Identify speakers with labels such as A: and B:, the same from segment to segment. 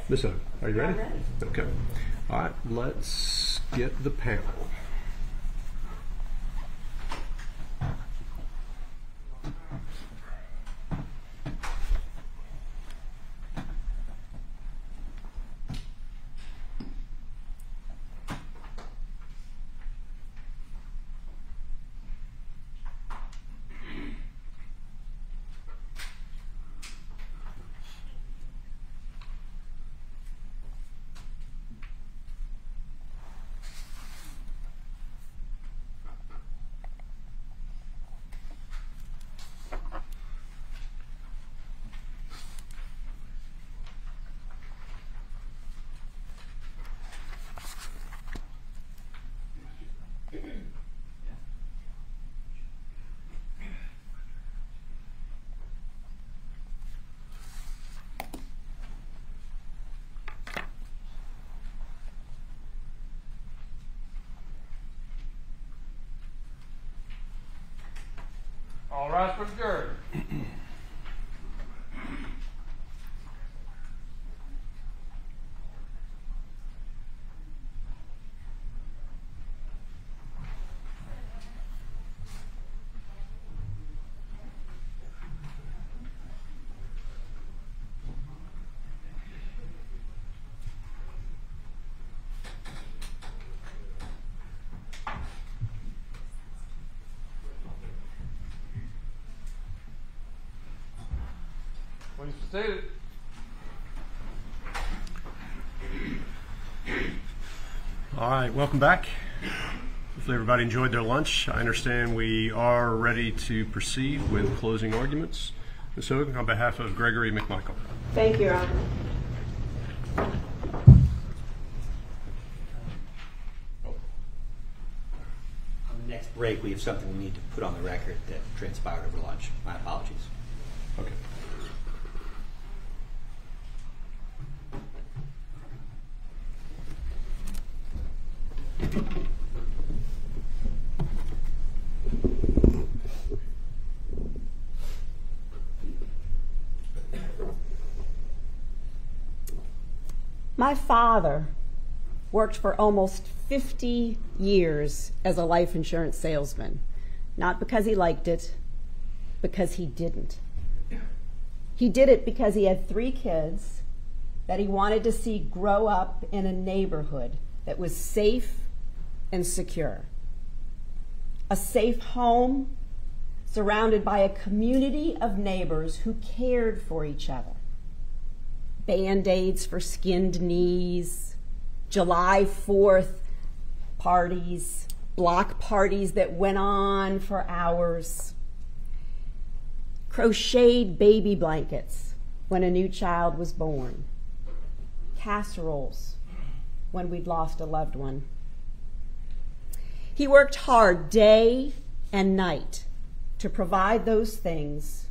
A: Miss O, are you ready?
B: I'm ready.
A: Okay. All right, let's get the panel.
C: All rise for the jury. Please be seated.
A: All right, welcome back. Hopefully everybody enjoyed their lunch. I understand we are ready to proceed with closing arguments. Ms. Hogan, on behalf of Gregory McMichael.
B: Thank you, Your Honor.
D: On the next break, we have something we need to put on the record that transpired over lunch. My apologies.
A: Okay.
B: My father worked for almost 50 years as a life insurance salesman, not because he liked it, because he didn't. He did it because he had 3 kids that he wanted to see grow up in a neighborhood that was safe and secure. A safe home surrounded by a community of neighbors who cared for each other. Band-Aids for skinned knees, July 4th parties, block parties that went on for hours, crocheted baby blankets when a new child was born, casseroles when we'd lost a loved one. He worked hard day and night to provide those things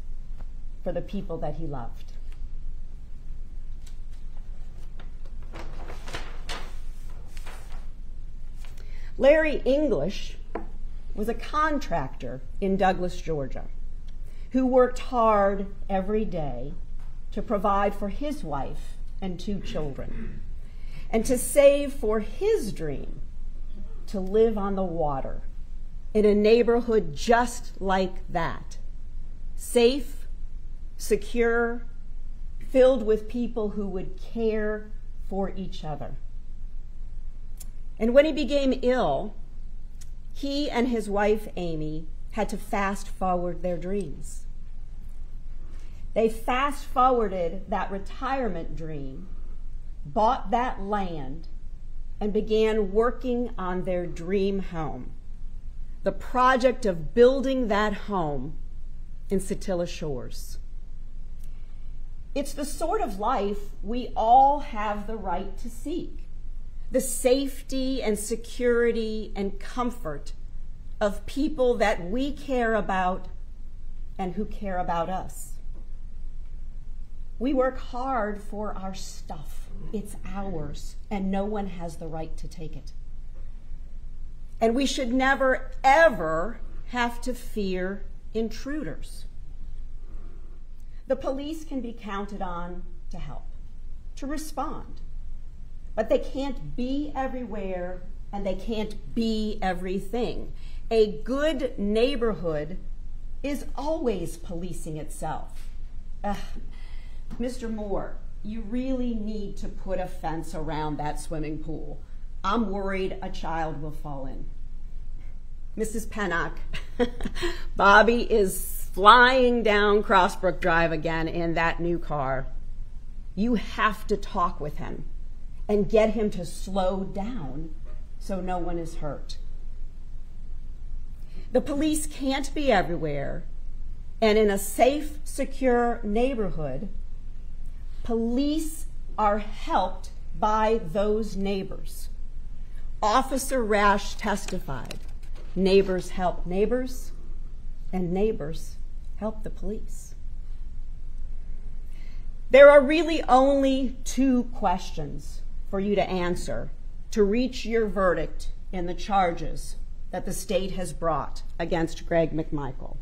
B: for the people that he loved. Larry English was a contractor in Douglas, Georgia, who worked hard every day to provide for his wife and 2 children, and to save for his dream to live on the water in a neighborhood just like that, safe, secure, filled with people who would care for each other. And when he became ill, he and his wife, Amy, had to fast forward their dreams. They fast forwarded that retirement dream, bought that land, and began working on their dream home, the project of building that home in Satilla Shores. It's the sort of life we all have the right to seek. The safety and security and comfort of people that we care about and who care about us. We work hard for our stuff. It's ours, and no one has the right to take it. And we should never, ever have to fear intruders. The police can be counted on to help, to respond. But they can't be everywhere, and they can't be everything. A good neighborhood is always policing itself. Mr. Moore, you really need to put a fence around that swimming pool. I'm worried a child will fall in. Mrs. Pennock, Bobby is flying down Crossbrook Drive again in that new car. You have to talk with him and get him to slow down so no one is hurt. The police can't be everywhere, and in a safe, secure neighborhood, police are helped by those neighbors. Officer Rash testified, neighbors help neighbors, and neighbors help the police. There are really only 2 questions for you to answer to reach your verdict in the charges that the state has brought against Greg McMichael.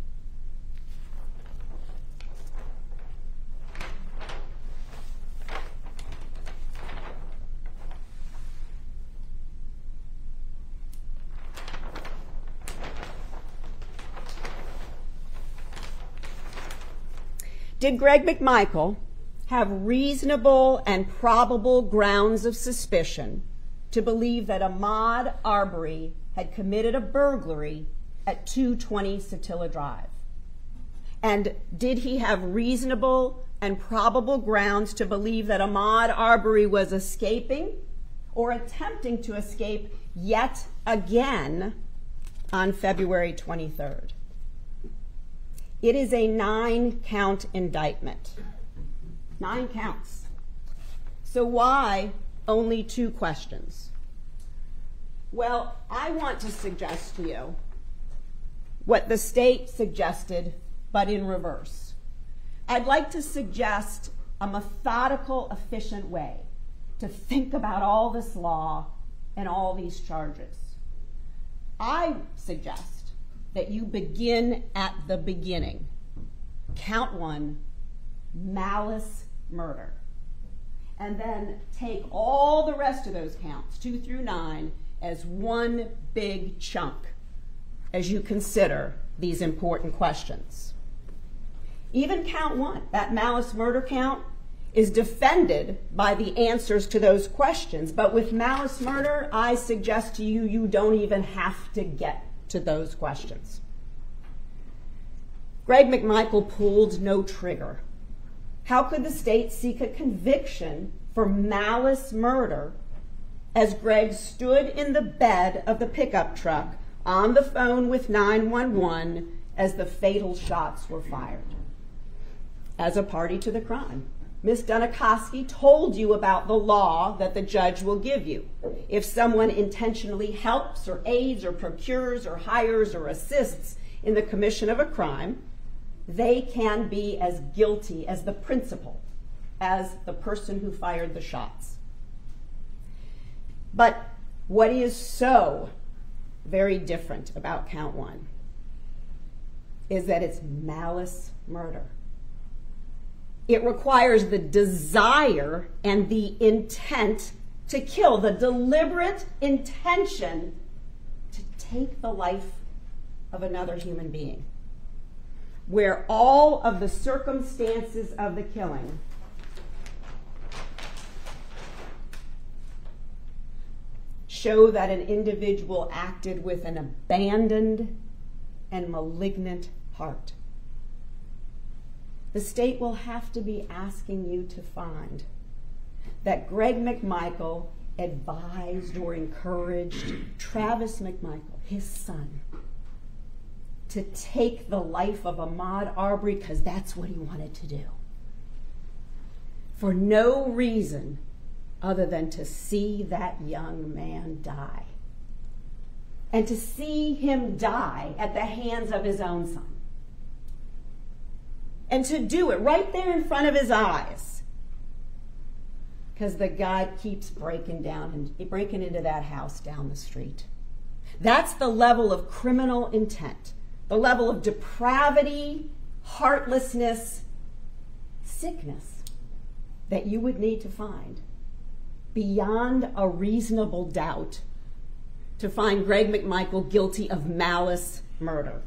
B: Did Greg McMichael have reasonable and probable grounds of suspicion to believe that Ahmaud Arbery had committed a burglary at 220 Satilla Drive? And did he have reasonable and probable grounds to believe that Ahmaud Arbery was escaping or attempting to escape yet again on February 23rd? It is a 9-count indictment. 9 counts. So why only 2 questions? Well, I want to suggest to you what the state suggested, but in reverse. I'd like to suggest a methodical, efficient way to think about all this law and all these charges. I suggest that you begin at the beginning. Count 1, malice murder. And then take all the rest of those counts, 2 through 9, as one big chunk as you consider these important questions. Even count 1, that malice murder count, is defended by the answers to those questions. But with malice murder, I suggest to you, you don't even have to get to those questions. Greg McMichael pulled no trigger. How could the state seek a conviction for malice murder as Greg stood in the bed of the pickup truck on the phone with 911 as the fatal shots were fired? As a party to the crime, Ms. Dunikoski told you about the law that the judge will give you. If someone intentionally helps or aids or procures or hires or assists in the commission of a crime, they can be as guilty as the principal, as the person who fired the shots. But what is so very different about count 1 is that it's malice murder. It requires the desire and the intent to kill, the deliberate intention to take the life of another human being, where all of the circumstances of the killing show that an individual acted with an abandoned and malignant heart. The state will have to be asking you to find that Greg McMichael advised or encouraged Travis McMichael, his son, to take the life of Ahmaud Arbery because that's what he wanted to do, for no reason other than to see that young man die, and to see him die at the hands of his own son. And to do it right there in front of his eyes, because the guy keeps breaking into that house down the street. That's the level of criminal intent, the level of depravity, heartlessness, sickness that you would need to find beyond a reasonable doubt to find Greg McMichael guilty of malice murder.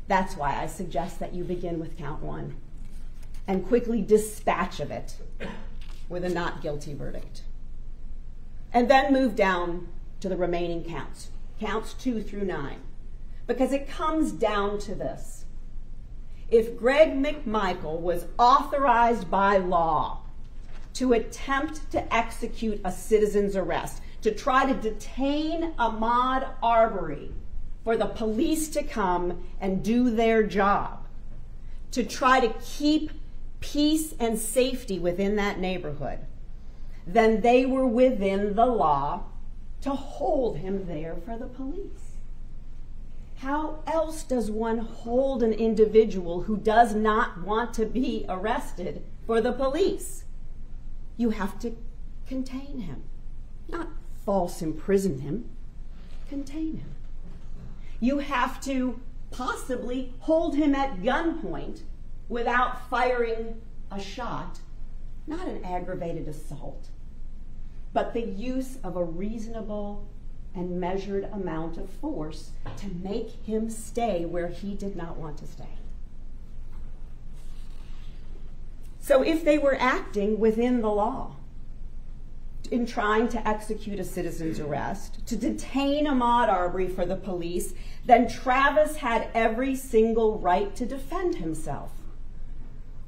B: That's why I suggest that you begin with count 1 and quickly dispatch of it with a not guilty verdict. And then move down to the remaining counts, counts 2 through 9, because it comes down to this. If Greg McMichael was authorized by law to attempt to execute a citizen's arrest, to try to detain Ahmaud Arbery for the police to come and do their job, to try to keep peace and safety within that neighborhood, then they were within the law to hold him there for the police. How else does one hold an individual who does not want to be arrested for the police? You have to contain him, not false imprison him, contain him. You have to possibly hold him at gunpoint without firing a shot, not an aggravated assault, but the use of a reasonable and measured amount of force to make him stay where he did not want to stay. So if they were acting within the law in trying to execute a citizen's arrest, to detain Ahmaud Arbery for the police, then Travis had every single right to defend himself.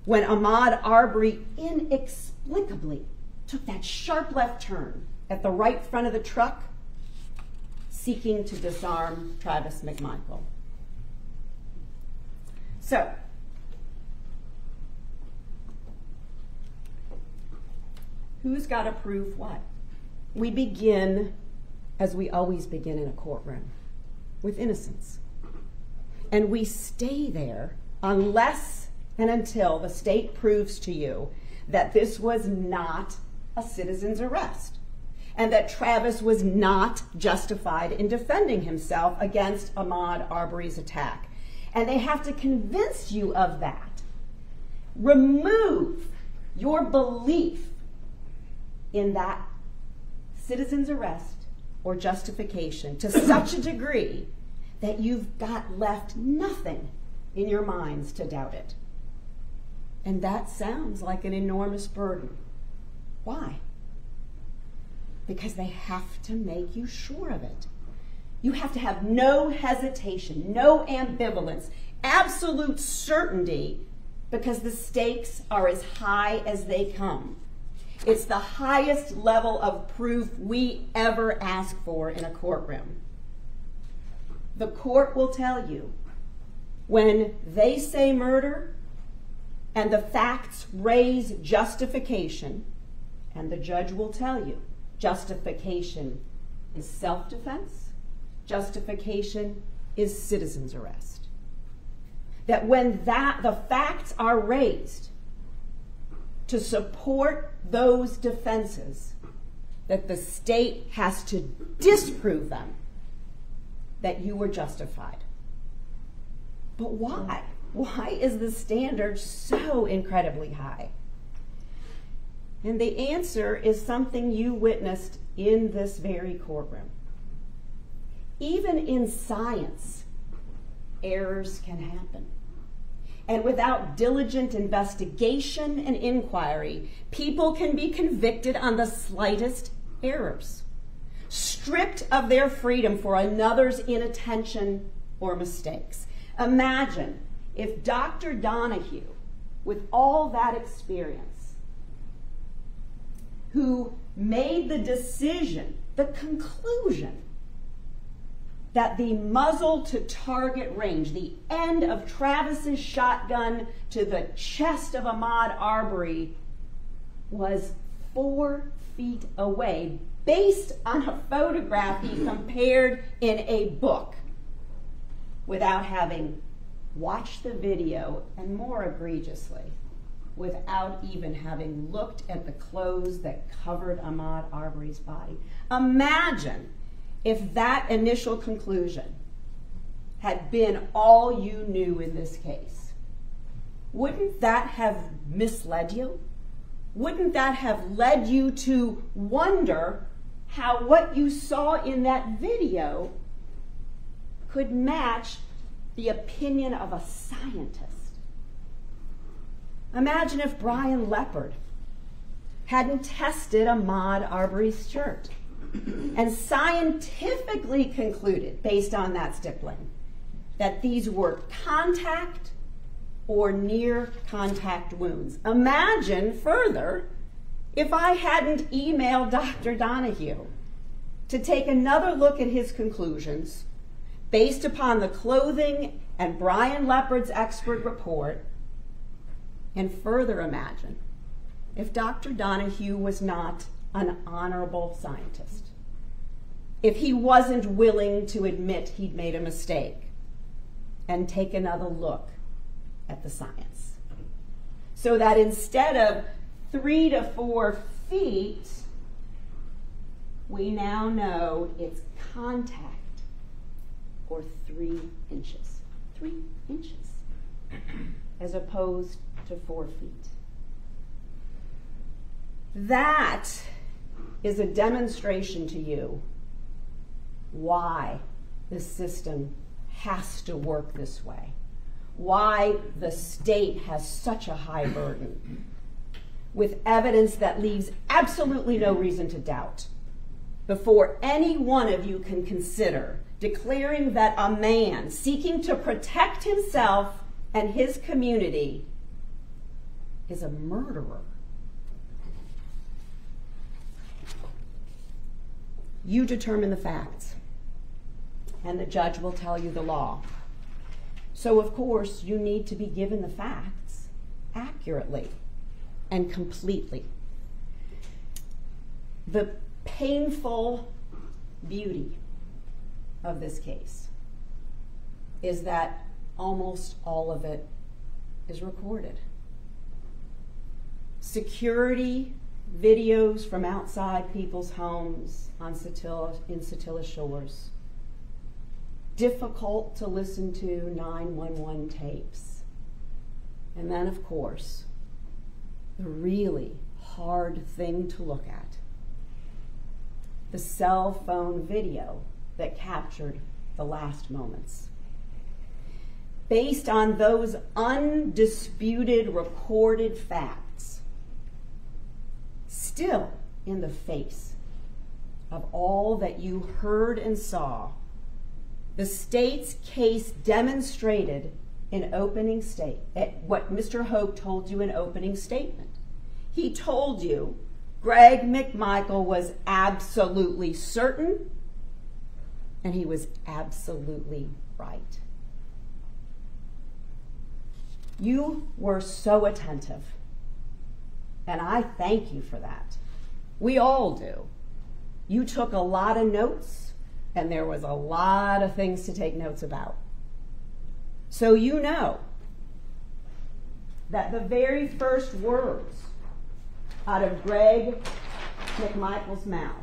B: When Ahmaud Arbery inexplicably took that sharp left turn at the right front of the truck, seeking to disarm Travis McMichael. So, who's got to prove what? We begin, as we always begin in a courtroom, with innocence. And we stay there unless and until the state proves to you that this was not a citizen's arrest and that Travis was not justified in defending himself against Ahmaud Arbery's attack. And they have to convince you of that. Remove your belief in that citizen's arrest or justification to such a degree that you've got left nothing in your minds to doubt it. And that sounds like an enormous burden. Why? Because they have to make you sure of it. You have to have no hesitation, no ambivalence, absolute certainty, because the stakes are as high as they come. It's the highest level of proof we ever ask for in a courtroom. The court will tell you when they say murder and the facts raise justification, and the judge will tell you justification is self-defense, justification is citizen's arrest. That when the facts are raised to support those defenses, that the state has to disprove them, that you were justified. But why? Why is the standard so incredibly high? And the answer is something you witnessed in this very courtroom. Even in science, errors can happen. And without diligent investigation and inquiry, people can be convicted on the slightest errors, stripped of their freedom for another's inattention or mistakes. Imagine if Dr. Donahue, with all that experience, who made the decision, the conclusion, that the muzzle to target range, the end of Travis's shotgun to the chest of Ahmaud Arbery, was 4 feet away, based on a photograph he compared in a book, without having watched the video, and more egregiously, without even having looked at the clothes that covered Ahmaud Arbery's body. Imagine if that initial conclusion had been all you knew in this case. wouldn't that have misled you? Wouldn't that have led you to wonder how what you saw in that video could match the opinion of a scientist? Imagine if Brian Leopard hadn't tested Ahmaud Arbery's shirt and scientifically concluded, based on that stippling, that these were contact or near contact wounds. Imagine further if I hadn't emailed Dr. Donahue to take another look at his conclusions based upon the clothing and Brian Leopard's expert report, and further imagine if Dr. Donahue was not an honorable scientist, if he wasn't willing to admit he'd made a mistake and take another look at the science. So that instead of 3 to 4 feet, we now know it's contact or 3 inches. 3 inches as opposed to 4 feet. That is a demonstration to you why the system has to work this way, why the state has such a high burden, with evidence that leaves absolutely no reason to doubt, before any one of you can consider declaring that a man seeking to protect himself and his community is a murderer. You determine the facts, and the judge will tell you the law. So, of course, you need to be given the facts accurately and completely. The painful beauty of this case is that almost all of it is recorded. Security videos from outside people's homes in Satilla Shores. Difficult to listen to 911 tapes. And then, of course, the really hard thing to look at, the cell phone video that captured the last moments. Based on those undisputed recorded facts, still in the face of all that you heard and saw, the state's case demonstrated in opening what Mr. Hope told you in opening statement. He told you Greg McMichael was absolutely certain, and he was absolutely right. You were so attentive, and I thank you for that. We all do. You took a lot of notes, and there was a lot of things to take notes about. So you know that the very first words out of Greg McMichael's mouth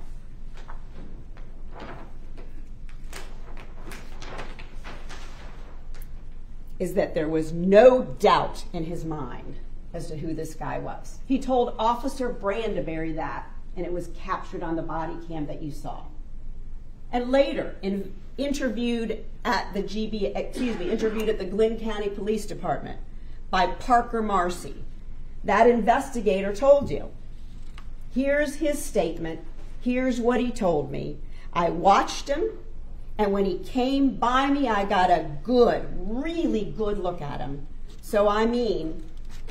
B: is that there was no doubt in his mind as to who this guy was. He told Officer Brandeberry that, and it was captured on the body cam that you saw. And later, interviewed at the Glynn County Police Department by Parker Marcy, that investigator told you, here's his statement, here's what he told me. I watched him, and when he came by me, I got a good, really good look at him. So I mean,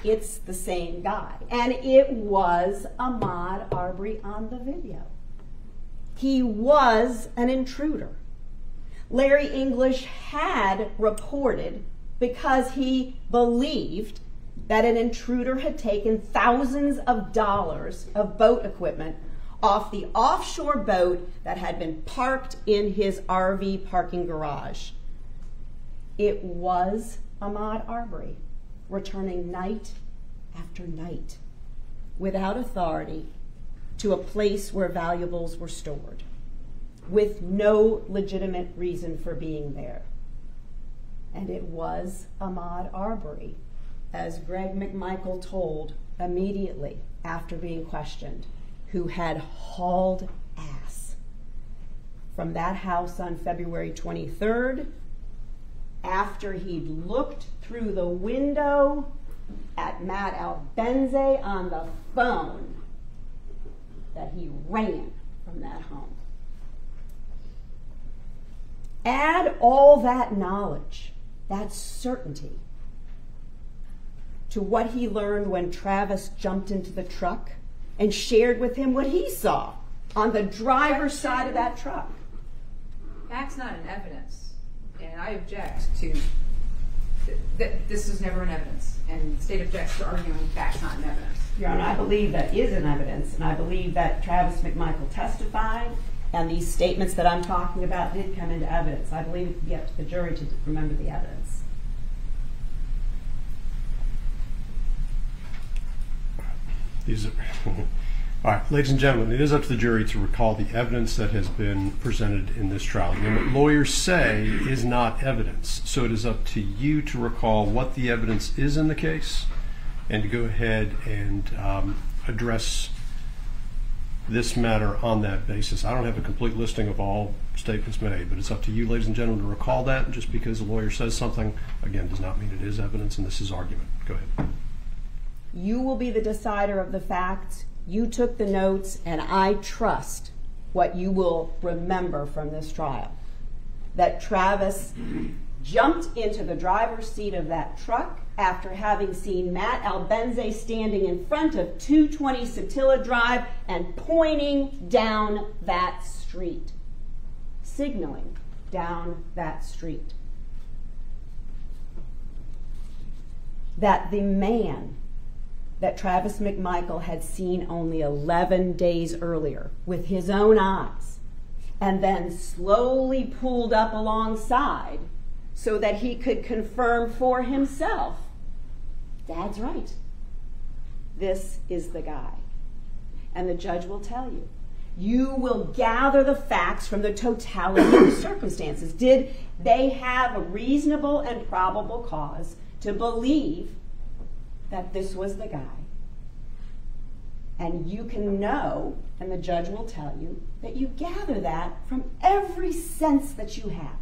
B: it's the same guy. And it was Ahmaud Arbery on the video. He was an intruder. Larry English had reported, because he believed that an intruder had taken thousands of dollars of boat equipment off the offshore boat that had been parked in his RV parking garage. It was Ahmaud Arbery returning night after night without authority to a place where valuables were stored, with no legitimate reason for being there. And it was Ahmaud Arbery as Greg McMichael told immediately after being questioned, who had hauled ass from that house on February 23rd, after he'd looked through the window at Matt Albenze on the phone, that he ran from that home. Add all that knowledge, that certainty, to what he learned when Travis jumped into the truck and shared with him what he saw on the driver's side of that truck.
E: Fact's not an evidence, and I object to that. This is never an evidence, and the state objects to arguing fact's not an evidence.
B: Your Honor, I believe that is an evidence, and I believe that Travis McMichael testified, and these statements that I'm talking about did come into evidence. I believe it can be up to the jury to remember the evidence.
A: All right, ladies and gentlemen, it is up to the jury to recall the evidence that has been presented in this trial. And what lawyers say is not evidence, so it is up to you to recall what the evidence is in the case and to go ahead and address this matter on that basis. I don't have a complete listing of all statements made, but it's up to you, ladies and gentlemen, to recall that. And just because a lawyer says something, again, does not mean it is evidence, and this is argument. Go ahead.
B: You will be the decider of the facts. You took the notes, and I trust what you will remember from this trial. That Travis jumped into the driver's seat of that truck after having seen Matt Albenze standing in front of 220 Satilla Drive and pointing down that street, signaling down that street. That the man that Travis McMichael had seen only 11 days earlier with his own eyes, and then slowly pulled up alongside so that he could confirm for himself, Dad's right. This is the guy. And the judge will tell you. You will gather the facts from the totality of the circumstances. Did they have a reasonable and probable cause to believe that this was the guy? And you can know, and the judge will tell you, that you gather that from every sense that you have.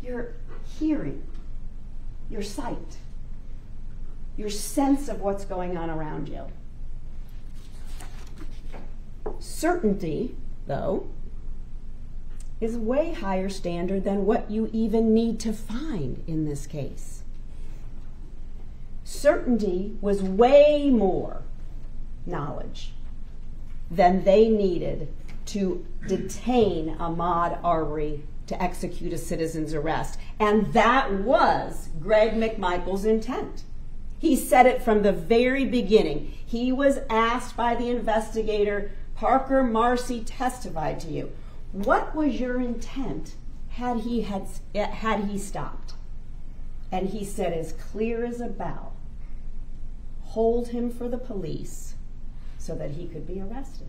B: Your hearing, your sight, your sense of what's going on around you. Certainty, though, is a way higher standard than what you even need to find in this case. Certainty was way more knowledge than they needed to detain Ahmaud Arbery to execute a citizen's arrest. And that was Greg McMichael's intent. He said it from the very beginning. He was asked by the investigator, Parker Marcy testified to you, what was your intent had he stopped? And he said, as clear as a bell, hold him for the police so that he could be arrested.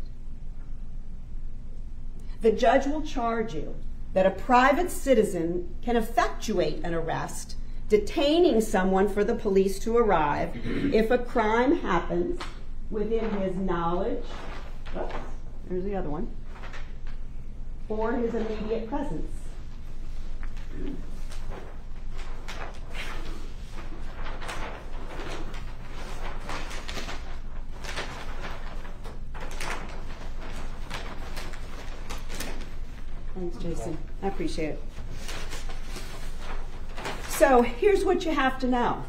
B: The judge will charge you that a private citizen can effectuate an arrest, detaining someone for the police to arrive if a crime happens within his knowledge, there's the other one, or his immediate presence. Thanks, Jason. I appreciate it. So here's what you have to know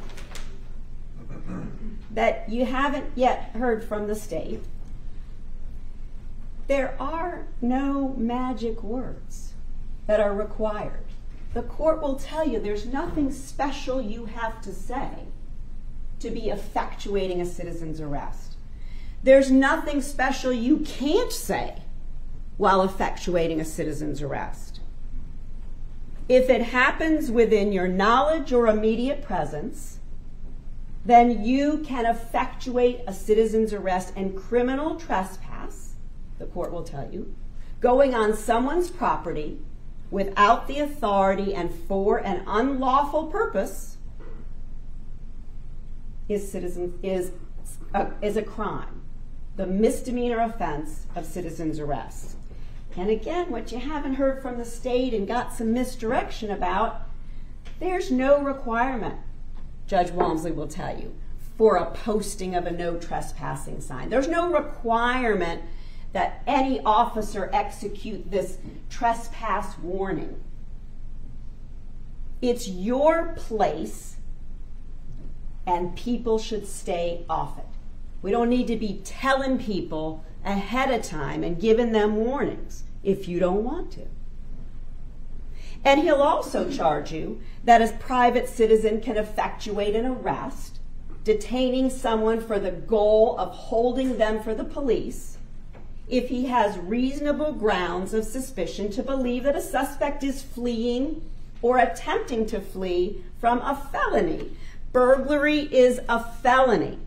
B: that you haven't yet heard from the state. There are no magic words that are required. The court will tell you there's nothing special you have to say to be effectuating a citizen's arrest. There's nothing special you can't say while effectuating a citizen's arrest. If it happens within your knowledge or immediate presence, then you can effectuate a citizen's arrest and criminal trespass, the court will tell you, going on someone's property without the authority and for an unlawful purpose is a crime, the misdemeanor offense of citizen's arrest. And again, what you haven't heard from the state and got some misdirection about, there's no requirement, Judge Walmsley will tell you, for a posting of a no trespassing sign. There's no requirement that any officer execute this trespass warning. It's your place, and people should stay off it. We don't need to be telling people ahead of time and giving them warnings if you don't want to. And he'll also charge you that a private citizen can effectuate an arrest, detaining someone for the goal of holding them for the police, if he has reasonable grounds of suspicion to believe that a suspect is fleeing or attempting to flee from a felony. Burglary is a felony.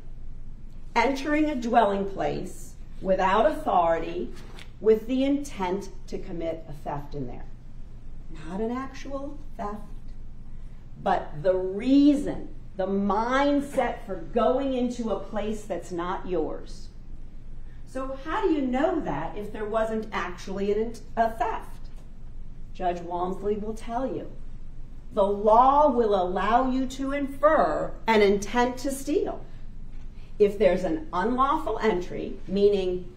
B: Entering a dwelling place without authority with the intent to commit a theft in there. Not an actual theft, but the reason, the mindset for going into a place that's not yours. So how do you know that if there wasn't actually a theft? Judge Walmsley will tell you. The law will allow you to infer an intent to steal. If there's an unlawful entry, meaning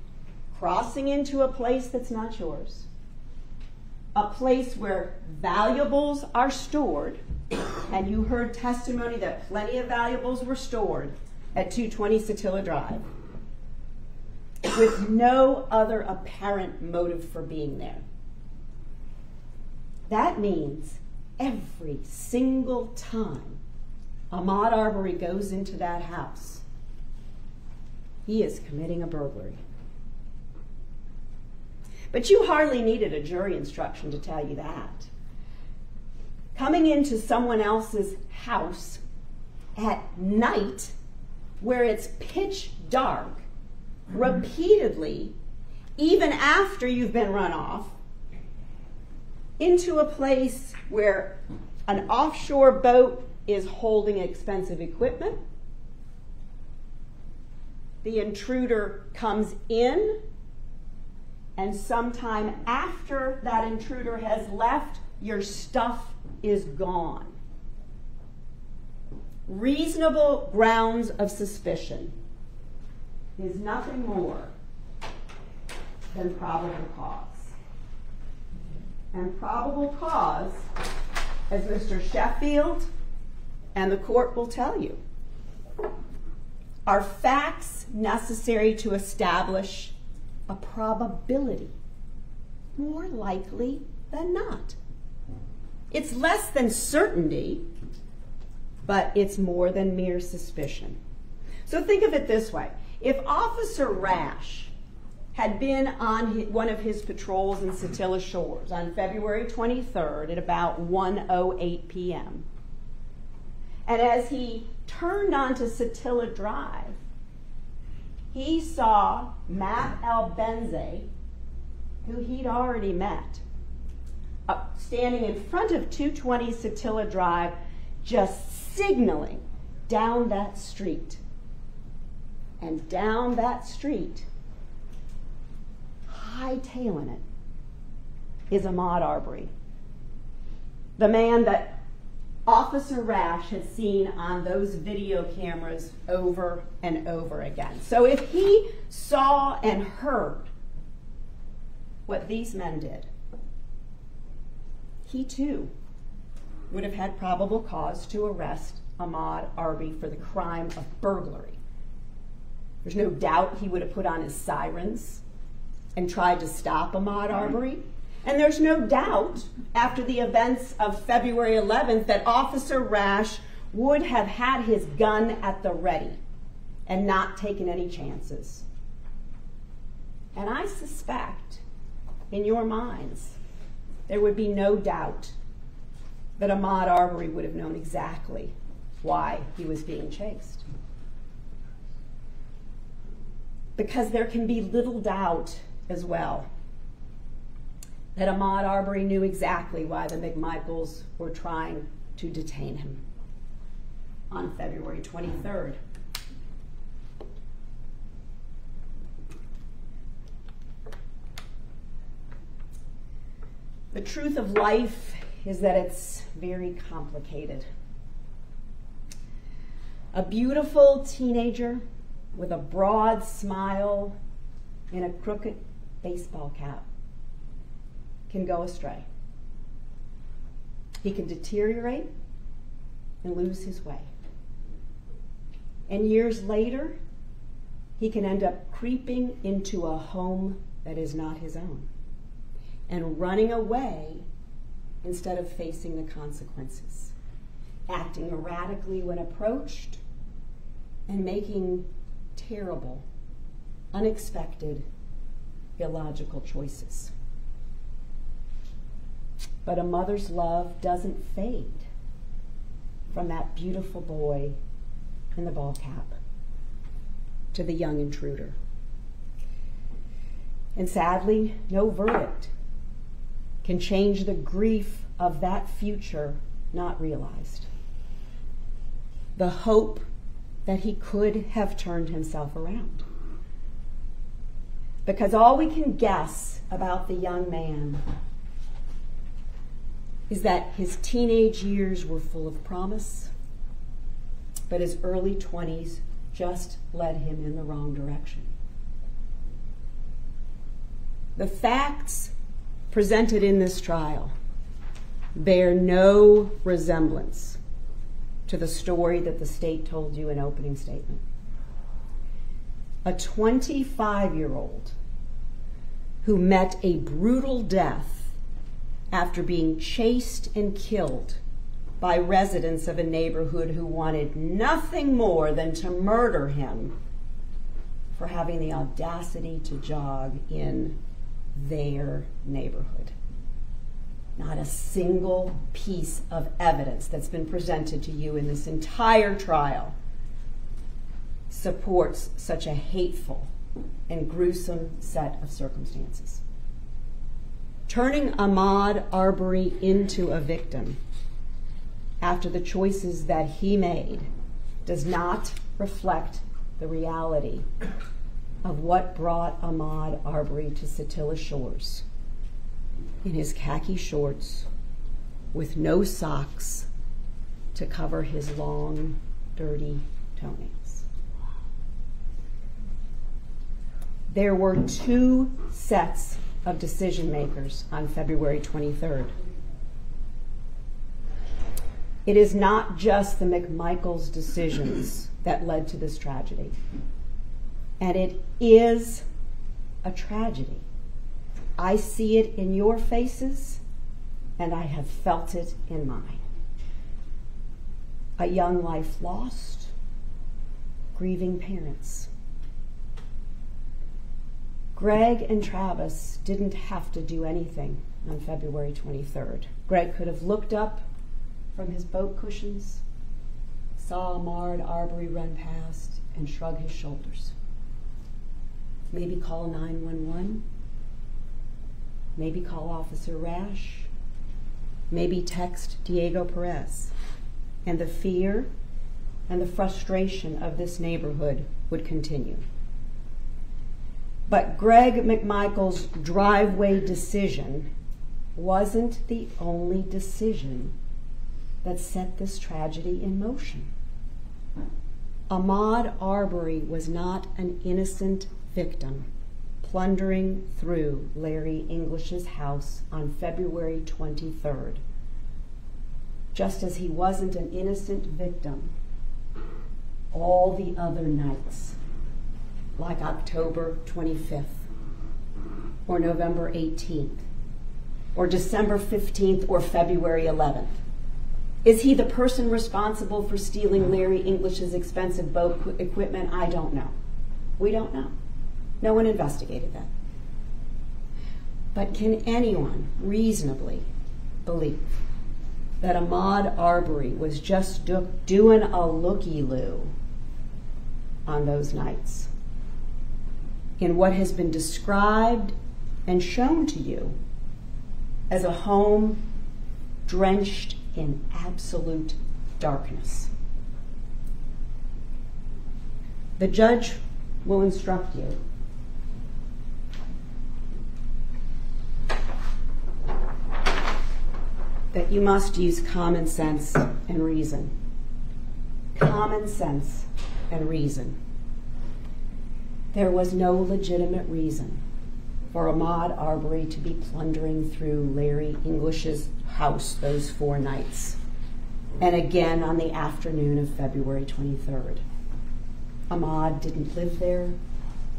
B: crossing into a place that's not yours, a place where valuables are stored, and you heard testimony that plenty of valuables were stored at 220 Satilla Drive, with no other apparent motive for being there. That means every single time Ahmaud Arbery goes into that house, he is committing a burglary. But you hardly needed a jury instruction to tell you that. Coming into someone else's house at night, where it's pitch dark, repeatedly, even after you've been run off, into a place where an offshore boat is holding expensive equipment, the intruder comes in, and sometime after that intruder has left, your stuff is gone. Reasonable grounds of suspicion is nothing more than probable cause. And probable cause, as Mr. Sheffield and the court will tell you, are facts necessary to establish a probability, more likely than not. It's less than certainty, but it's more than mere suspicion. So think of it this way. If Officer Rash had been on one of his patrols in Satilla Shores on February 23rd at about 1:08 p.m., and as he turned onto Satilla Drive, he saw Matt Albenze, who he'd already met, standing in front of 220 Satilla Drive, just signaling down that street. And down that street, hightailing it, is Ahmaud Arbery, the man that Officer Rash had seen on those video cameras over and over again. So if he saw and heard what these men did, he too would have had probable cause to arrest Ahmaud Arbery for the crime of burglary. There's no doubt he would have put on his sirens and tried to stop Ahmaud Arbery. And there's no doubt, after the events of February 11th, that Officer Rash would have had his gun at the ready and not taken any chances. And I suspect, in your minds, there would be no doubt that Ahmaud Arbery would have known exactly why he was being chased. Because there can be little doubt as well that Ahmaud Arbery knew exactly why the McMichaels were trying to detain him on February 23rd. The truth of life is that it's very complicated. A beautiful teenager with a broad smile and a crooked baseball cap can go astray. He can deteriorate and lose his way. And years later, he can end up creeping into a home that is not his own and running away instead of facing the consequences, acting erratically when approached, and making terrible, unexpected, illogical choices. But a mother's love doesn't fade from that beautiful boy in the ball cap to the young intruder. And sadly, no verdict can change the grief of that future not realized. The hope that he could have turned himself around. Because all we can guess about the young man is that his teenage years were full of promise, but his early 20s just led him in the wrong direction. The facts presented in this trial bear no resemblance to the story that the state told you in opening statement. A 25-year-old who met a brutal death after being chased and killed by residents of a neighborhood who wanted nothing more than to murder him for having the audacity to jog in their neighborhood. Not a single piece of evidence that's been presented to you in this entire trial supports such a hateful and gruesome set of circumstances. Turning Ahmaud Arbery into a victim after the choices that he made does not reflect the reality of what brought Ahmaud Arbery to Satilla Shores in his khaki shorts with no socks to cover his long, dirty toenails. There were two sets of decision makers on February 23rd. It is not just the McMichaels decisions that led to this tragedy. And it is a tragedy. I see it in your faces, and I have felt it in mine. A young life lost, grieving parents. Greg and Travis didn't have to do anything on February 23rd. Greg could have looked up from his boat cushions, saw Ahmaud Arbery run past, and shrug his shoulders. Maybe call 911, maybe call Officer Rash, maybe text Diego Perez, and the fear and the frustration of this neighborhood would continue. But Greg McMichael's driveway decision wasn't the only decision that set this tragedy in motion. Ahmaud Arbery was not an innocent victim plundering through Larry English's house on February 23rd, just as he wasn't an innocent victim all the other nights, like October 25th, or November 18th, or December 15th, or February 11th. Is he the person responsible for stealing Larry English's expensive boat equipment? I don't know. We don't know. No one investigated that. But can anyone reasonably believe that Ahmaud Arbery was just doing a looky-loo on those nights in what has been described and shown to you as a home drenched in absolute darkness? The judge will instruct you that you must use common sense and reason. Common sense and reason. There was no legitimate reason for Ahmaud Arbery to be plundering through Larry English's house those 4 nights, and again on the afternoon of February 23rd. Ahmaud didn't live there.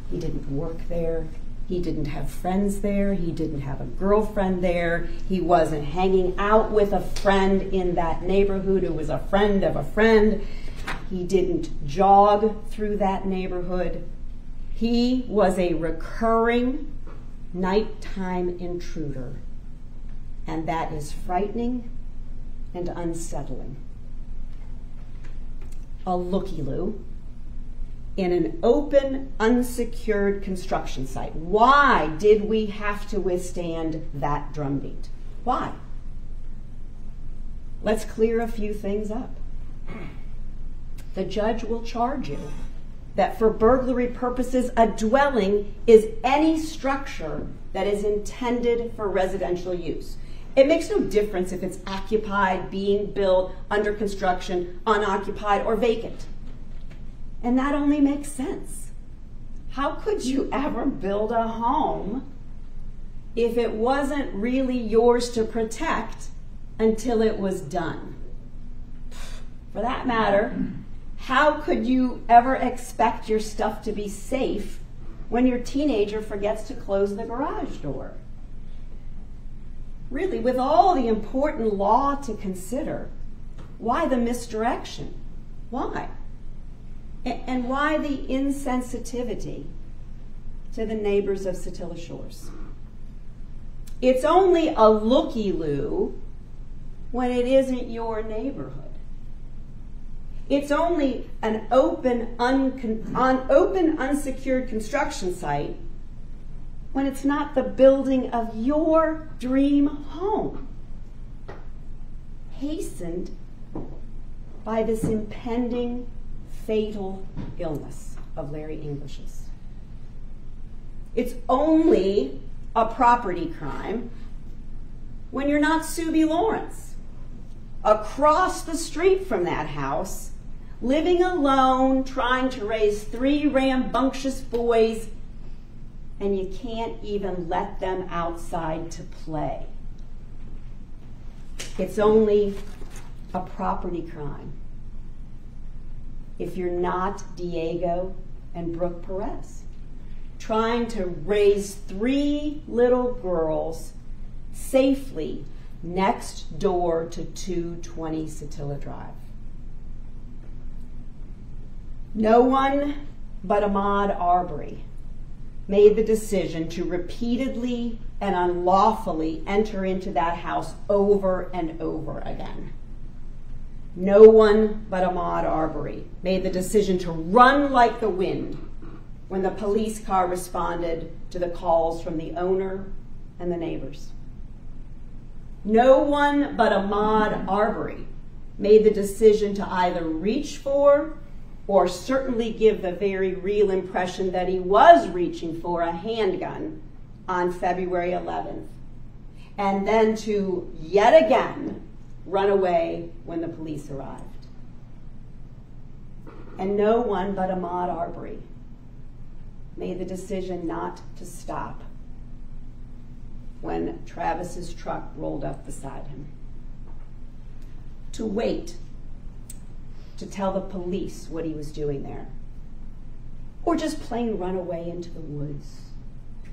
B: He didn't work there. He didn't have friends there. He didn't have a girlfriend there. He wasn't hanging out with a friend in that neighborhood who was a friend of a friend. He didn't jog through that neighborhood. He was a recurring nighttime intruder, and that is frightening and unsettling. A looky-loo in an open, unsecured construction site. Why did we have to withstand that drumbeat? Why? Let's clear a few things up. The judge will charge you that for burglary purposes, a dwelling is any structure that is intended for residential use. It makes no difference if it's occupied, being built, under construction, unoccupied, or vacant. And that only makes sense. How could you ever build a home if it wasn't really yours to protect until it was done? For that matter, how could you ever expect your stuff to be safe when your teenager forgets to close the garage door? Really, with all the important law to consider, why the misdirection? Why? And why the insensitivity to the neighbors of Satilla Shores? It's only a looky-loo when it isn't your neighborhood. It's only an open, unsecured construction site when it's not the building of your dream home, hastened by this impending fatal illness of Larry English's. It's only a property crime when you're not Subi Lawrence, across the street from that house, living alone, trying to raise 3 rambunctious boys, and you can't even let them outside to play. It's only a property crime if you're not Diego and Brooke Perez, trying to raise 3 little girls safely next door to 220 Satilla Drive. No one but Ahmaud Arbery made the decision to repeatedly and unlawfully enter into that house over and over again. No one but Ahmaud Arbery made the decision to run like the wind when the police car responded to the calls from the owner and the neighbors. No one but Ahmaud Arbery made the decision to either reach for or certainly give the very real impression that he was reaching for a handgun on February 11th, and then to yet again run away when the police arrived. And no one but Ahmaud Arbery made the decision not to stop when Travis's truck rolled up beside him. To wait to tell the police what he was doing there. Or just plain run away into the woods,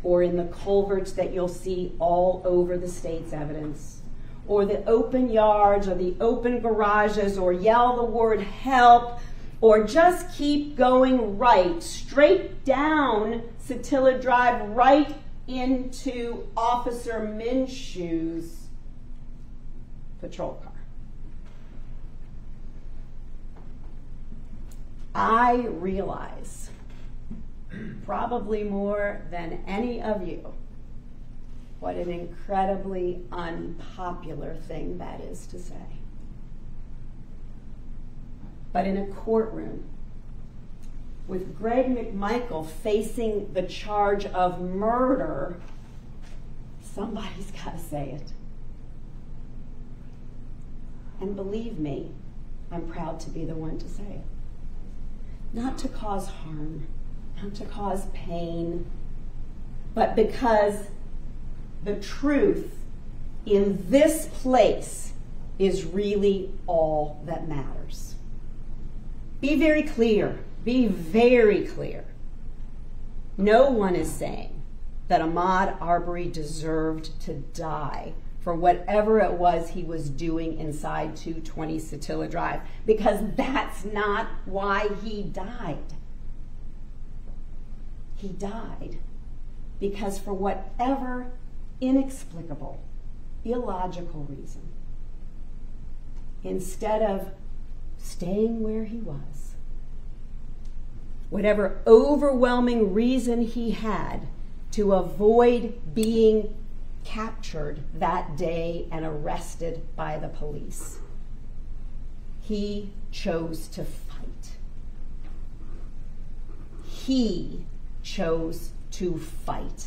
B: or in the culverts that you'll see all over the state's evidence, or the open yards, or the open garages, or yell the word help, or just keep going right, straight down Satilla Drive, right into Officer Minshew's patrol car. I realize, probably more than any of you, what an incredibly unpopular thing that is to say. But in a courtroom, with Greg McMichael facing the charge of murder, somebody's got to say it. And believe me, I'm proud to be the one to say it. Not to cause harm, not to cause pain, but because the truth in this place is really all that matters. Be very clear. Be very clear. No one is saying that Ahmaud Arbery deserved to die for whatever it was he was doing inside 220 Satilla Drive, because that's not why he died. He died because for whatever inexplicable, illogical reason, instead of staying where he was, whatever overwhelming reason he had to avoid being captured that day and arrested by the police, he chose to fight. He chose to fight.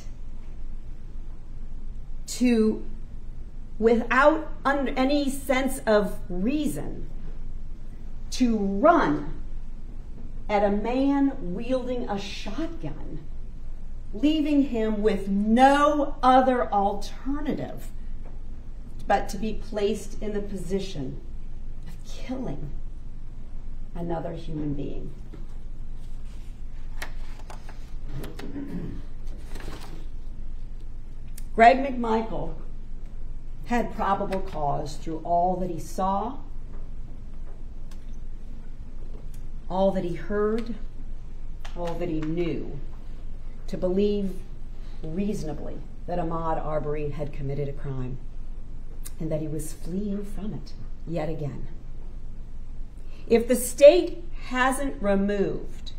B: To, without any sense of reason, to run at a man wielding a shotgun, leaving him with no other alternative but to be placed in the position of killing another human being. Greg McMichael had probable cause through all that he saw, all that he heard, all that he knew, to believe reasonably that Ahmaud Arbery had committed a crime and that he was fleeing from it yet again. If the state hasn't removed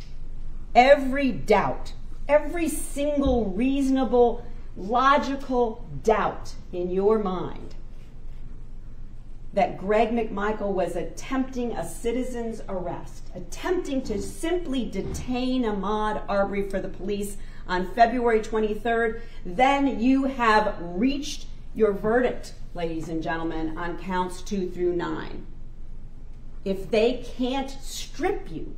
B: every doubt, every single reasonable, logical doubt in your mind that Greg McMichael was attempting a citizen's arrest, attempting to simply detain Ahmaud Arbery for the police on February 23rd, then you have reached your verdict, ladies and gentlemen, on counts 2 through 9. If they can't strip you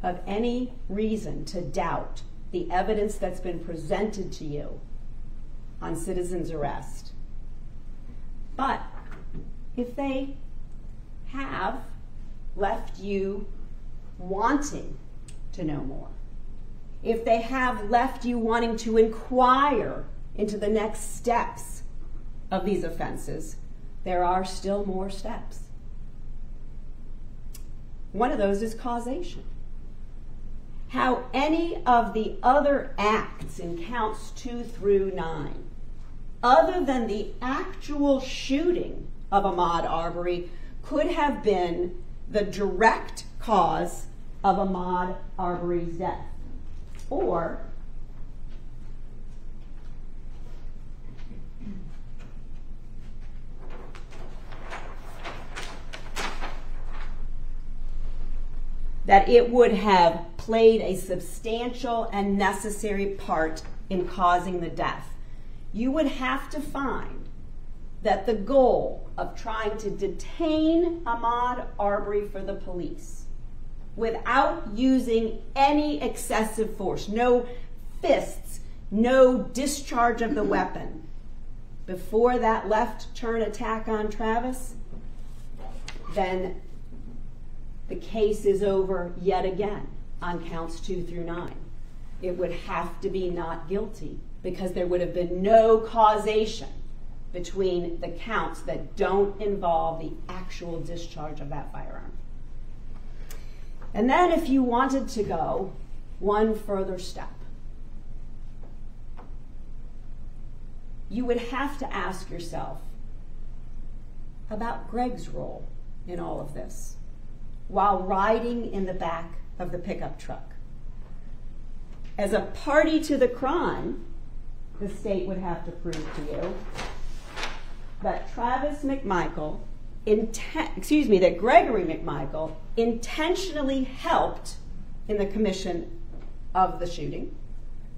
B: of any reason to doubt the evidence that's been presented to you on citizen's arrest, but if they have left you wanting to know more, if they have left you wanting to inquire into the next steps of these offenses, there are still more steps. One of those is causation. How any of the other acts in counts 2 through 9, other than the actual shooting of Ahmaud Arbery, could have been the direct cause of Ahmaud Arbery's death. Or that it would have played a substantial and necessary part in causing the death. You would have to find that the goal of trying to detain Ahmaud Arbery for the police without using any excessive force, no fists, no discharge of the weapon, before that left turn attack on Travis, then the case is over yet again on counts 2 through 9. It would have to be not guilty because there would have been no causation between the counts that don't involve the actual discharge of that firearm. And then if you wanted to go one further step, you would have to ask yourself about Greg's role in all of this while riding in the back of the pickup truck. As a party to the crime, the state would have to prove to you that that Gregory McMichael intentionally helped in the commission of the shooting,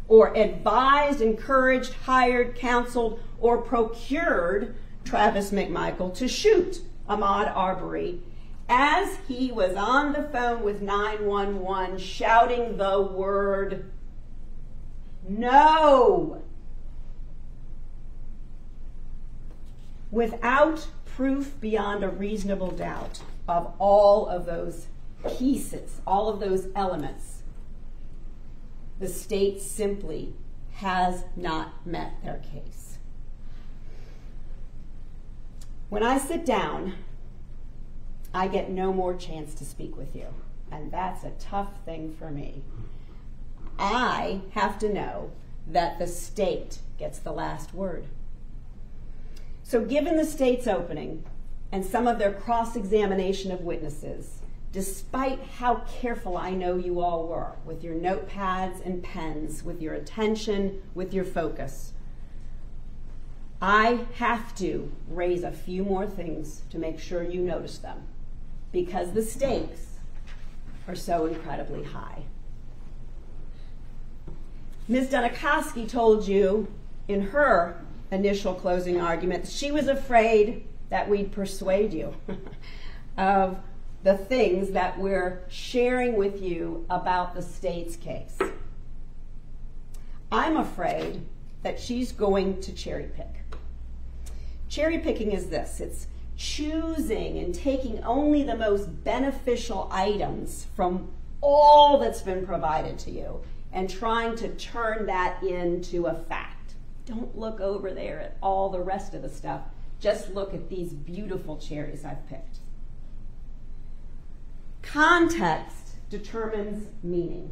B: or advised, encouraged, hired, counseled, or procured Travis McMichael to shoot Ahmaud Arbery, as he was on the phone with 911 shouting the word "no," without proof beyond a reasonable doubt of all of those pieces, all of those elements, the state simply has not met their case. When I sit down, I get no more chance to speak with you, and that's a tough thing for me. I have to know that the state gets the last word. So given the state's opening and some of their cross-examination of witnesses, despite how careful I know you all were with your notepads and pens, with your attention, with your focus, I have to raise a few more things to make sure you notice them, because the stakes are so incredibly high. Ms. Dunikoski told you in her initial closing argument that she was afraid that we'd persuade you of the things that we're sharing with you about the state's case. I'm afraid that she's going to cherry pick. Cherry picking is this: it's choosing and taking only the most beneficial items from all that's been provided to you and trying to turn that into a fact. Don't look over there at all the rest of the stuff. Just look at these beautiful cherries I've picked. Context determines meaning.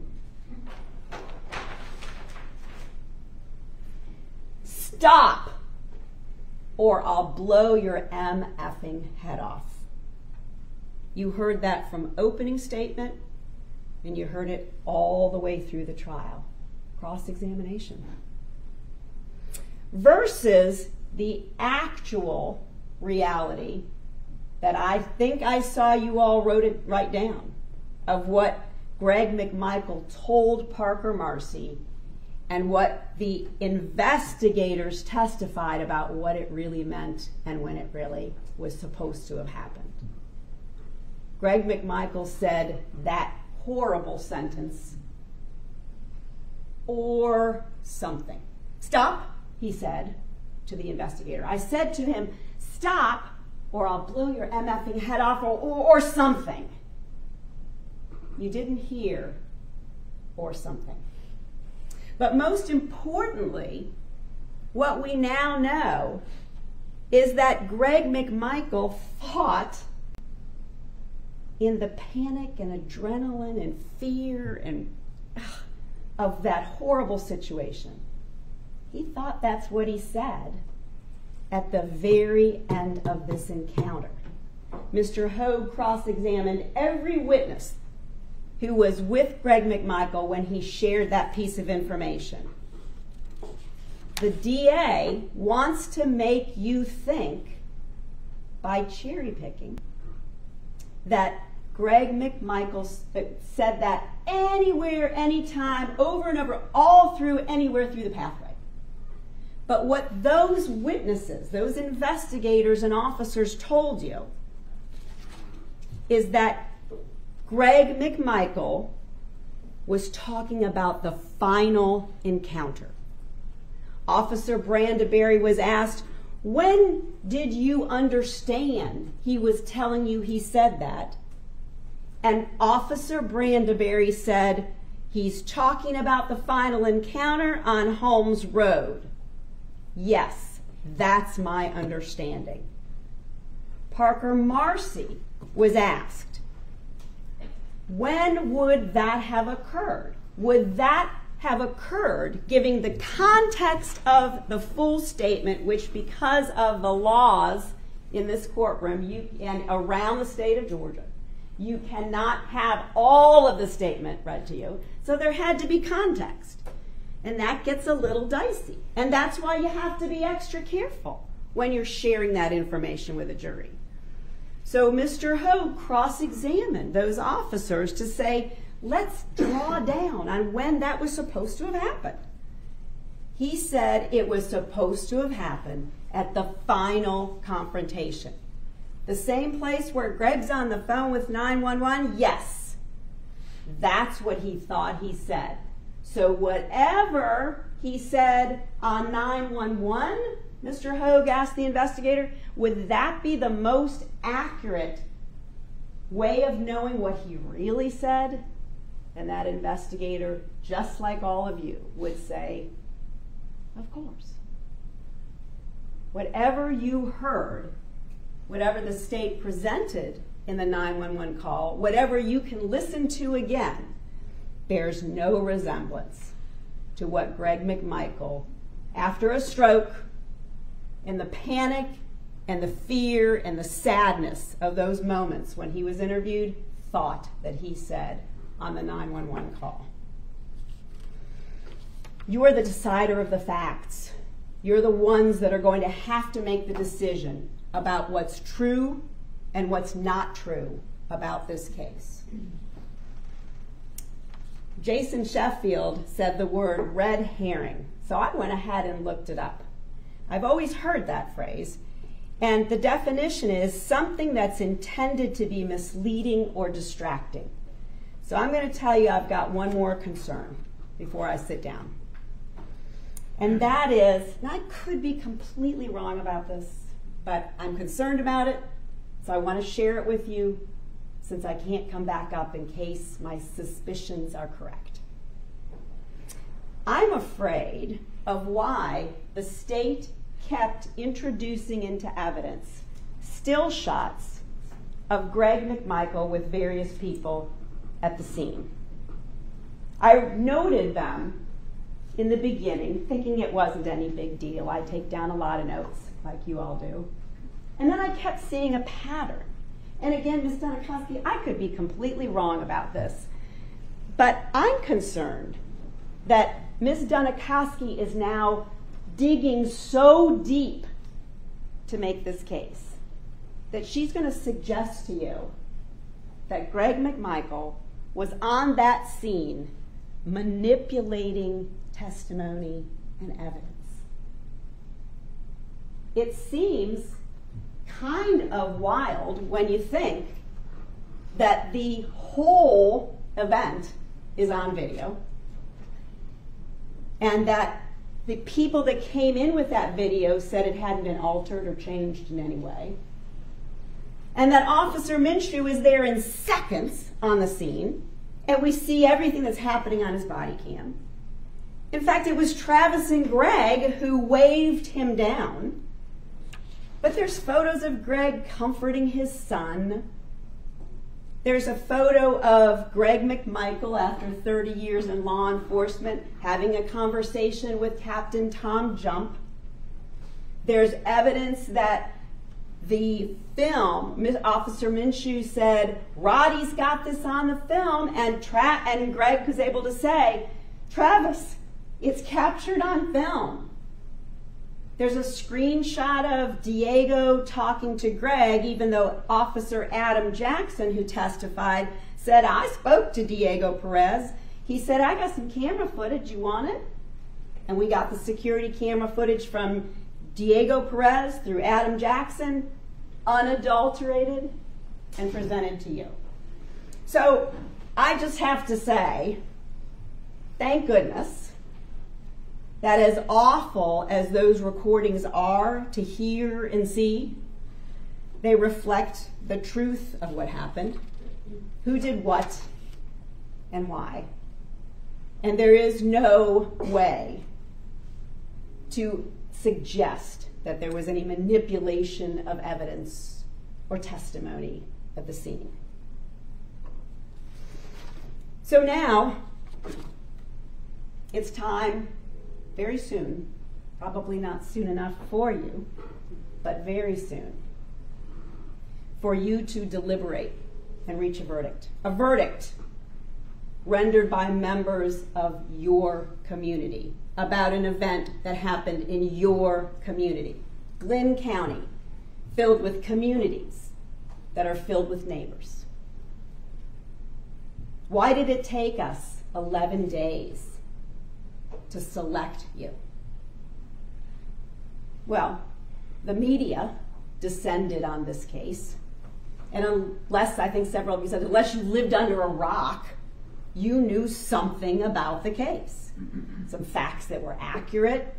B: Stop, or I'll blow your MFing head off. You heard that from opening statement, and you heard it all the way through the trial. Cross-examination. Versus the actual reality that I think I saw you all write down of what Greg McMichael told Parker Marcy and what the investigators testified about what it really meant and when it really was supposed to have happened. Greg McMichael said that horrible sentence, "or something." "Stop," he said to the investigator. I said to him, "Stop, or I'll blow your MFing head off," or something. You didn't hear "or something." But most importantly, what we now know is that Greg McMichael thought, in the panic and adrenaline and fear and of that horrible situation, he thought that's what he said at the very end of this encounter. Mr. Hogue cross-examined every witness who was with Greg McMichael when he shared that piece of information. The DA wants to make you think, by cherry picking, that Greg McMichael said that anywhere, anytime, over and over, all through, anywhere through the pathway. But what those witnesses, those investigators and officers told you is that Greg McMichael was talking about the final encounter. Officer Brandeberry was asked, "When did you understand he was telling you he said that?" And Officer Brandeberry said, "He's talking about the final encounter on Holmes Road." "Yes, that's my understanding." Parker Marcy was asked, "When would that have occurred?" Would that have occurred giving the context of the full statement, which because of the laws in this courtroom and around the state of Georgia, you cannot have all of the statement read to you, so there had to be context. And that gets a little dicey. And that's why you have to be extra careful when you're sharing that information with a jury. So Mr. Hogue cross-examined those officers to say, let's draw down on when that was supposed to have happened. He said it was supposed to have happened at the final confrontation. The same place where Greg's on the phone with 911? Yes. That's what he thought he said. So whatever he said on 911, Mr. Hogue asked the investigator, would that be the most accurate way of knowing what he really said? And that investigator, just like all of you, would say, of course. Whatever you heard, whatever the state presented in the 911 call, whatever you can listen to again, bears no resemblance to what Greg McMichael, after a stroke, in the panic and the fear and the sadness of those moments when he was interviewed, thought that he said on the 911 call. You are the decider of the facts. You're the ones that are going to have to make the decision about what's true and what's not true about this case. Jason Sheffield said the word red herring, so I went ahead and looked it up. I've always heard that phrase, and the definition is something that's intended to be misleading or distracting. So I'm going to tell you I've got one more concern before I sit down. And that is, and I could be completely wrong about this, but I'm concerned about it, so I want to share it with you since I can't come back up in case my suspicions are correct. I'm afraid of why the state kept introducing into evidence still shots of Greg McMichael with various people at the scene. I noted them in the beginning, thinking it wasn't any big deal. I take down a lot of notes, like you all do. And then I kept seeing a pattern. And again, Ms. Dunikoski, I could be completely wrong about this, but I'm concerned that Ms. Dunikoski is now digging so deep to make this case that she's going to suggest to you that Greg McMichael was on that scene manipulating testimony and evidence. It seems kind of wild when you think that the whole event is on video and that the people that came in with that video said it hadn't been altered or changed in any way, and that Officer Minshew is there in seconds on the scene, and we see everything that's happening on his body cam. In fact, it was Travis and Greg who waved him down. But there's photos of Greg comforting his son. There's a photo of Greg McMichael after 30 years in law enforcement having a conversation with Captain Tom Jump. There's evidence that the film, Officer Minshew said, Roddy's got this on the film, and Greg was able to say, Travis, it's captured on film. There's a screenshot of Diego talking to Greg, even though Officer Adam Jackson, who testified, said, I spoke to Diego Perez. He said, I got some camera footage, you want it? And we got the security camera footage from Diego Perez through Adam Jackson, unadulterated, and presented to you. So I just have to say, thank goodness that as awful as those recordings are to hear and see, they reflect the truth of what happened, who did what, and why. And there is no way to suggest that there was any manipulation of evidence or testimony at the scene. So now, it's time, very soon, probably not soon enough for you, but very soon, for you to deliberate and reach a verdict. A verdict rendered by members of your community about an event that happened in your community. Glynn County, filled with communities that are filled with neighbors. Why did it take us 11 days to select you? Well, the media descended on this case. And unless, I think several of you said, unless you lived under a rock, you knew something about the case. Some facts that were accurate,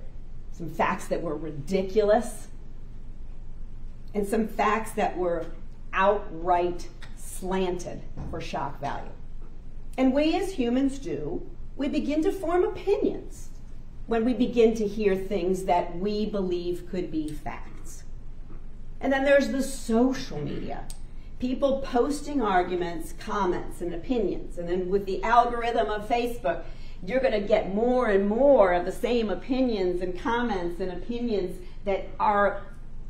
B: some facts that were ridiculous, and some facts that were outright slanted for shock value. And we as humans do, we begin to form opinions when we begin to hear things that we believe could be facts. And then there's the social media. People posting arguments, comments, and opinions. And then with the algorithm of Facebook, you're going to get more and more of the same opinions and comments and opinions that are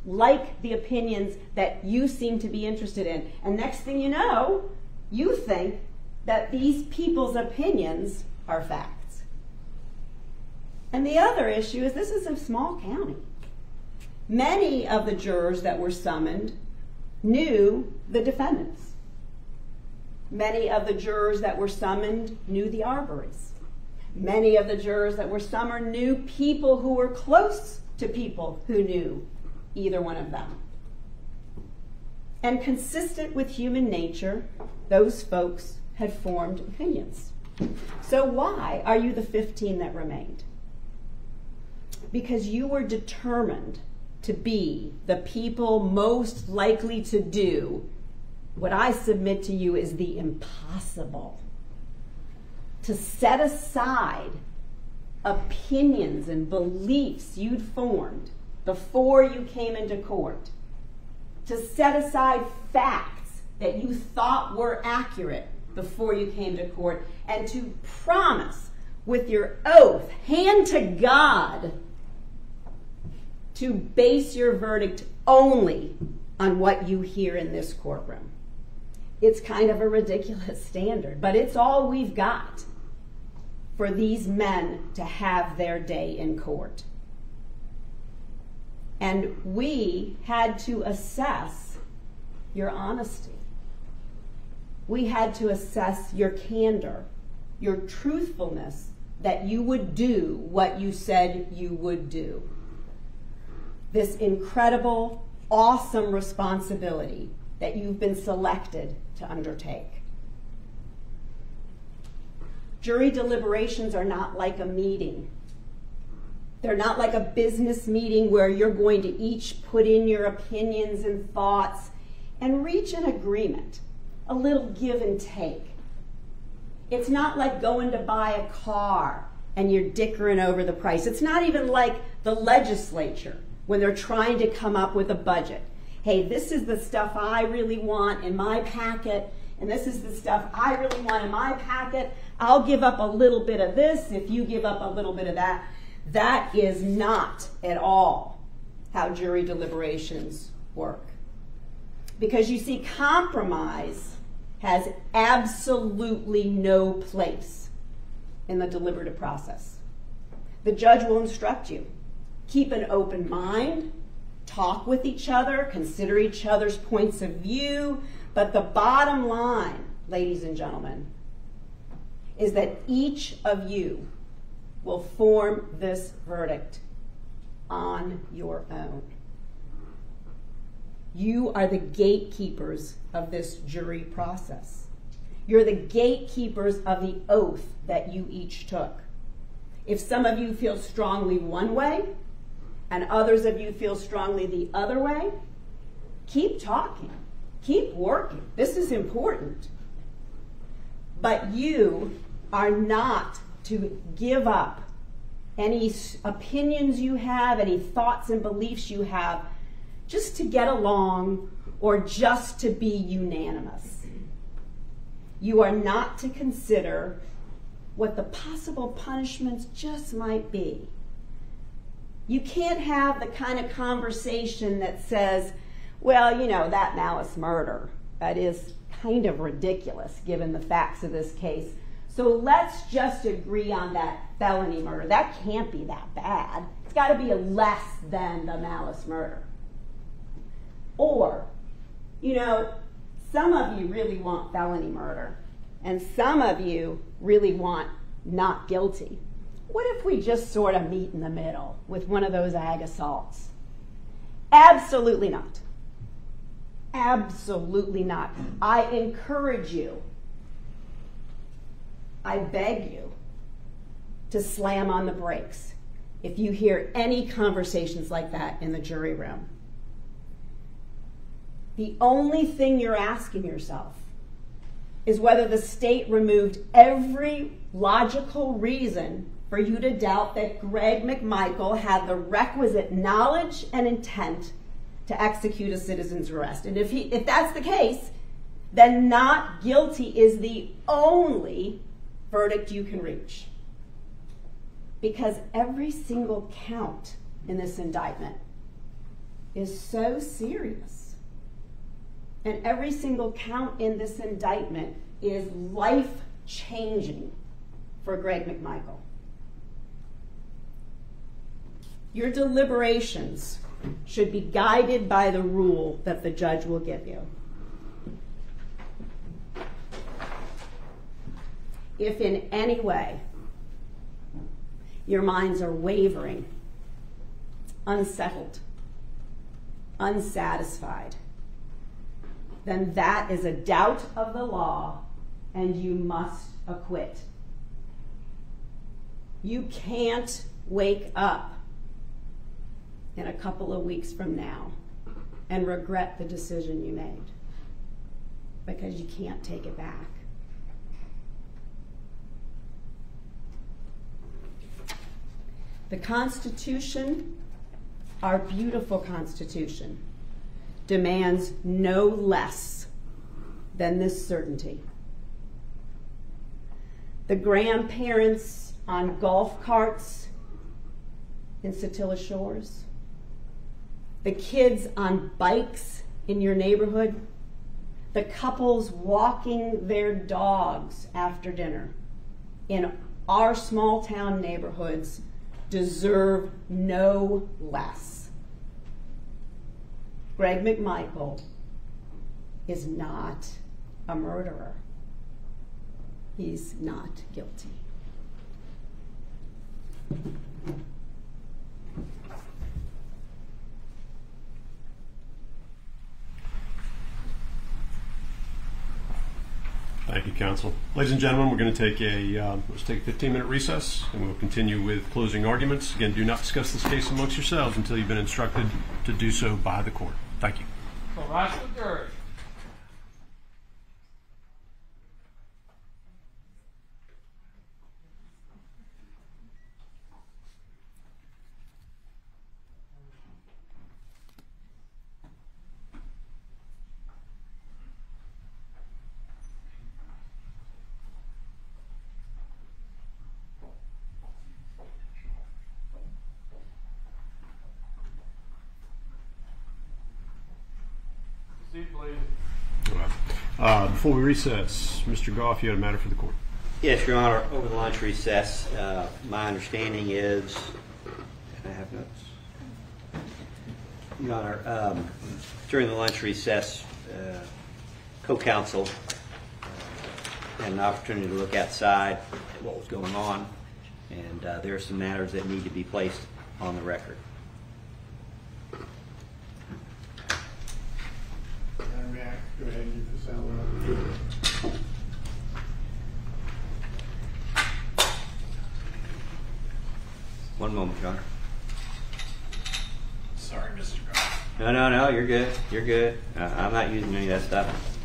B: like the opinions that you seem to be interested in. And next thing you know, you think that these people's opinions are facts. And the other issue is this is a small county. Many of the jurors that were summoned knew the defendants. Many of the jurors that were summoned knew the Arberies. Many of the jurors that were summoned knew people who were close to people who knew either one of them. And consistent with human nature, those folks had formed opinions. So why are you the 15 that remained? Because you were determined to be the people most likely to do what I submit to you is the impossible. To set aside opinions and beliefs you'd formed before you came into court. To set aside facts that you thought were accurate before you came to court. And to promise with your oath, hand to God, to base your verdict only on what you hear in this courtroom. It's kind of a ridiculous standard, but it's all we've got for these men to have their day in court. And we had to assess your honesty. We had to assess your candor, your truthfulness, that you would do what you said you would do. This incredible, awesome responsibility that you've been selected to undertake. Jury deliberations are not like a meeting. They're not like a business meeting where you're going to each put in your opinions and thoughts and reach an agreement, a little give and take. It's not like going to buy a car and you're dickering over the price. It's not even like the legislature when they're trying to come up with a budget. Hey, this is the stuff I really want in my packet, and this is the stuff I really want in my packet. I'll give up a little bit of this if you give up a little bit of that. That is not at all how jury deliberations work. Because you see, compromise has absolutely no place in the deliberative process. The judge will instruct you. Keep an open mind, talk with each other, consider each other's points of view, but the bottom line, ladies and gentlemen, is that each of you will form this verdict on your own. You are the gatekeepers of this jury process. You're the gatekeepers of the oath that you each took. If some of you feel strongly one way, and others of you feel strongly the other way, keep talking, keep working. This is important. But you are not to give up any opinions you have, any thoughts and beliefs you have, just to get along or just to be unanimous. You are not to consider what the possible punishments just might be. You can't have the kind of conversation that says, well, you know, that malice murder, that is kind of ridiculous given the facts of this case. So let's just agree on that felony murder. That can't be that bad. It's got to be less than the malice murder. Or, you know, some of you really want felony murder, and some of you really want not guilty. What if we just sort of meet in the middle with one of those ag assaults? Absolutely not. Absolutely not. I encourage you, I beg you, to slam on the brakes if you hear any conversations like that in the jury room. The only thing you're asking yourself is whether the state removed every logical reason for you to doubt that Greg McMichael had the requisite knowledge and intent to execute a citizen's arrest. And if that's the case, then not guilty is the only verdict you can reach. Because every single count in this indictment is so serious. And every single count in this indictment is life-changing for Greg McMichael. Your deliberations should be guided by the rule that the judge will give you. If in any way your minds are wavering, unsettled, unsatisfied, then that is a doubt of the law and you must acquit. You can't wake up in a couple of weeks from now and regret the decision you made, because you can't take it back. The Constitution, our beautiful Constitution, demands no less than this certainty. The grandparents on golf carts in Satilla Shores, the kids on bikes in your neighborhood, the couples walking their dogs after dinner in our small town neighborhoods deserve no less. Greg McMichael is not a murderer. He's not guilty.
A: Thank you, counsel. Ladies and gentlemen, we're going to take let's take a 15-minute recess, and we'll continue with closing arguments. Again, do not discuss this case amongst yourselves until you've been instructed to do so by the court. Thank you.
C: All rise for the jury.
A: Before we recess, Mr. Goff, you had a matter for the court.
D: Yes, Your Honor. Over the lunch recess, my understanding is, can I have notes? Your Honor, during the lunch recess, co-counsel had an opportunity to look outside at what was going on, and there are some matters that need to be placed on the record.
F: Go ahead and get this out.
D: One moment, Your Honor.
F: Sorry, Mr. Goff.
D: No, you're good. You're good. I'm not using any of that stuff.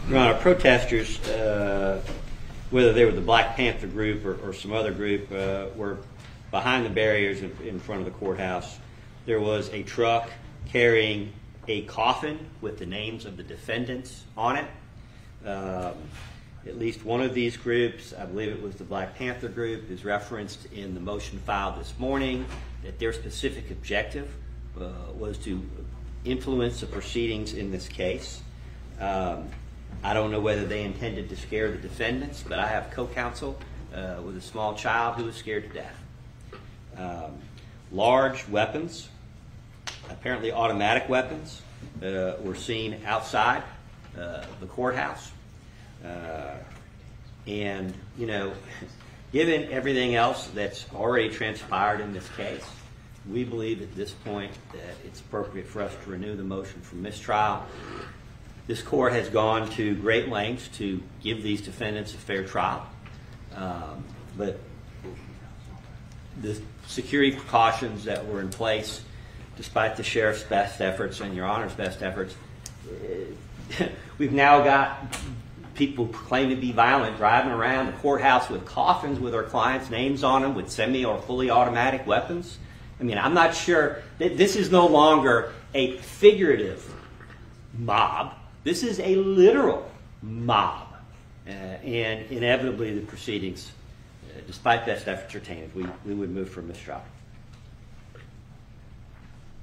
D: Your Honor, protesters, whether they were the Black Panther group or some other group, were behind the barriers in front of the courthouse. There was a truck carrying a coffin with the names of the defendants on it. At least one of these groups, I believe it was the Black Panther group, is referenced in the motion filed this morning that their specific objective was to influence the proceedings in this case. I don't know whether they intended to scare the defendants, but I have co-counsel with a small child who was scared to death. Large weapons, apparently automatic weapons, were seen outside the courthouse. And, you know, given everything else that's already transpired in this case, we believe at this point that it's appropriate for us to renew the motion for mistrial This court has gone to great lengths to give these defendants a fair trial, but the security precautions that were in place, despite the sheriff's best efforts and your Honor's best efforts, we've now got people claim to be violent driving around the courthouse with coffins with our clients' names on them with semi or fully automatic weapons. I mean, I'm not sure that this is no longer a figurative mob. This is a literal mob. And inevitably the proceedings, despite best efforts, are tainted. We would move for mistrial.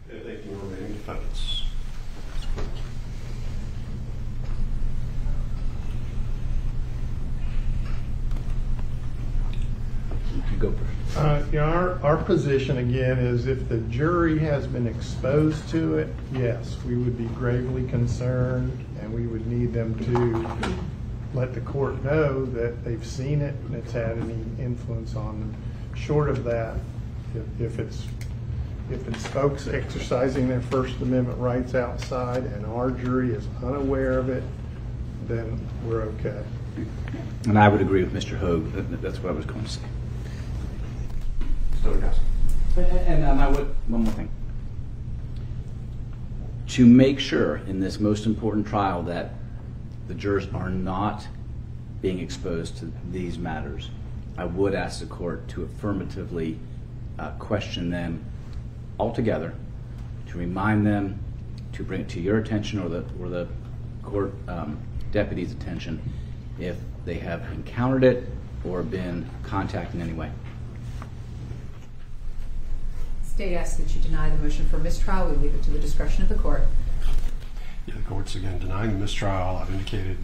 A: Thank you, remaining defendants.
G: Go first.
F: Our position again is if the jury has been exposed to it, yes, we would be gravely concerned, and we would need them to let the court know that they've seen it and it's had any influence on them. Short of that, if it's folks exercising their First Amendment rights outside and our jury is unaware of it, then we're okay.
G: And I would agree with Mr. Hogue. That's what I was going to say. And I would, one more thing. To make sure in this most important trial that the jurors are not being exposed to these matters, I would ask the court to affirmatively question them altogether, to remind them, to bring it to your attention or the court deputy's attention if they have encountered it or been contacted in any way.
E: State asks that you deny the motion for mistrial. We leave it to the discretion of the court.
A: Yeah, the court's again denying the mistrial. I've indicated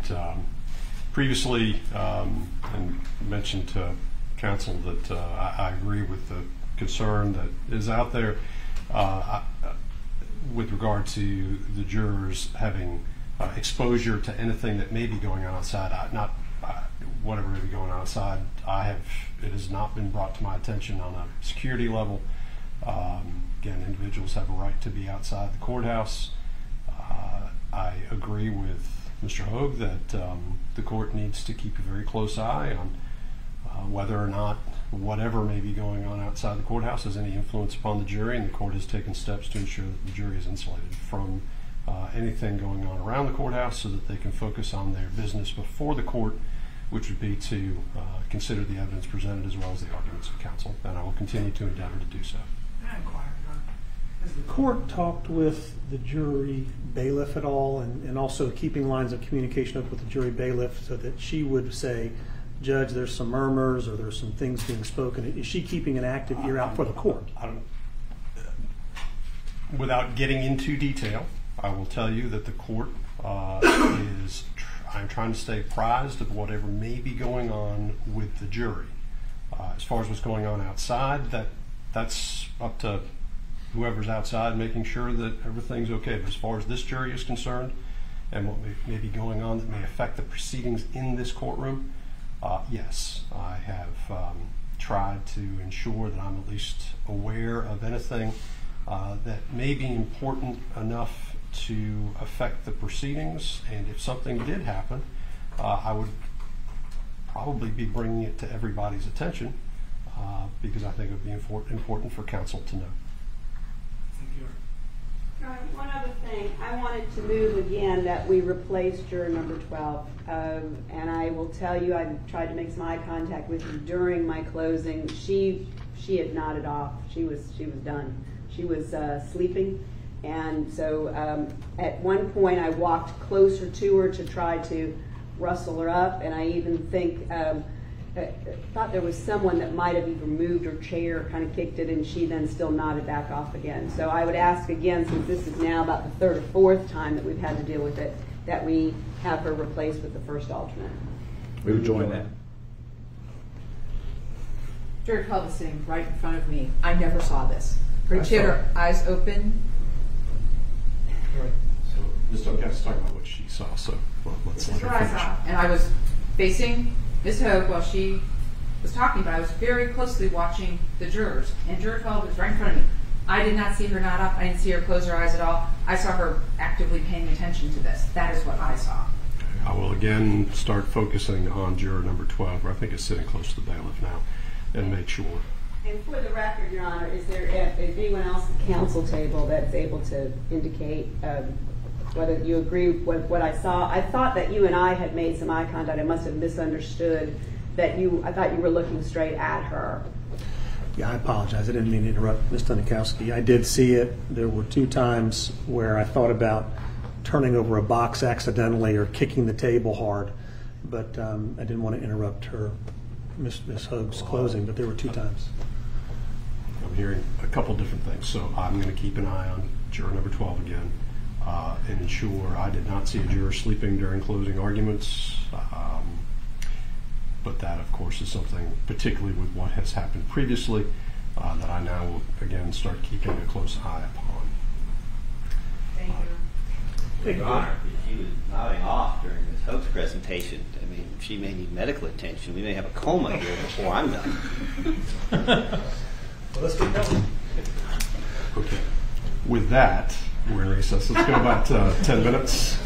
A: previously and mentioned to counsel that I agree with the concern that is out there with regard to the jurors having exposure to anything that may be going on outside. Whatever may be going on outside, it has not been brought to my attention on a security level. Again, individuals have a right to be outside the courthouse. I agree with Mr. Hogue that the court needs to keep a very close eye on whether or not whatever may be going on outside the courthouse has any influence upon the jury, and the court has taken steps to ensure that the jury is insulated from anything going on around the courthouse so that they can focus on their business before the court, which would be to consider the evidence presented as well as the arguments of counsel, and I will continue to endeavor to do so.
H: Has the court talked with the jury bailiff at all, and also keeping lines of communication up with the jury bailiff so that she would say, Judge, there's some murmurs or there's some things being spoken? Is she keeping an active ear out for the court?
A: Without getting into detail, I will tell you that the court I'm trying to stay apprised of whatever may be going on with the jury. As far as what's going on outside, that's up to whoever's outside making sure that everything's okay. But as far as this jury is concerned and what may be going on that may affect the proceedings in this courtroom, yes, I have tried to ensure that I'm at least aware of anything that may be important enough to affect the proceedings. And if something did happen, I would probably be bringing it to everybody's attention because I think it would be important for counsel to know.
B: One other thing, I wanted to move again that we replace juror number 12, and I will tell you, I tried to make some eye contact with her during my closing. She had nodded off. She was done. She was sleeping, and so at one point I walked closer to her to try to rustle her up, and I even thought there was someone that might have even moved her chair, kind of kicked it, and she then still nodded back off again. So I would ask again, since this is now about the third or fourth time that we've had to deal with it, that we have her replaced with the first alternate.
G: We would join that.
E: Juror 12 is sitting right in front of me. I never saw this. She had her eyes open.
A: Right. So Ms. Duncan's talking about what she saw, so let's
E: This is
A: let
E: what
A: her
E: I
A: finish.
E: saw. And I was facing Ms. Hogue while she was talking, but I was very closely watching the jurors. And juror 12 was right in front of me. I did not see her nod up. I didn't see her close her eyes at all. I saw her actively paying attention to this. That is what I saw.
A: I will again start focusing on juror number 12, where I think is sitting close to the bailiff now, and make sure.
B: And for the record, Your Honor, is there anyone else at the council table that's able to indicate whether you agree with what I saw? I thought that you and I had made some eye contact. I must have misunderstood that I thought you were looking straight at her.
H: Yeah, I apologize. I didn't mean to interrupt Ms. Dunikowski. I did see it. There were 2 times where I thought about turning over a box accidentally or kicking the table hard, but I didn't want to interrupt her, Ms. Hoag's closing, but there were 2 times.
A: I'm hearing a couple different things, so I'm going to keep an eye on juror number 12 again and ensure I did not see a juror sleeping during closing arguments. But that, of course, is something, particularly with what has happened previously, that I now will again start keeping a close eye upon.
E: Thank you.
D: Your Honor, if she was nodding off during Ms. Hope's presentation, I mean, she may need medical attention. We may have a coma here before I'm done.
H: Well, let's get going.
A: Okay. With that, we're in recess. Let's go about 10 minutes.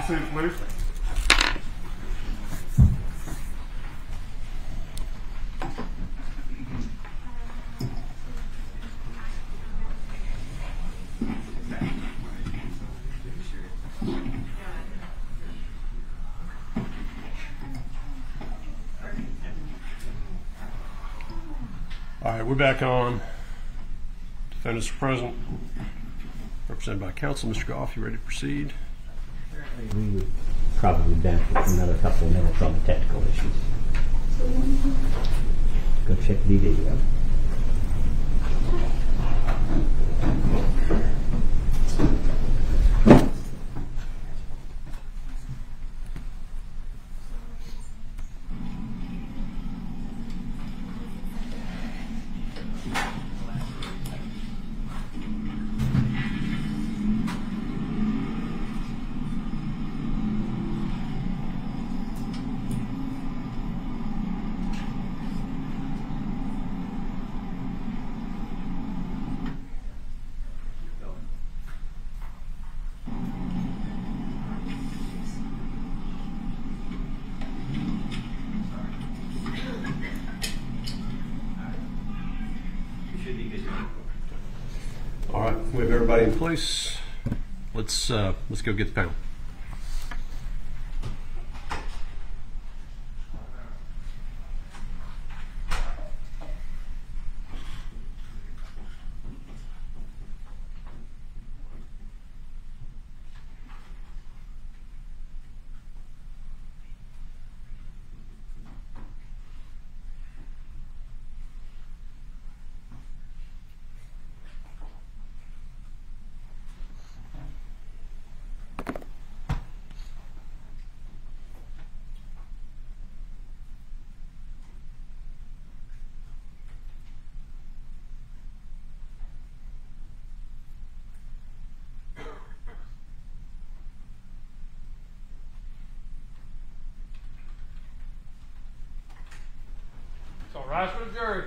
C: seat, please.
A: All right, we're back on. Defendants are present. Represented by counsel. Mr. Goff, you ready to proceed?
D: We would probably benefit from another couple of minutes on the technical issues. Go check the video.
A: All right, we have everybody in place. Let's go get the panel.
C: It's all right for the jury.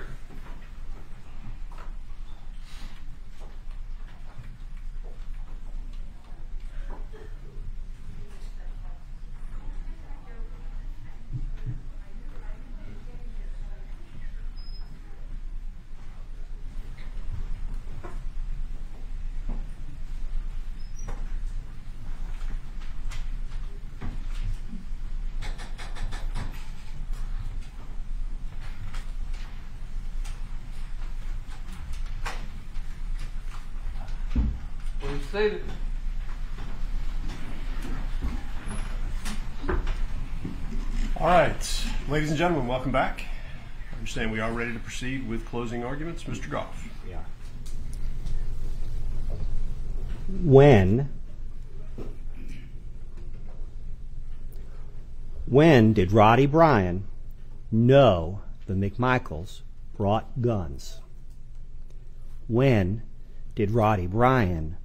C: Please seated.
A: All right, ladies and gentlemen, welcome back. I understand we are ready to proceed with closing arguments. Mr. Goff.
D: We are. When did Roddy Bryan know the McMichaels brought guns? When did Roddy Bryan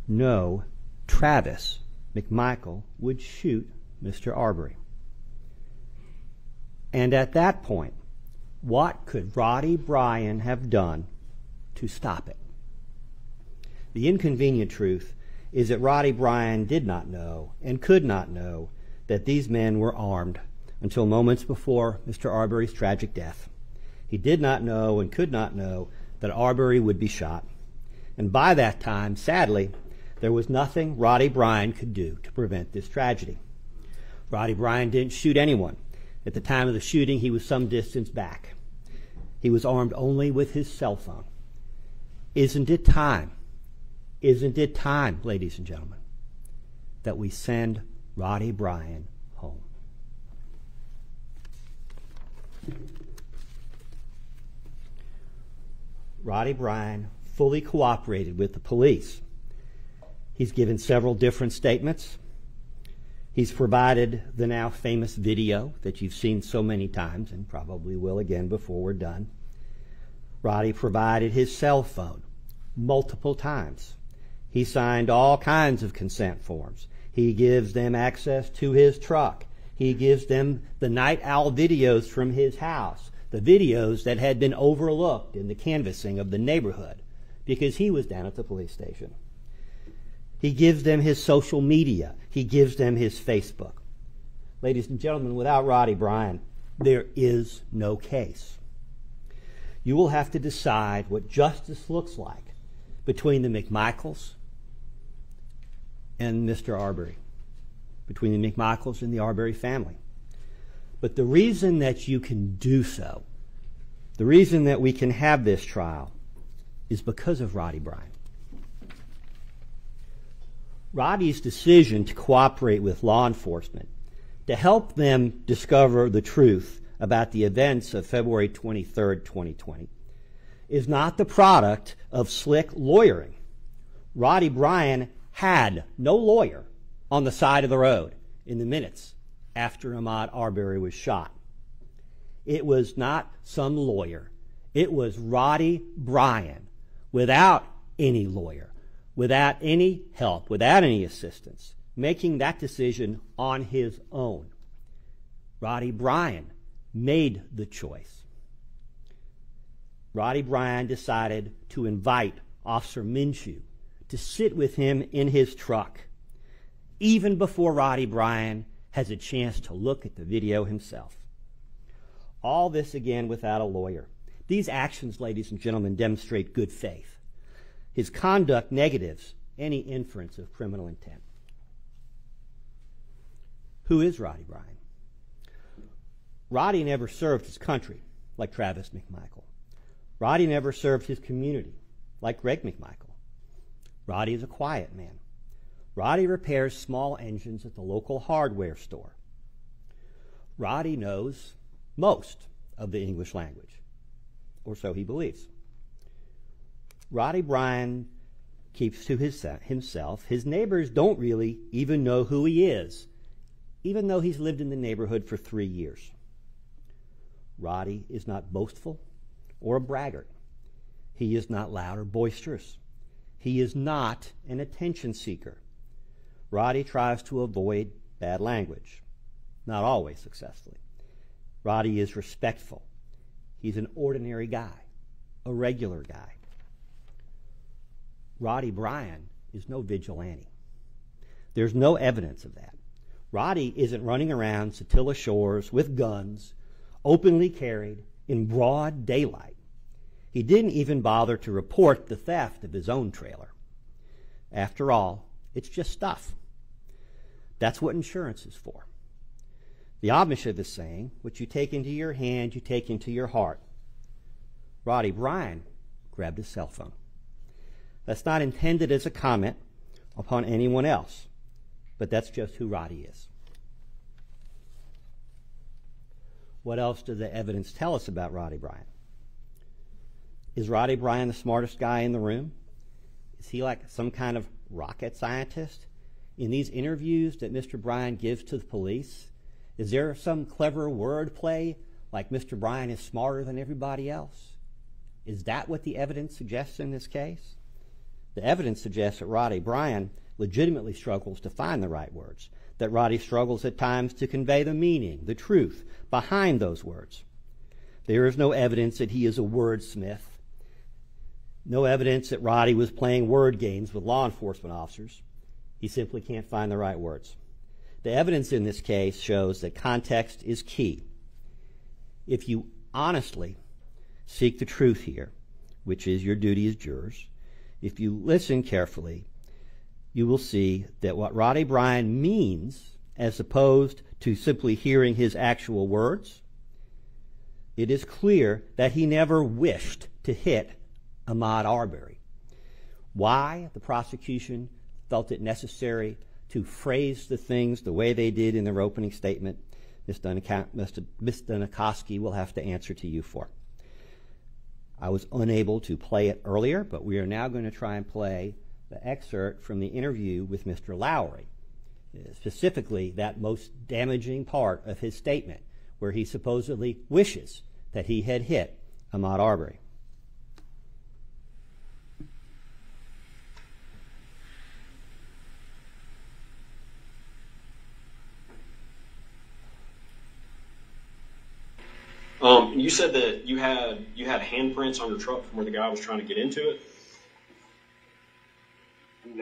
D: know Travis McMichael would shoot Mr. Arbery? And at that point, what could Roddy Bryan have done to stop it? The inconvenient truth is that Roddy Bryan did not know and could not know that these men were armed until moments before Mr. Arbery's tragic death. He did not know and could not know that Arbery would be shot. And by that time, sadly, there was nothing Roddy Bryan could do to prevent this tragedy. Roddy Bryan didn't shoot anyone. At the time of the shooting, he was some distance back. He was armed only with his cell phone. Isn't it time, ladies and gentlemen, that we send Roddy Bryan home? Roddy Bryan fully cooperated with the police. He's given several different statements. He's provided the now famous video that you've seen so many times and probably will again before we're done. Roddy provided his cell phone multiple times. He signed all kinds of consent forms. He gives them access to his truck. He gives them the night owl videos from his house, the videos that had been overlooked in the canvassing of the neighborhood because he was down at the police station.
I: He gives them his social media. He gives them his Facebook. Ladies and gentlemen, without Roddy Bryan, there is no case. You will have to decide what justice looks like between the McMichaels and Mr. Arbery, between the McMichaels and the Arbery family. But the reason that you can do so, the reason that we can have this trial, is because of Roddy Bryan. Roddy's decision to cooperate with law enforcement to help them discover the truth about the events of February 23rd, 2020, is not the product of slick lawyering. Roddy Bryan had no lawyer on the side of the road in the minutes after Ahmaud Arbery was shot. It was not some lawyer. It was Roddy Bryan, without any lawyer, without any help, without any assistance, making that decision on his own. Roddy Bryan made the choice. Roddy Bryan decided to invite Officer Minshew to sit with him in his truck, even before Roddy Bryan has a chance to look at the video himself. All this again without a lawyer. These actions, ladies and gentlemen, demonstrate good faith. His conduct negatives any inference of criminal intent. Who is Roddy Bryan? Roddy never served his country like Travis McMichael. Roddy never served his community like Greg McMichael. Roddy is a quiet man. Roddy repairs small engines at the local hardware store. Roddy knows most of the English language, or so he believes. Roddy Bryan keeps to himself. His neighbors don't really even know who he is, even though he's lived in the neighborhood for 3 years. Roddy is not boastful or a braggart. He is not loud or boisterous. He is not an attention seeker. Roddy tries to avoid bad language, not always successfully. Roddy is respectful. He's an ordinary guy, a regular guy. Roddy Bryan is no vigilante. There's no evidence of that. Roddy isn't running around Satilla Shores with guns, openly carried, in broad daylight. He didn't even bother to report the theft of his own trailer. After all, it's just stuff. That's what insurance is for. The Amish have the saying, what you take into your hand, you take into your heart. Roddy Bryan grabbed his cell phone. That's not intended as a comment upon anyone else, but that's just who Roddy is. What else does the evidence tell us about Roddy Bryan? Is Roddy Bryan the smartest guy in the room? Is he like some kind of rocket scientist? In these interviews that Mr. Bryan gives to the police, is there some clever wordplay like Mr. Bryan is smarter than everybody else? Is that what the evidence suggests in this case? The evidence suggests that Roddy Bryan legitimately struggles to find the right words, that Roddy struggles at times to convey the meaning, the truth behind those words. There is no evidence that he is a wordsmith, no evidence that Roddy was playing word games with law enforcement officers. He simply can't find the right words. The evidence in this case shows that context is key. If you honestly seek the truth here, which is your duty as jurors, if you listen carefully, you will see that what Roddy Bryan means, as opposed to simply hearing his actual words, it is clear that he never wished to hit Ahmaud Arbery. Why the prosecution felt it necessary to phrase the things the way they did in their opening statement, Ms. Dunikoski will have to answer to you for. I was unable to play it earlier, but we are now going to try and play the excerpt from the interview with Mr. Lowry, specifically that most damaging part of his statement, where he supposedly wishes that he had hit Ahmaud Arbery.
J: You said that you had handprints on your truck from where the guy was trying to get into it.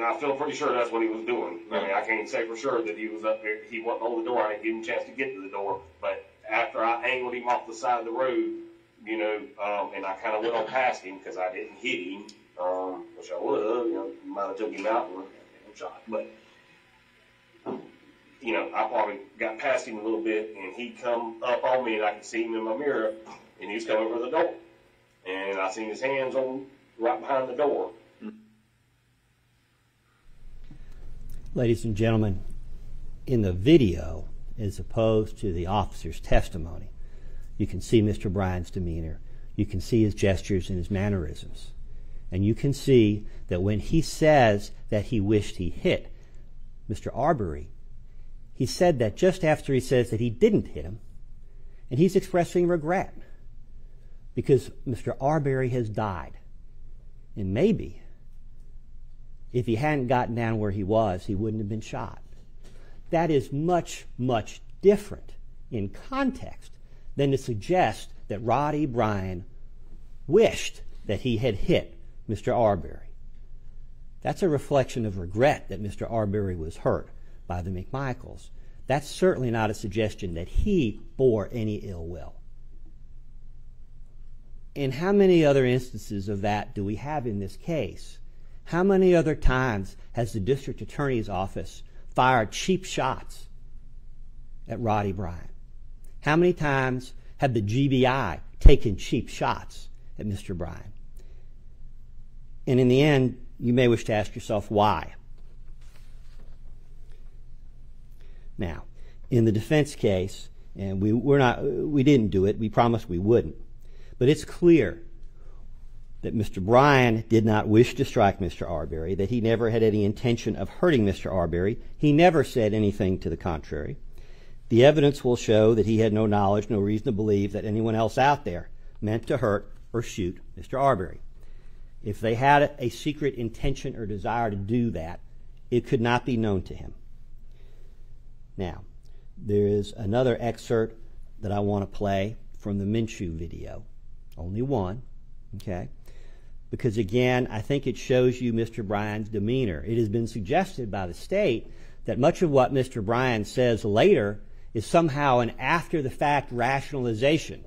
K: I feel pretty sure that's what he was doing. I mean, I can't say for sure that he was up there. He wasn't on the door. I didn't give him a chance to get to the door. But after I angled him off the side of the road, you know, and I kind of went on past him because I didn't hit him, which I would have, you know, might have took him out and shot. But, you know, I probably got past him a little bit, and he come up on me, and I could see him in my mirror, and he was coming for the door. And I seen his hands on right behind the door.
I: Ladies and gentlemen, in the video, as opposed to the officer's testimony, you can see Mr. Bryan's demeanor. You can see his gestures and his mannerisms. And you can see that when he says that he wished he hit Mr. Arbery, he said that just after he says that he didn't hit him, and he's expressing regret because Mr. Arbery has died. And maybe if he hadn't gotten down where he was, he wouldn't have been shot. That is much, much different in context than to suggest that Roddy Bryan wished that he had hit Mr. Arbery. That's a reflection of regret that Mr. Arbery was hurt by the McMichaels. That's certainly not a suggestion that he bore any ill will. And how many other instances of that do we have in this case? How many other times has the district attorney's office fired cheap shots at Roddy Bryan? How many times have the GBI taken cheap shots at Mr. Bryan? And in the end, you may wish to ask yourself why. Now, in the defense case, and we didn't do it, we promised we wouldn't, but it's clear that Mr. Bryan did not wish to strike Mr. Arbery, that he never had any intention of hurting Mr. Arbery. He never said anything to the contrary. The evidence will show that he had no knowledge, no reason to believe that anyone else out there meant to hurt or shoot Mr. Arbery. If they had a secret intention or desire to do that, it could not be known to him. Now, there is another excerpt that I want to play from the Minshew video. Only one, okay? Because again, I think it shows you Mr. Bryan's demeanor. It has been suggested by the state that much of what Mr. Bryan says later is somehow an after-the-fact rationalization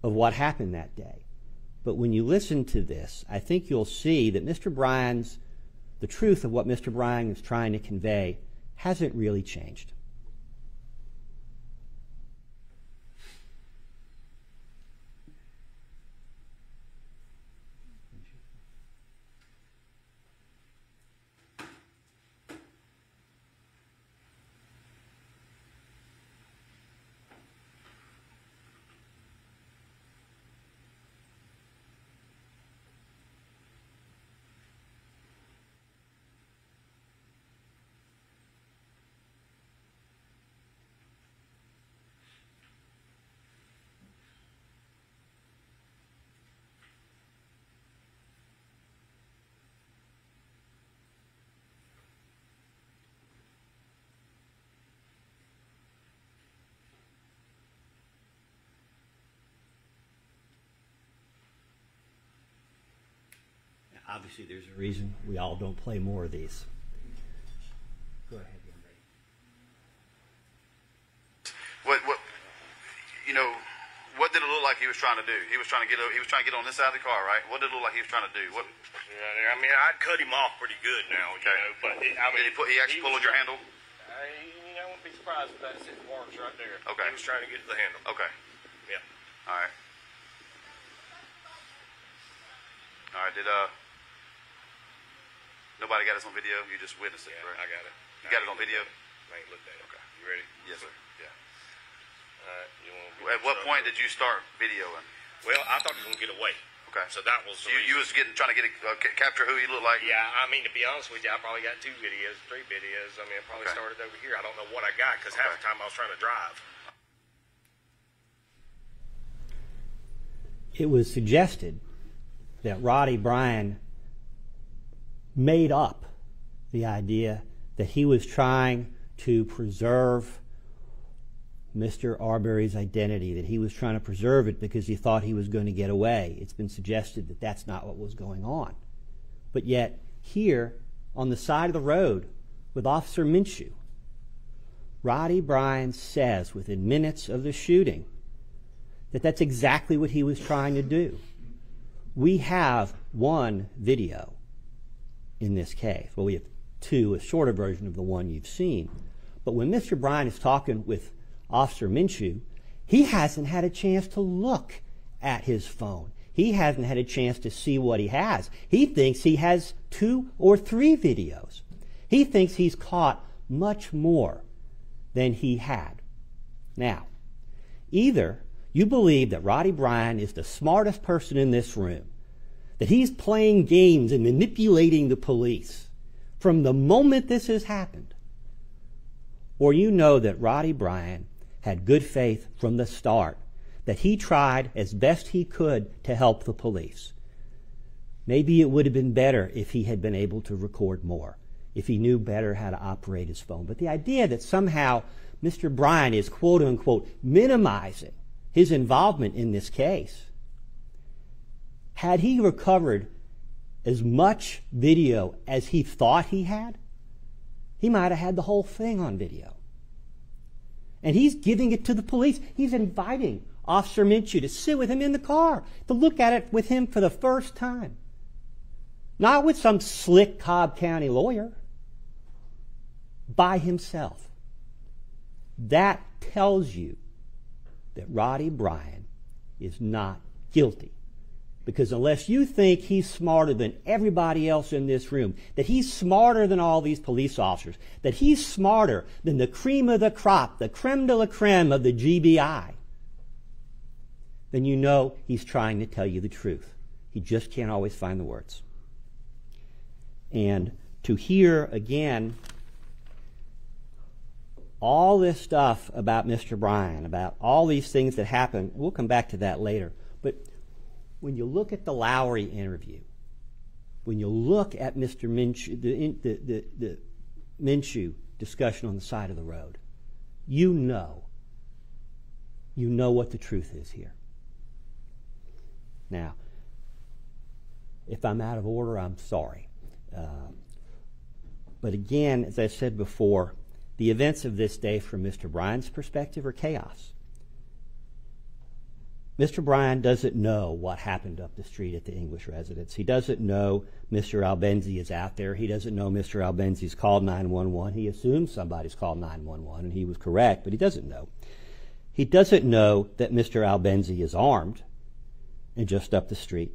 I: of what happened that day. But when you listen to this, I think you'll see that the truth of what Mr. Bryan is trying to convey hasn't really changed. Obviously, there's a reason we all don't play more of these. Go ahead, Henry.
L: What did it look like he was trying to do? He was trying to get on this side of the car, right? What did it look like he was trying to do? What?
M: Yeah, I mean, I'd cut him off pretty good now,
L: okay.
M: You know, but he
L: actually pulled your handle?
M: I wouldn't be surprised if that's his warrants right there.
L: Okay.
M: He was trying to get to the handle.
L: Okay.
M: Yeah.
L: All right. Did nobody got us on video? You just witnessed it, right?
M: I got it.
L: You got it on video?
M: I ain't looked at it.
L: Okay.
M: You ready?
L: Yes, sir.
M: Yeah. All right.
L: At what point did you start videoing?
M: Well, I thought he was going to get away.
L: Okay.
M: So that was the
L: you was trying to capture who he looked like?
M: Yeah, I mean, to be honest with you, I probably got 2 videos, 3 videos. I mean, I probably started over here. I don't know what I got because half the time I was trying to drive.
I: It was suggested that Roddy Bryan made up the idea that he was trying to preserve Mr. Arbery's identity, that he was trying to preserve it because he thought he was going to get away. It's been suggested that that's not what was going on. But yet, here, on the side of the road with Officer Minshew. Roddy Bryan says within minutes of the shooting that that's exactly what he was trying to do. We have one video in this case. Well, we have two, a shorter version of the one you've seen. But when Mr. Bryan is talking with Officer Minshew, he hasn't had a chance to look at his phone. He hasn't had a chance to see what he has. He thinks he has 2 or 3 videos. He thinks he's caught much more than he had. Now, either you believe that Roddy Bryan is the smartest person in this room, that he's playing games and manipulating the police from the moment this has happened, or you know that Roddy Bryan had good faith from the start, that he tried as best he could to help the police. Maybe it would have been better if he had been able to record more, if he knew better how to operate his phone. But the idea that somehow Mr. Bryan is quote-unquote minimizing his involvement in this case, had he recovered as much video as he thought he had, he might have had the whole thing on video. And he's giving it to the police. He's inviting Officer Minshew to sit with him in the car, to look at it with him for the first time. Not with some slick Cobb County lawyer, by himself. That tells you that Roddy Bryan is not guilty. Because unless you think he's smarter than everybody else in this room, that he's smarter than all these police officers, that he's smarter than the cream of the crop, the creme de la creme of the GBI, then you know he's trying to tell you the truth. He just can't always find the words. And to hear again all this stuff about Mr. Bryan, about all these things that happened, we'll come back to that later, but when you look at the Lowry interview, when you look at Mr. Minshew, the Minshew discussion on the side of the road, you know what the truth is here. Now, if I'm out of order, I'm sorry. But again, as I said before, the events of this day from Mr. Bryan's perspective are chaos. Mr. Bryan doesn't know what happened up the street at the English residence. He doesn't know Mr. Albenzi is out there. He doesn't know Mr. Albenzi's called 911. He assumes somebody's called 911, and he was correct, but he doesn't know. He doesn't know that Mr. Albenzi is armed and just up the street.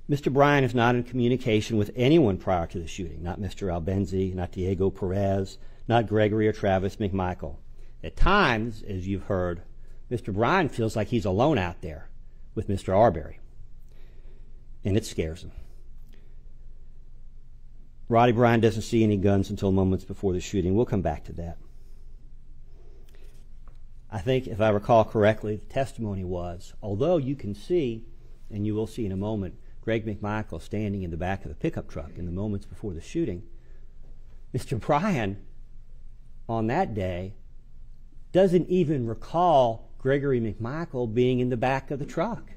I: Mr. Bryan is not in communication with anyone prior to the shooting, not Mr. Albenzi, not Diego Perez, not Gregory or Travis McMichael. At times, as you've heard, Mr. Bryan feels like he's alone out there with Mr. Arbery, and it scares him. Roddy Bryan doesn't see any guns until moments before the shooting. We'll come back to that. I think, if I recall correctly, the testimony was, although you can see, and you will see in a moment, Greg McMichael standing in the back of the pickup truck in the moments before the shooting, Mr. Bryan, on that day, doesn't even recall Gregory McMichael being in the back of the truck.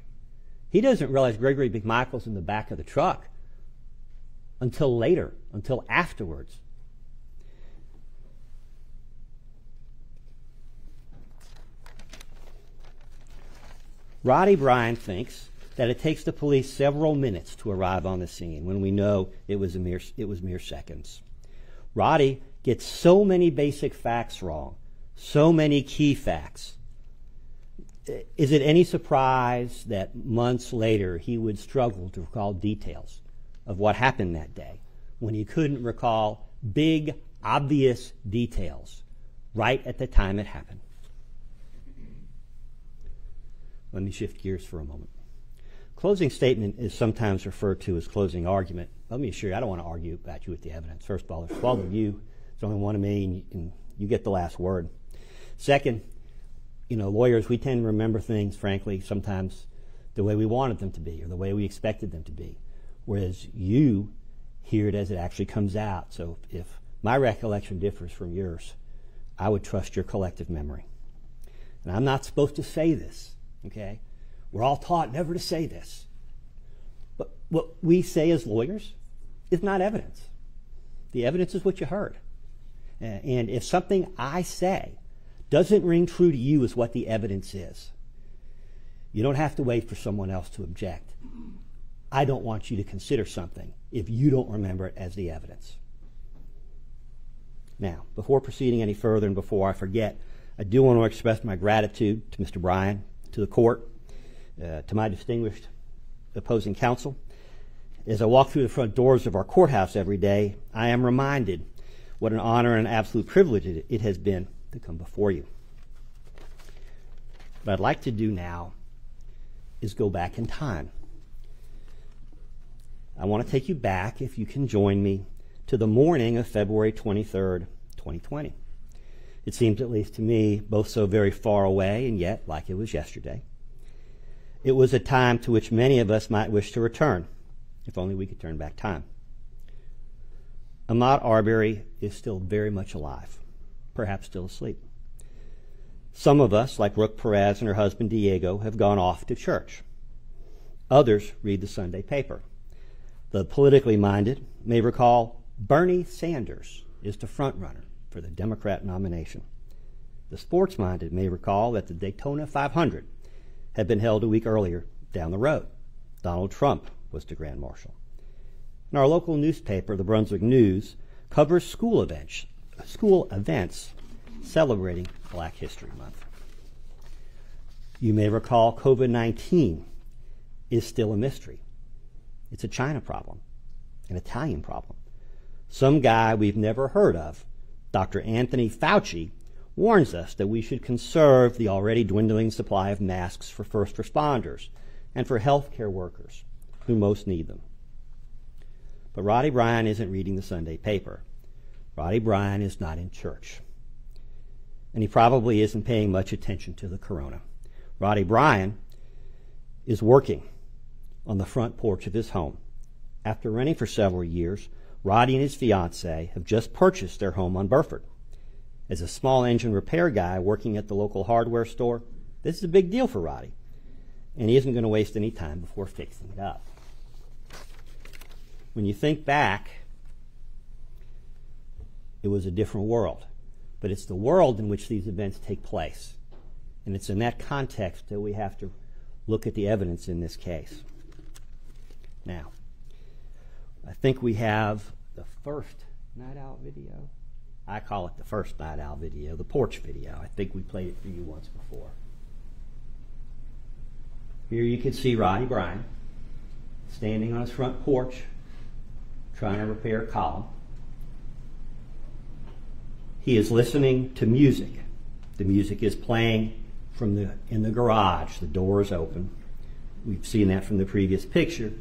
I: He doesn't realize Gregory McMichael's in the back of the truck until later, until afterwards. Roddy Bryan thinks that it takes the police several minutes to arrive on the scene when we know it was mere seconds. Roddy gets so many basic facts wrong, so many key facts. Is it any surprise that months later he would struggle to recall details of what happened that day when he couldn't recall big, obvious details right at the time it happened? Let me shift gears for a moment. Closing statement is sometimes referred to as closing argument. Let me assure you, I don't want to argue about you with the evidence. First of all, there's 12 of you. There's only one of me, and you get the last word. Second, lawyers, we tend to remember things, frankly, sometimes the way we wanted them to be or the way we expected them to be, whereas you hear it as it actually comes out. So if my recollection differs from yours, I would trust your collective memory. And I'm not supposed to say this, okay? We're all taught never to say this. But what we say as lawyers is not evidence. The evidence is what you heard. And if something I say doesn't ring true to you as what the evidence is, you don't have to wait for someone else to object. I don't want you to consider something if you don't remember it as the evidence. Now, before proceeding any further and before I forget, I do want to express my gratitude to Mr. Bryan, to the court, to my distinguished opposing counsel. As I walk through the front doors of our courthouse every day, I am reminded what an honor and an absolute privilege it has been to come before you. What I'd like to do now is go back in time. I want to take you back, if you can join me, to the morning of February 23rd, 2020. It seems, at least to me, both so very far away and yet like it was yesterday. It was a time to which many of us might wish to return, if only we could turn back time. Ahmaud Arbery is still very much alive, perhaps still asleep. Some of us, like Brooke Perez and her husband Diego, have gone off to church. Others read the Sunday paper. The politically minded may recall Bernie Sanders is the front runner for the Democrat nomination. The sports-minded may recall that the Daytona 500 had been held a week earlier down the road. Donald Trump was the Grand Marshal. And our local newspaper, the Brunswick News, covers school events celebrating Black History Month. You may recall COVID-19 is still a mystery. It's a China problem, an Italian problem. Some guy we've never heard of, Dr. Anthony Fauci, warns us that we should conserve the already dwindling supply of masks for first responders and for healthcare workers who most need them. But Roddy Bryan isn't reading the Sunday paper. Roddy Bryan is not in church. And he probably isn't paying much attention to the corona. Roddy Bryan is working on the front porch of his home. After renting for several years, Roddy and his fiancée have just purchased their home on Burford. As a small engine repair guy working at the local hardware store, this is a big deal for Roddy, and he isn't going to waste any time before fixing it up. When you think back, it was a different world, but it's the world in which these events take place, and it's in that context that we have to look at the evidence in this case. Now, I think we have the first Night Owl video. I call it the first Night Owl video, the porch video. I think we played it for you once before. Here you can see Roddy Bryan standing on his front porch trying to repair a column. He is listening to music. The music is playing in the garage. The door is open. We've seen that from the previous picture.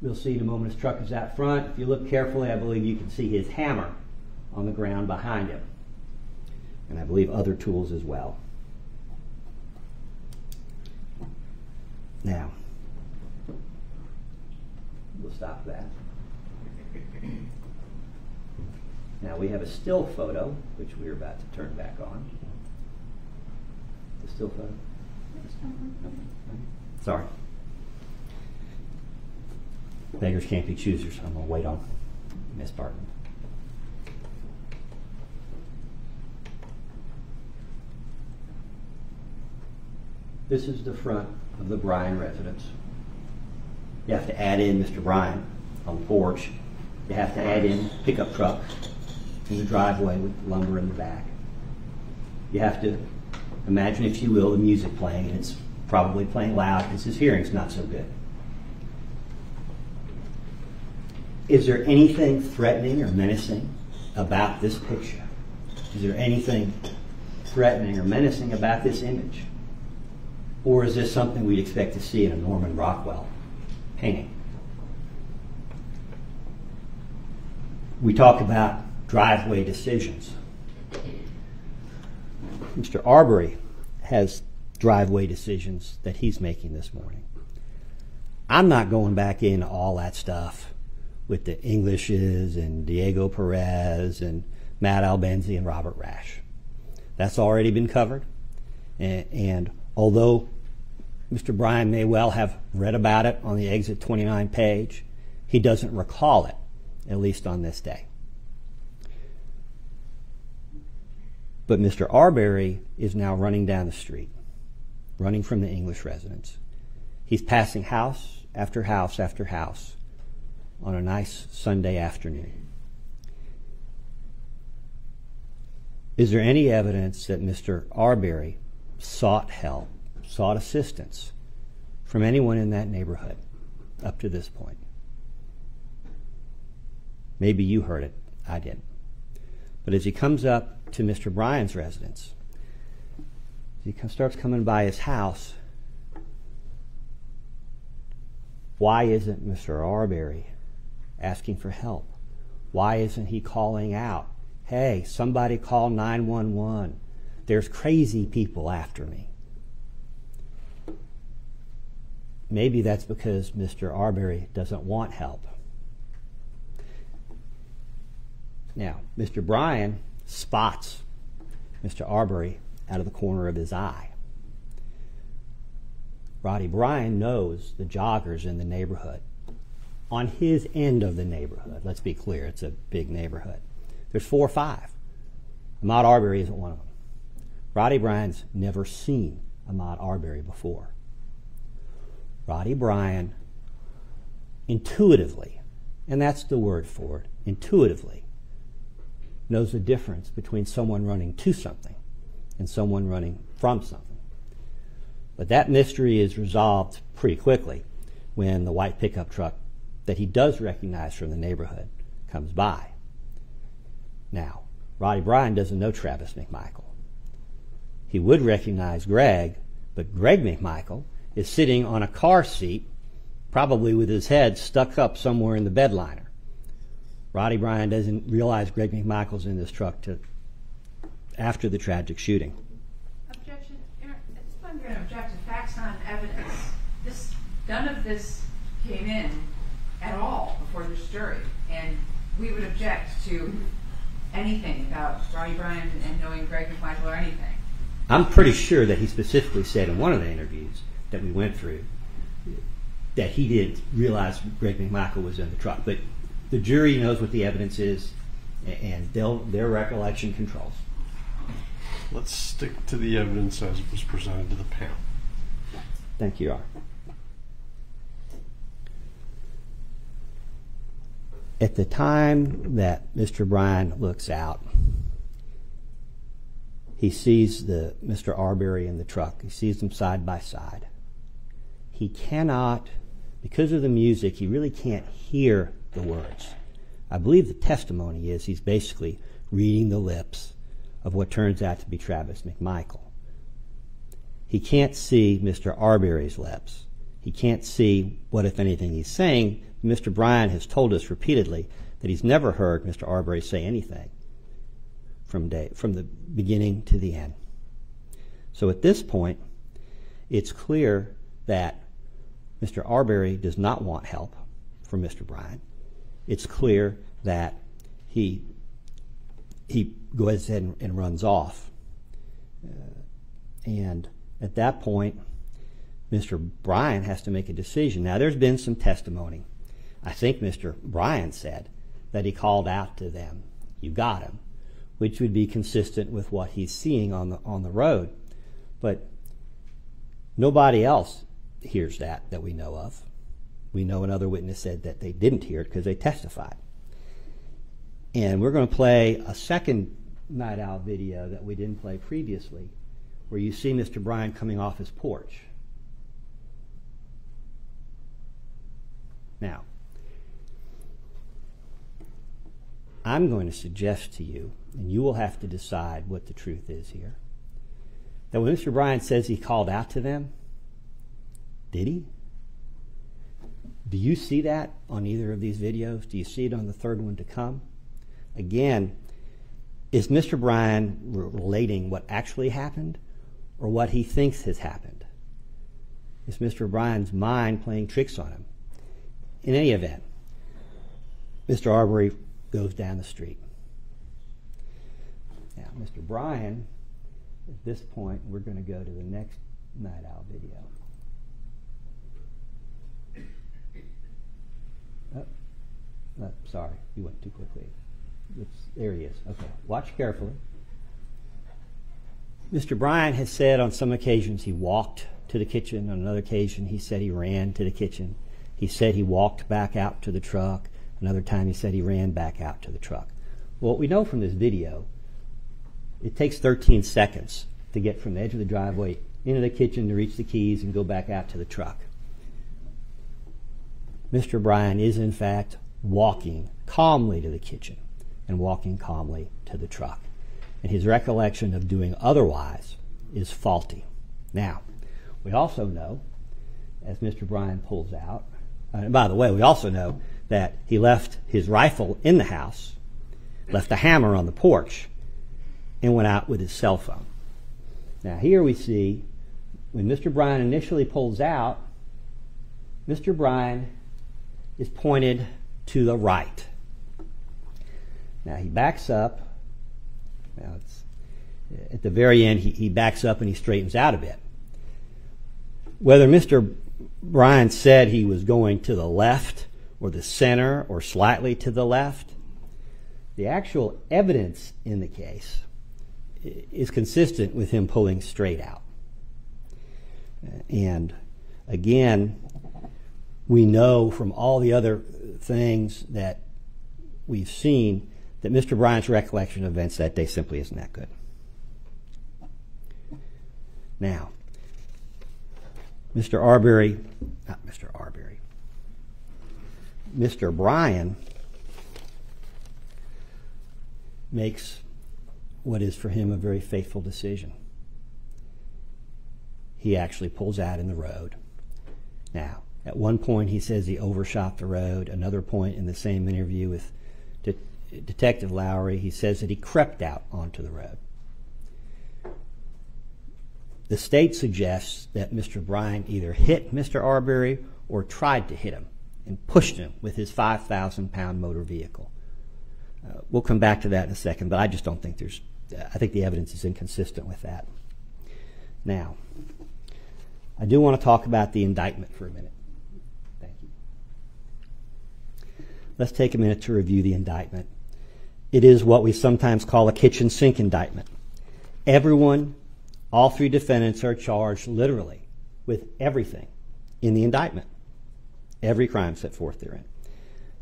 I: We'll see the moment his truck is out front. If you look carefully, I believe you can see his hammer on the ground behind him. And I believe other tools as well. Now, we'll stop that. Now we have a still photo, which we're about to turn back on. The still photo? Sorry. Beggars can't be choosers. I'm going to wait on Miss Barton. This is the front of the Bryan residence. You have to add in Mr. Bryan on the porch. You have to add in pickup truck in the driveway with lumber in the back. You have to imagine, if you will, the music playing, and it's probably playing loud because his hearing's not so good. Is there anything threatening or menacing about this picture? Is there anything threatening or menacing about this image? Or is this something we'd expect to see in a Norman Rockwell painting? We talk about driveway decisions. Mr. Arbery has driveway decisions that he's making this morning. I'm not going back into all that stuff with the Englishes and Diego Perez and Matt Albenzi and Robert Rash. That's already been covered. And although Mr. Bryan may well have read about it on the Exit 29 page, he doesn't recall it at least on this day. But Mr. Arbery is now running down the street, running from the English residence. He's passing house after house after house on a nice Sunday afternoon. Is there any evidence that Mr. Arbery sought help, sought assistance from anyone in that neighborhood up to this point? Maybe you heard it, I didn't. But as he comes up to Mr. Bryan's residence, he starts coming by his house, why isn't Mr. Arbery asking for help? Why isn't he calling out, hey, somebody call 911. There's crazy people after me. Maybe that's because Mr. Arbery doesn't want help. Now, Mr. Bryan spots Mr. Arbery out of the corner of his eye. Roddy Bryan knows the joggers in the neighborhood. On his end of the neighborhood, let's be clear, it's a big neighborhood. There's 4 or 5. Ahmaud Arbery isn't one of them. Roddy Bryan's never seen Ahmaud Arbery before. Roddy Bryan intuitively, and that's the word for it, intuitively, knows the difference between someone running to something and someone running from something. But that mystery is resolved pretty quickly when the white pickup truck that he does recognize from the neighborhood comes by. Now, Roddy Bryan doesn't know Travis McMichael. He would recognize Greg, but Greg McMichael is sitting on a car seat, probably with his head stuck up somewhere in the bed liner. Roddy Bryan doesn't realize Greg McMichael's in this truck till after the tragic shooting.
E: Objection. I'm going to object to facts, not evidence. None of this came in at all before this jury, and we would object to anything about Roddy Bryan and knowing Greg McMichael or anything.
I: I'm pretty sure that he specifically said in one of the interviews that we went through that he didn't realize Greg McMichael was in the truck. But the jury knows what the evidence is, and their recollection controls.
A: Let's stick to the evidence as it was presented to the panel.
I: Thank you, Your Honor. At the time that Mr. Bryan looks out, he sees Mr. Arbery in the truck. He sees them side by side. He cannot, because of the music, he really can't hear the words. I believe the testimony is he's basically reading the lips of what turns out to be Travis McMichael. He can't see Mr. Arbery's lips. He can't see what, if anything, he's saying. Mr. Bryan has told us repeatedly that he's never heard Mr. Arbery say anything from the beginning to the end. So at this point, it's clear that Mr. Arbery does not want help from Mr. Bryan. It's clear that he goes ahead and runs off. And at that point, Mr. Bryan has to make a decision. Now, there's been some testimony. I think Mr. Bryan said that he called out to them, "You got him," which would be consistent with what he's seeing on the road. But nobody else hears that we know of. We know another witness said that they didn't hear it because they testified. And we're going to play a second Night Owl video that we didn't play previously, where you see Mr. Bryan coming off his porch. Now, I'm going to suggest to you, and you will have to decide what the truth is here, that when Mr. Bryan says he called out to them, did he? Do you see that on either of these videos? Do you see it on the third one to come? Again, is Mr. Bryan relating what actually happened or what he thinks has happened? Is Mr. Bryan's mind playing tricks on him? In any event, Mr. Arbery goes down the street. Now, Mr. Bryan, at this point, we're going to go to the next Night Owl video. Sorry, you went too quickly. There he is. Okay, watch carefully. Mr. Bryan has said on some occasions he walked to the kitchen. On another occasion, he said he ran to the kitchen. He said he walked back out to the truck. Another time, he said he ran back out to the truck. Well, what we know from this video, it takes 13 seconds to get from the edge of the driveway into the kitchen to reach the keys and go back out to the truck. Mr. Bryan is, in fact, walking calmly to the kitchen and walking calmly to the truck. And his recollection of doing otherwise is faulty. Now, we also know, as Mr. Bryan pulls out, and by the way, we also know that he left his rifle in the house, left the hammer on the porch, and went out with his cell phone. Now, here we see, when Mr. Bryan initially pulls out, Mr. Bryan is pointed to the right. Now, he backs up. Now, at the very end, he backs up and he straightens out a bit. Whether Mr. Bryan said he was going to the left or the center or slightly to the left, the actual evidence in the case is consistent with him pulling straight out. And again, we know from all the other things that we've seen that Mr. Bryan's recollection of events that day simply isn't that good. Now, Mr. Bryan makes what is for him a very faithful decision. He actually pulls out in the road. Now, at one point he says he overshot the road. Another point in the same interview with Detective Lowry, he says that he crept out onto the road. The state suggests that Mr. Bryan either hit Mr. Arbery or tried to hit him and pushed him with his 5,000-pound motor vehicle. We'll come back to that in a second, but I just don't think I think the evidence is inconsistent with that. Now, I do want to talk about the indictment for a minute. Thank you. Let's take a minute to review the indictment. It is what we sometimes call a kitchen sink indictment. All three defendants are charged literally with everything in the indictment, every crime set forth therein.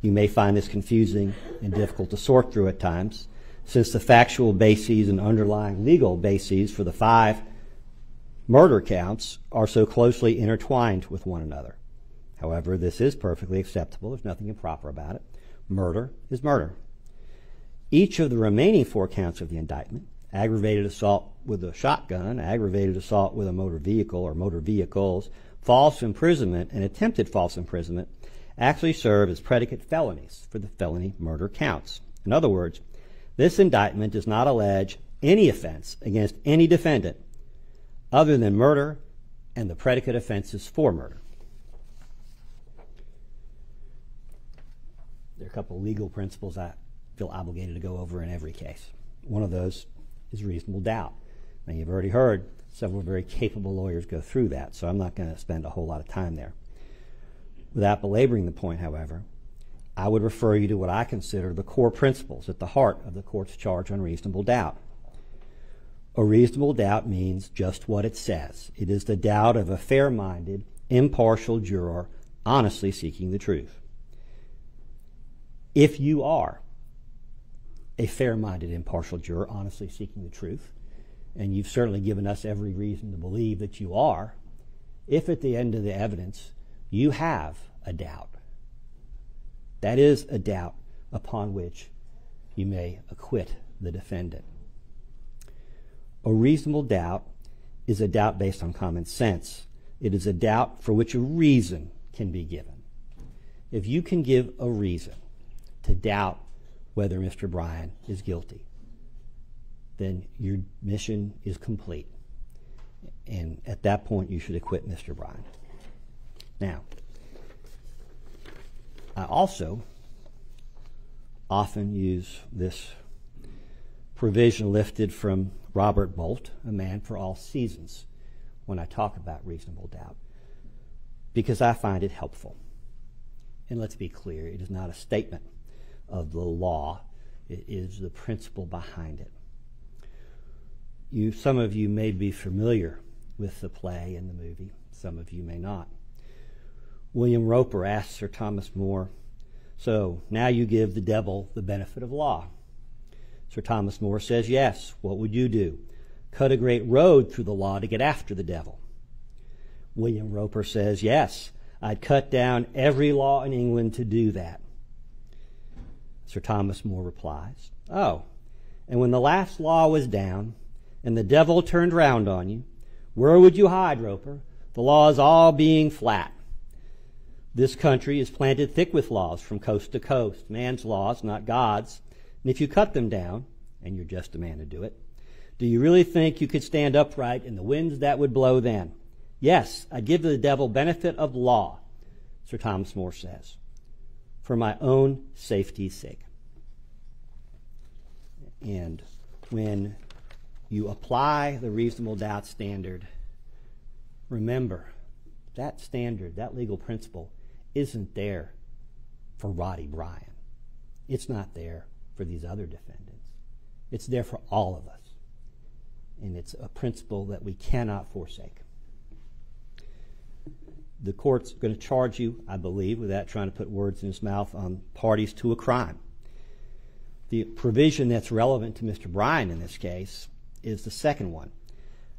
I: You may find this confusing and difficult to sort through at times, since the factual bases and underlying legal bases for the 5 murder counts are so closely intertwined with one another. However, this is perfectly acceptable. There's nothing improper about it. Murder is murder. Each of the remaining 4 counts of the indictment, aggravated assault with a shotgun, aggravated assault with a motor vehicle or motor vehicles, false imprisonment, and attempted false imprisonment, actually serve as predicate felonies for the felony murder counts. In other words, this indictment does not allege any offense against any defendant other than murder and the predicate offenses for murder. There are a couple of legal principles I feel obligated to go over in every case. One of those is reasonable doubt. Now, you've already heard several very capable lawyers go through that, so I'm not going to spend a whole lot of time there. Without belaboring the point, however, I would refer you to what I consider the core principles at the heart of the court's charge on reasonable doubt. A reasonable doubt means just what it says. It is the doubt of a fair-minded, impartial juror honestly seeking the truth. If you are a fair-minded, impartial juror honestly seeking the truth, and you've certainly given us every reason to believe that you are, if at the end of the evidence you have a doubt, that is a doubt upon which you may acquit the defendant. A reasonable doubt is a doubt based on common sense. It is a doubt for which a reason can be given. If you can give a reason to doubt whether Mr. Bryan is guilty, then your mission is complete. And at that point, you should acquit Mr. Bryan. Now, I also often use this provision lifted from Robert Bolt, A Man for All Seasons, when I talk about reasonable doubt, because I find it helpful. And let's be clear, it is not a statement of the law. It is the principle behind it. Some of you may be familiar with the play and the movie. Some of you may not. William Roper asked Sir Thomas More, "So now you give the devil the benefit of law?" Sir Thomas More says, "Yes. What would you do? Cut a great road through the law to get after the devil?" William Roper says, "Yes. I'd cut down every law in England to do that." Sir Thomas More replies, "Oh, and when the last law was down and the devil turned round on you, where would you hide, Roper? The laws all being flat. This country is planted thick with laws from coast to coast, man's laws, not God's. And if you cut them down, and you're just a man to do it, do you really think you could stand upright in the winds that would blow then? Yes, I give the devil benefit of law," Sir Thomas More says, "for my own safety's sake." And when you apply the reasonable doubt standard, remember that standard, that legal principle, isn't there for Roddy Bryan. It's not there for these other defendants. It's there for all of us. And it's a principle that we cannot forsake. The court's going to charge you, I believe, without trying to put words in his mouth, on parties to a crime. The provision that's relevant to Mr. Bryan in this case is the second one.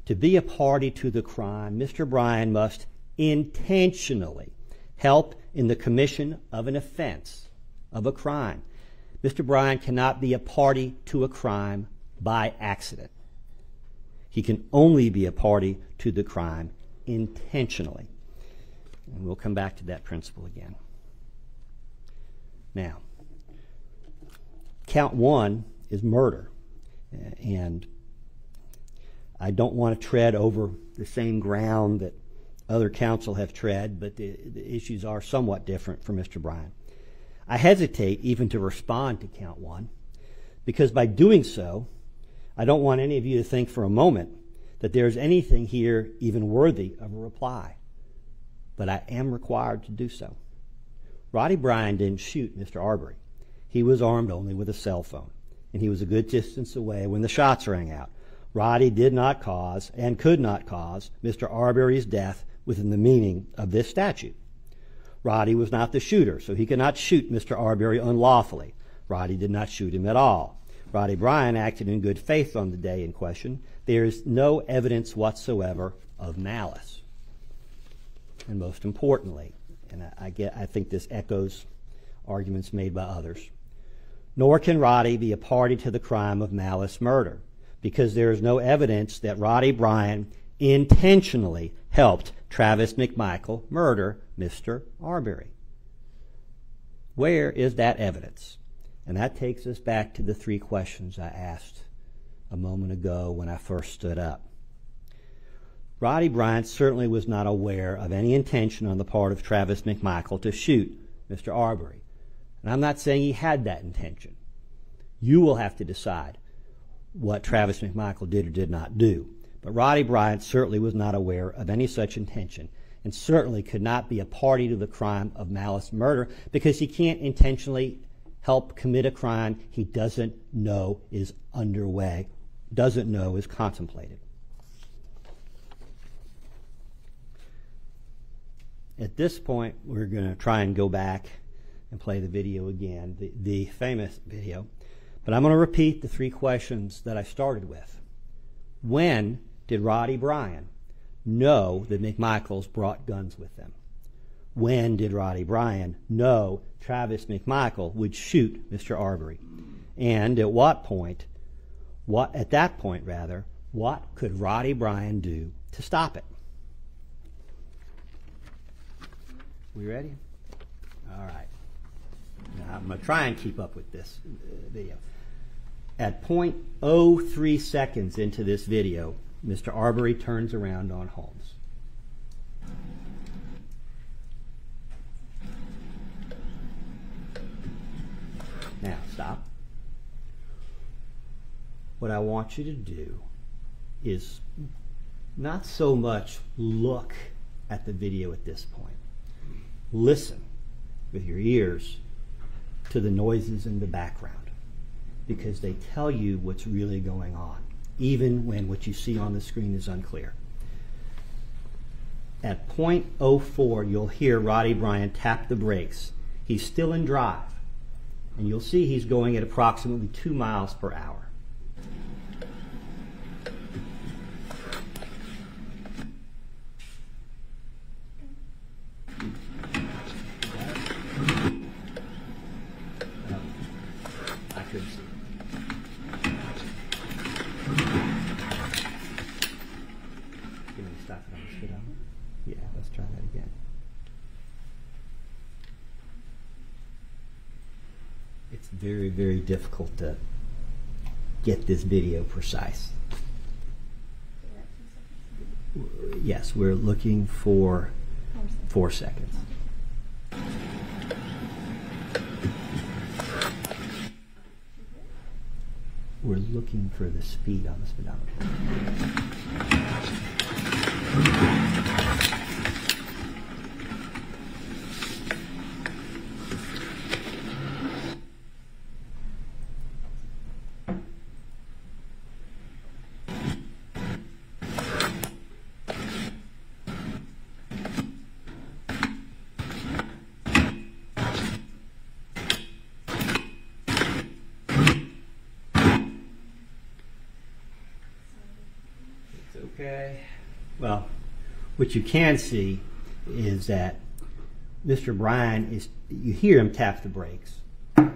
I: To be a party to the crime, Mr. Bryan must intentionally help in the commission of an offense, of a crime. Mr. Bryan cannot be a party to a crime by accident. He can only be a party to the crime intentionally. And we'll come back to that principle again. Now, count one is murder. And I don't want to tread over the same ground that other counsel have tread, but the issues are somewhat different for Mr. Bryan. I hesitate even to respond to count one, because by doing so, I don't want any of you to think for a moment that there's anything here even worthy of a reply. But I am required to do so. Roddy Bryan didn't shoot Mr. Arbery. He was armed only with a cell phone, and he was a good distance away when the shots rang out. Roddy did not cause and could not cause Mr. Arbery's death within the meaning of this statute. Roddy was not the shooter, so he could not shoot Mr. Arbery unlawfully. Roddy did not shoot him at all. Roddy Bryan acted in good faith on the day in question. There is no evidence whatsoever of malice. And most importantly, and I think this echoes arguments made by others, nor can Roddy be a party to the crime of malice murder, because there is no evidence that Roddy Bryan intentionally helped Travis McMichael murder Mr. Arbery. Where is that evidence? And that takes us back to the three questions I asked a moment ago when I first stood up. Roddy Bryan certainly was not aware of any intention on the part of Travis McMichael to shoot Mr. Arbery. And I'm not saying he had that intention. You will have to decide what Travis McMichael did or did not do. But Roddy Bryan certainly was not aware of any such intention, and certainly could not be a party to the crime of malice murder, because he can't intentionally help commit a crime he doesn't know is underway, doesn't know is contemplated. At this point, we're going to try and go back and play the video again, the famous video. But I'm going to repeat the three questions that I started with. When did Roddy Bryan know that McMichaels brought guns with them? When did Roddy Bryan know Travis McMichael would shoot Mr. Arbery? And at what point, what could Roddy Bryan do to stop it? We ready? All right. Now, I'm going to try and keep up with this video. At 0.03 seconds into this video, Mr. Arbery turns around on Holmes. Now, stop. What I want you to do is not so much look at the video at this point. Listen with your ears to the noises in the background, because they tell you what's really going on, even when what you see on the screen is unclear. At .04, you'll hear Roddy Bryan tap the brakes. He's still in drive, and you'll see he's going at approximately 2 miles per hour. I couldn't see it. Can we stop it on the speedometer? Yeah, let's try that again. It's very, very difficult to get this video precise. Yes, we're looking for 4 seconds. We're looking for the speed on the speedometer. Okay. Well, what you can see is that Mr. Bryan is, you hear him tap the brakes. You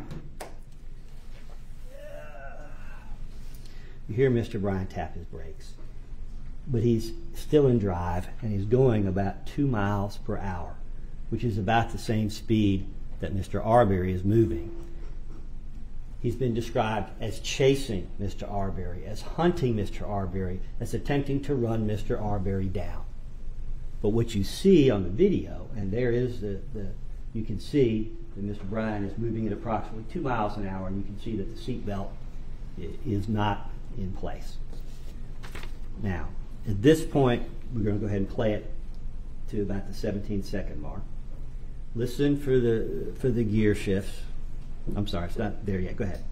I: hear Mr. Bryan tap his brakes. But he's still in drive, and he's going about 2 miles per hour, which is about the same speed that Mr. Arbery is moving. He's been described as chasing Mr. Arbery, as hunting Mr. Arbery, as attempting to run Mr. Arbery down. But what you see on the video, and there is you can see that Mr. Bryan is moving at approximately 2 miles an hour, and you can see that the seatbelt is not in place. Now, at this point, we're going to go ahead and play it to about the 17-second mark. Listen for the gear shifts. I'm sorry, it's not there yet. Go ahead.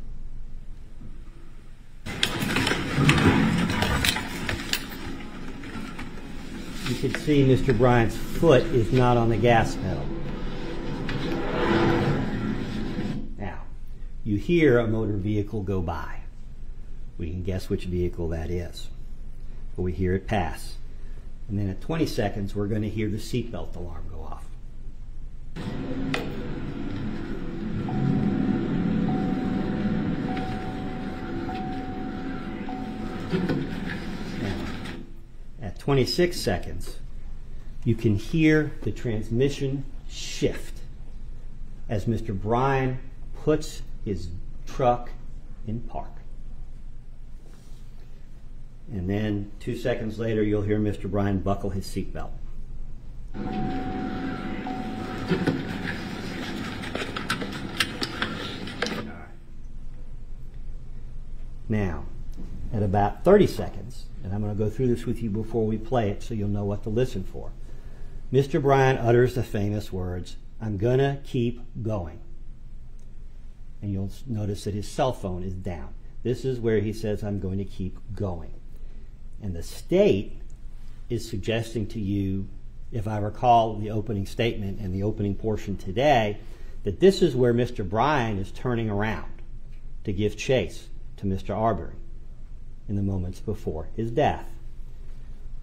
I: You can see Mr. Bryan's foot is not on the gas pedal. Now, you hear a motor vehicle go by. We can guess which vehicle that is, but we hear it pass. And then at 20 seconds, we're going to hear the seatbelt alarm go off. Now, at 26 seconds, you can hear the transmission shift as Mr. Bryan puts his truck in park. And then 2 seconds later, you'll hear Mr. Bryan buckle his seatbelt. Now, at about 30 seconds, and I'm going to go through this with you before we play it so you'll know what to listen for, Mr. Bryan utters the famous words, "I'm going to keep going." And you'll notice that his cell phone is down. This is where he says, "I'm going to keep going." And the state is suggesting to you, if I recall the opening statement and the opening portion today, that this is where Mr. Bryan is turning around to give chase to Mr. Arbery in the moments before his death.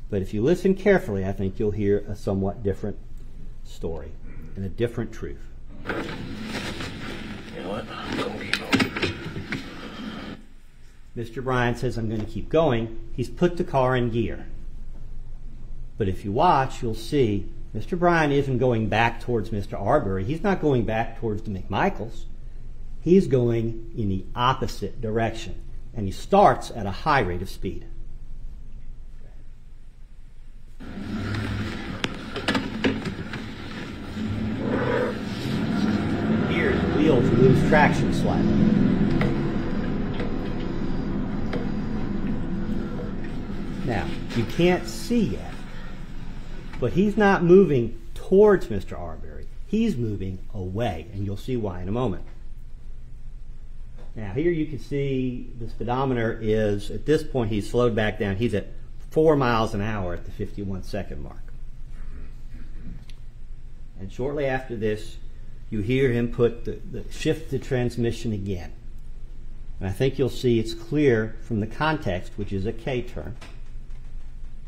I: But if you listen carefully, I think you'll hear a somewhat different story and a different truth.
M: You know what? I'm going to keep going.
I: Mr. Bryan says, "I'm going to keep going." He's put the car in gear. But if you watch, you'll see Mr. Bryan isn't going back towards Mr. Arbery. He's not going back towards the McMichaels. He's going in the opposite direction. And he starts at a high rate of speed. Here, the wheels lose traction slightly. Now, you can't see yet, but he's not moving towards Mr. Arbery. He's moving away, and you'll see why in a moment. Now here you can see the speedometer is, at this point he's slowed back down. He's at 4 miles an hour at the 51-second mark. And shortly after this, you hear him shift the transmission again. And I think you'll see it's clear from the context, which is a K-turn,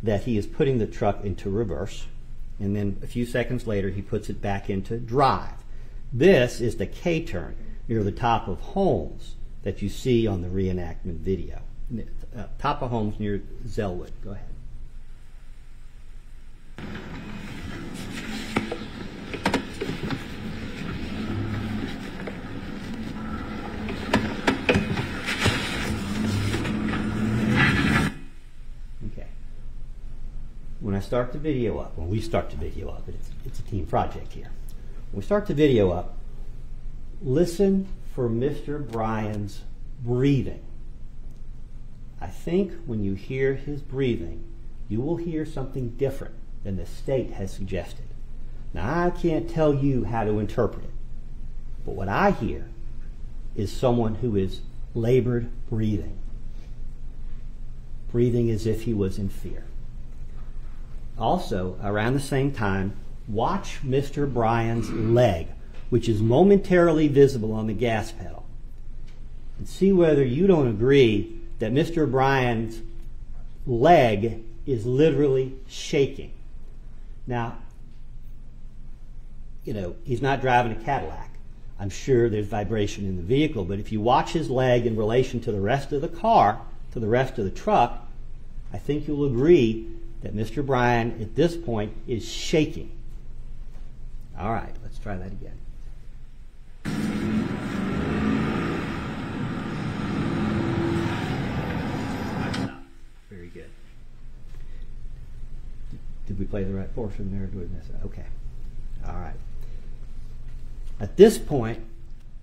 I: that he is putting the truck into reverse. And then a few seconds later, he puts it back into drive. This is the K-turn near the top of Holmes that you see on the reenactment video. Top of Holmes near Zellwood. Go ahead. Okay. When I start the video up, when we start the video up, it's a team project here. When we start the video up, listen for Mr. Bryan's breathing. I think when you hear his breathing, you will hear something different than the state has suggested. Now, I can't tell you how to interpret it, but what I hear is someone who is labored breathing. Breathing as if he was in fear. Also, around the same time, watch Mr. Bryan's leg, which is momentarily visible on the gas pedal, and see whether you don't agree that Mr. Bryan's leg is literally shaking. Now, he's not driving a Cadillac. I'm sure there's vibration in the vehicle, but if you watch his leg in relation to the rest of the car, to the rest of the truck, I think you'll agree that Mr. Bryan at this point is shaking. All right, let's try that again. Very good. Did we play the right portion there? Or did we miss it? Okay. All right. At this point,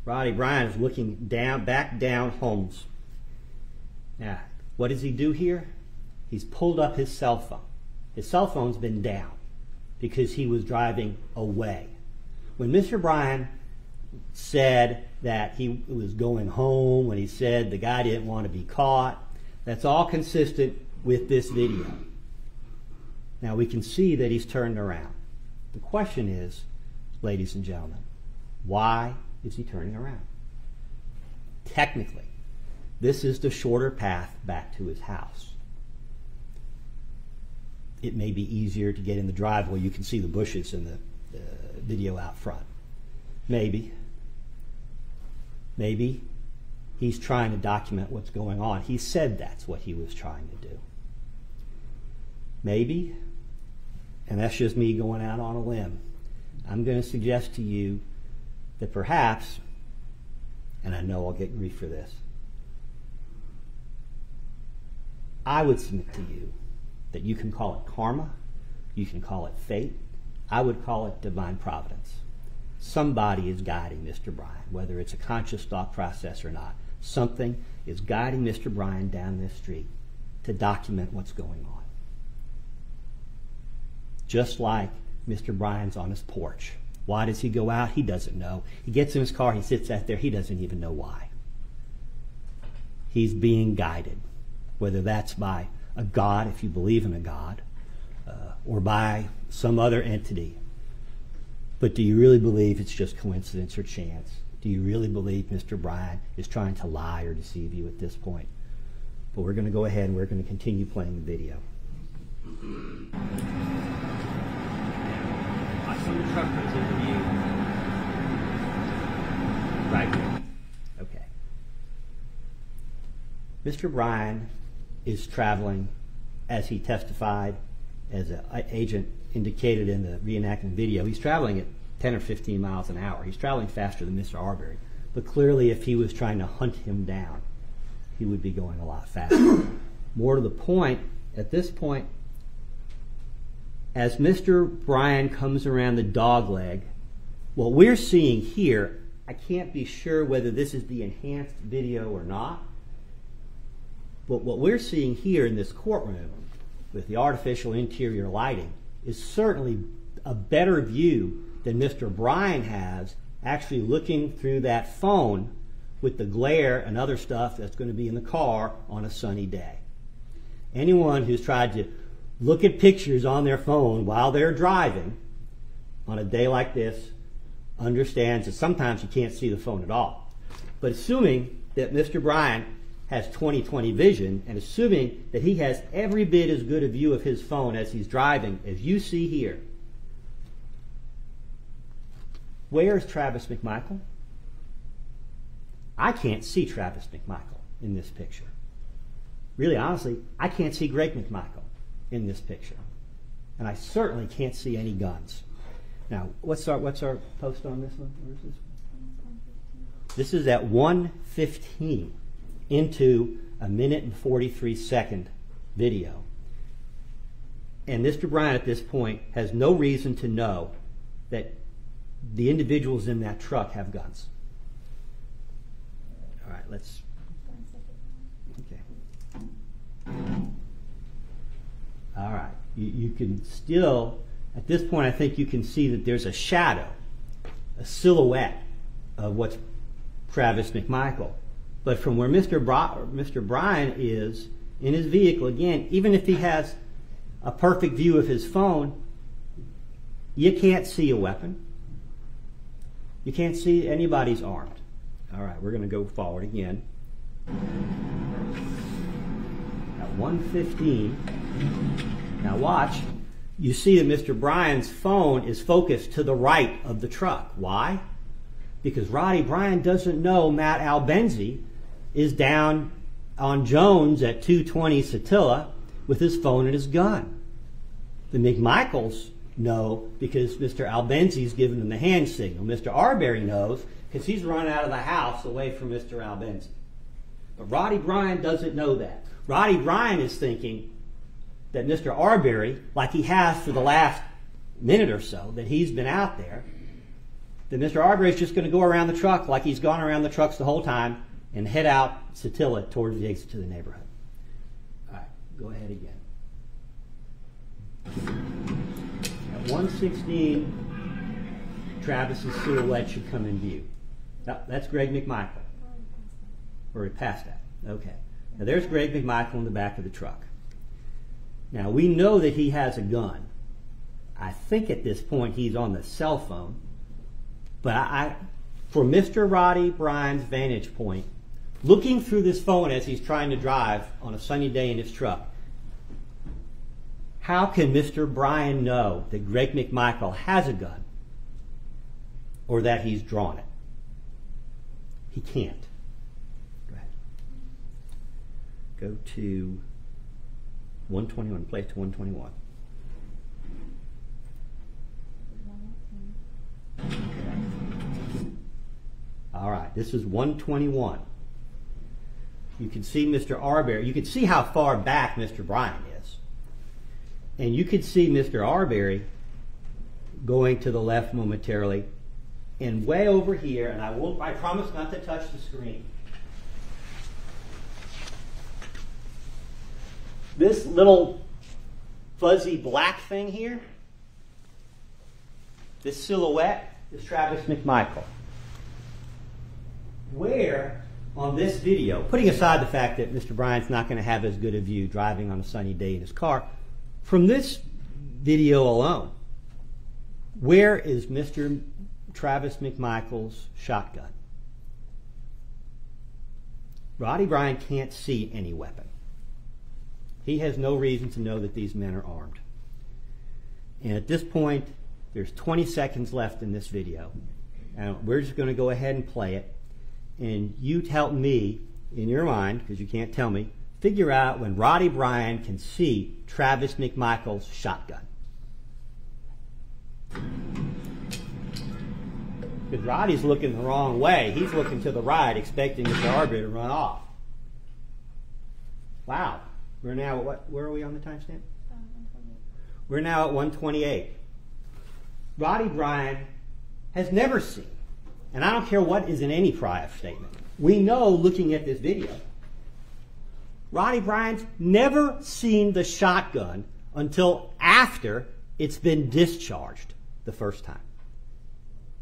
I: Roddy Bryan is looking back down Holmes. Now, what does he do here? He's pulled up his cell phone. His cell phone's been down because he was driving away. When Mr. Bryan said that he was going home, when he said the guy didn't want to be caught, that's all consistent with this video. Now we can see that he's turned around. The question is, ladies and gentlemen, why is he turning around? Technically, this is the shorter path back to his house. It may be easier to get in the driveway. You can see the bushes in the video out front. Maybe. Maybe he's trying to document what's going on. He said that's what he was trying to do. Maybe, and that's just me going out on a limb, I'm going to suggest to you that perhaps, and I know I'll get grief for this, I would submit to you that you can call it karma, you can call it fate, I would call it divine providence. Somebody is guiding Mr. Bryan, whether it's a conscious thought process or not. Something is guiding Mr. Bryan down this street to document what's going on. Just like Mr. Bryan's on his porch. Why does he go out? He doesn't know. He gets in his car, he sits out there, he doesn't even know why. He's being guided, whether that's by a God, if you believe in a God, or by some other entity. But do you really believe it's just coincidence or chance? Do you really believe Mr. Bryan is trying to lie or deceive you at this point? But we're going to go ahead and we're going to continue playing the video. Watch when the truck comes into view. Right. Okay. Mr. Bryan is traveling, as he testified, as an agent indicated in the reenactment video, he's traveling at 10 or 15 miles an hour. He's traveling faster than Mr. Arbery. But clearly, if he was trying to hunt him down, he would be going a lot faster. More to the point, at this point, as Mr. Bryan comes around the dogleg, what we're seeing here, I can't be sure whether this is the enhanced video or not, but what we're seeing here in this courtroom with the artificial interior lighting is certainly a better view than Mr. Bryan has actually looking through that phone with the glare and other stuff that's going to be in the car on a sunny day. Anyone who's tried to look at pictures on their phone while they're driving on a day like this understands that sometimes you can't see the phone at all. But assuming that Mr. Bryan has 20/20 vision, and assuming that he has every bit as good a view of his phone as he's driving as you see here, where's Travis McMichael? I can't see Travis McMichael in this picture. Really, honestly, I can't see Greg McMichael in this picture. And I certainly can't see any guns. Now, what's our post on this one? Where is this? This is at 1:15 into a 1:43 video. And Mr. Bryan at this point has no reason to know that the individuals in that truck have guns. All right, let's... Okay. All right. You can still, at this point, I think you can see that there's a shadow, a silhouette of what's Travis McMichael. But from where Mr. Bryan is in his vehicle, again, even if he has a perfect view of his phone, you can't see a weapon. You can't see anybody's armed. All right, we're going to go forward again. At 1:15, now watch, you see that Mr. Bryan's phone is focused to the right of the truck. Why? Because Roddy Bryan doesn't know Matt Albenzi is down on Jones at 220 Satilla with his phone and his gun. The McMichaels know because Mr. Albenzi's given them the hand signal. Mr. Arbery knows because he's run out of the house away from Mr. Albenzi. But Roddy Bryan doesn't know that. Roddy Bryan is thinking that Mr. Arbery, like he has for the last minute or so that he's been out there, that Mr. Arbery is just going to go around the truck like he's gone around the trucks the whole time and head out Satilla towards the exit to the neighborhood. All right, go ahead again. At 1:16, Travis's silhouette should come in view. That's Greg McMichael. Or we passed that. Okay. Now there's Greg McMichael in the back of the truck. Now we know that he has a gun. I think at this point he's on the cell phone. But for Mr. Roddy Bryan's vantage point, looking through this phone as he's trying to drive on a sunny day in his truck, how can Mr. Bryan know that Greg McMichael has a gun or that he's drawn it? He can't. Go ahead. Go to 121. Play it to 121. All right, this is 121. You can see Mr. Arbery. You can see how far back Mr. Bryan is. And you can see Mr. Arbery going to the left momentarily. And way over here, and I promise not to touch the screen. This little fuzzy black thing here, this silhouette is Travis McMichael. Where on this video, putting aside the fact that Mr. Bryan's not going to have as good a view driving on a sunny day in his car, from this video alone, where is Mr. Travis McMichael's shotgun? Roddy Bryan can't see any weapon. He has no reason to know that these men are armed. And at this point, there's 20 seconds left in this video. And we're just going to go ahead and play it. And you help me, in your mind, because you can't tell me, figure out when Roddy Bryan can see Travis McMichael's shotgun. Because Roddy's looking the wrong way. He's looking to the right, expecting Mr. Arbery to run off. Wow. We're now at what? Where are we on the timestamp? 128. We're now at 128. Roddy Bryan has never seen, and I don't care what is in any prior statement, we know looking at this video, Roddy Bryan's never seen the shotgun until after it's been discharged the first time.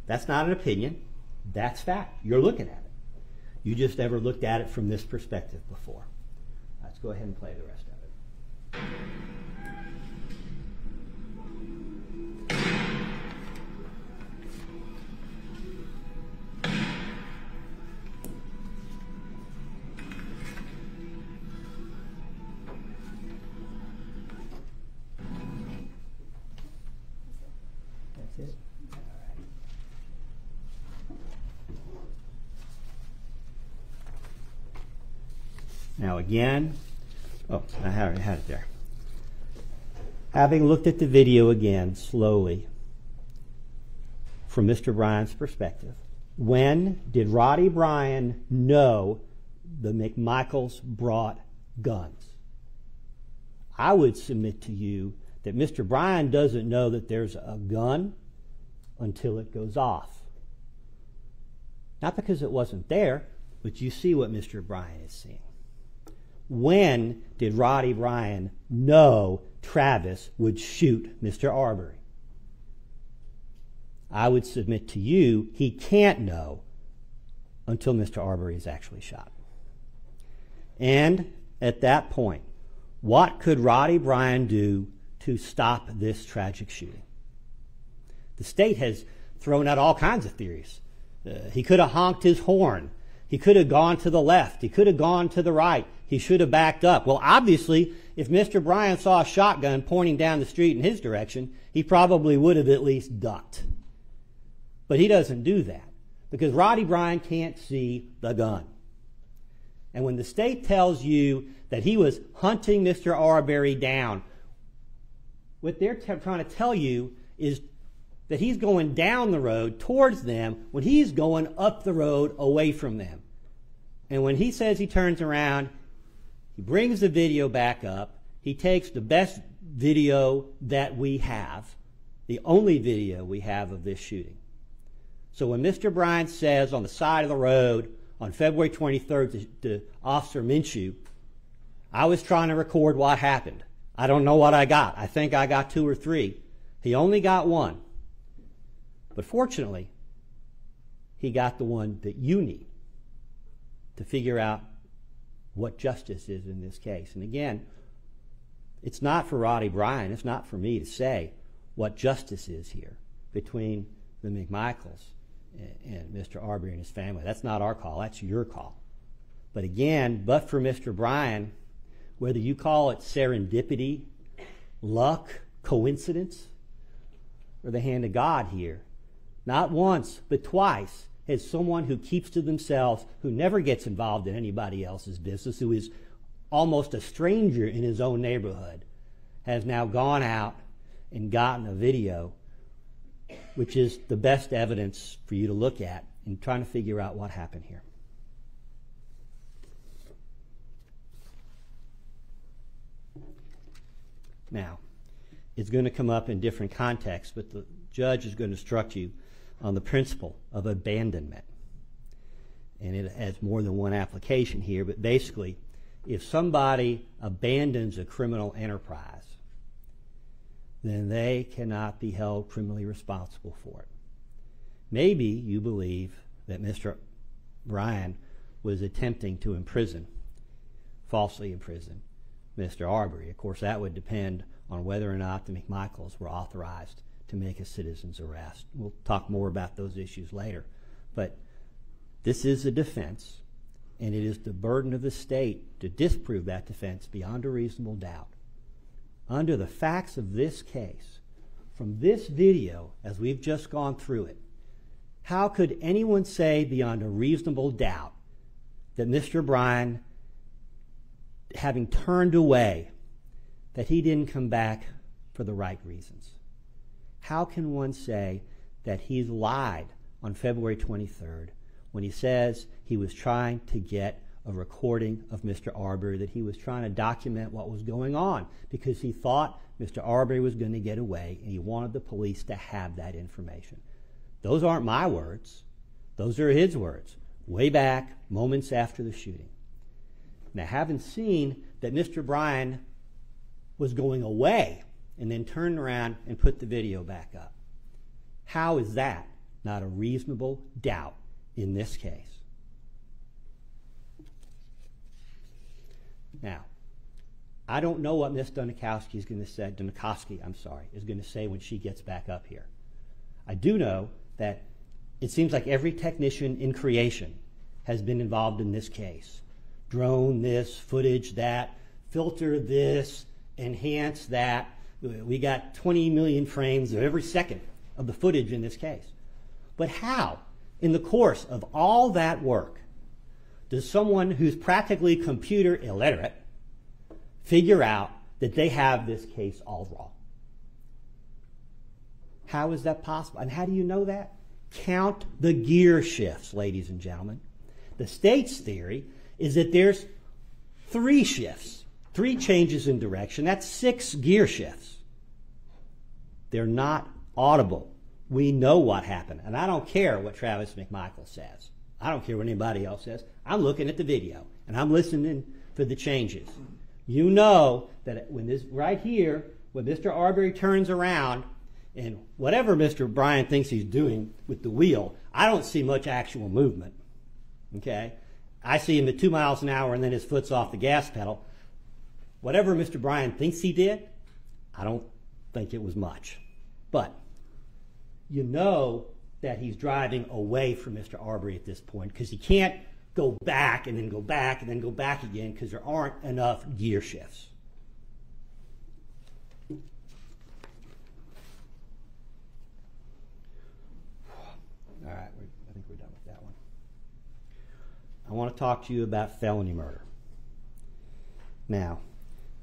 I: That's not an opinion. That's fact. You're looking at it. you just ever looked at it from this perspective before. Let's go ahead and play the rest of it. That's it. All right. Now again, I had it there. Having looked at the video again slowly from Mr. Bryan's perspective, when did Roddy Bryan know the McMichaels brought guns? I would submit to you that Mr. Bryan doesn't know that there's a gun until it goes off. Not because it wasn't there, but you see what Mr. Bryan is seeing. When did Roddy Bryan know Travis would shoot Mr. Arbery? I would submit to you he can't know until Mr. Arbery is actually shot. And at that point, what could Roddy Bryan do to stop this tragic shooting? The state has thrown out all kinds of theories. He could have honked his horn. He could have gone to the left. He could have gone to the right. He should have backed up. Well, obviously, if Mr. Bryan saw a shotgun pointing down the street in his direction, he probably would have at least ducked. But he doesn't do that because Roddy Bryan can't see the gun. And when the state tells you that he was hunting Mr. Arbery down, what they're trying to tell you is that he's going down the road towards them when he's going up the road away from them. And when he says he turns around, he brings the video back up. He takes the best video that we have, the only video we have of this shooting. So when Mr. Bryan says on the side of the road on February 23rd to Officer Minshew, I was trying to record what happened. I don't know what I got. I think I got 2 or 3. He only got 1. But fortunately, he got the one that you need to figure out what justice is in this case. And again, it's not for Roddy Bryan, it's not for me to say what justice is here between the McMichaels and Mr. Arbery and his family. That's not our call, that's your call. But again, but for Mr. Bryan, whether you call it serendipity, luck, coincidence, or the hand of God here, not once, but twice, has someone who keeps to themselves, who never gets involved in anybody else's business, who is almost a stranger in his own neighborhood, has now gone out and gotten a video, which is the best evidence for you to look at in trying to figure out what happened here. Now, it's going to come up in different contexts, but the judge is going to instruct you on the principle of abandonment. And it has more than one application here, but basically, if somebody abandons a criminal enterprise, then they cannot be held criminally responsible for it. Maybe you believe that Mr. Bryan was attempting to falsely imprison Mr. Arbery. Of course, that would depend on whether or not the McMichaels were authorized to make a citizen's arrest. We'll talk more about those issues later. But this is a defense, and it is the burden of the state to disprove that defense beyond a reasonable doubt. Under the facts of this case, from this video, as we've just gone through it, how could anyone say beyond a reasonable doubt that Mr. Bryan, having turned away, that he didn't come back for the right reasons? How can one say that he's lied on February 23rd when he says he was trying to get a recording of Mr. Arbery, that he was trying to document what was going on because he thought Mr. Arbery was going to get away and he wanted the police to have that information? Those aren't my words. Those are his words, way back, moments after the shooting. Now, having seen that Mr. Bryan was going away and then turned around and put the video back up, how is that not a reasonable doubt in this case? Now, I don't know what Miss Dunikowski is going to say. Is going to say when she gets back up here. I do know that it seems like every technician in creation has been involved in this case. Drone this, footage that, filter this, enhance that. We got 20 million frames of every second of the footage in this case. But how, in the course of all that work, does someone who's practically computer illiterate figure out that they have this case all wrong? How is that possible? And how do you know that? Count the gear shifts, ladies and gentlemen. The state's theory is that there's 3 shifts, 3 changes in direction. That's 6 gear shifts. They're not audible. We know what happened. And I don't care what Travis McMichael says. I don't care what anybody else says. I'm looking at the video, and I'm listening for the changes. You know that when this, right here, when Mr. Arbery turns around, and whatever Mr. Bryan thinks he's doing with the wheel, I don't see much actual movement. Okay? I see him at 2 miles an hour, and then his foot's off the gas pedal. Whatever Mr. Bryan thinks he did, I don't think it was much. But you know that he's driving away from Mr. Arbery at this point, because he can't go back and then go back and then go back again, because there aren't enough gear shifts. All right, I think we're done with that one. I want to talk to you about felony murder. Now,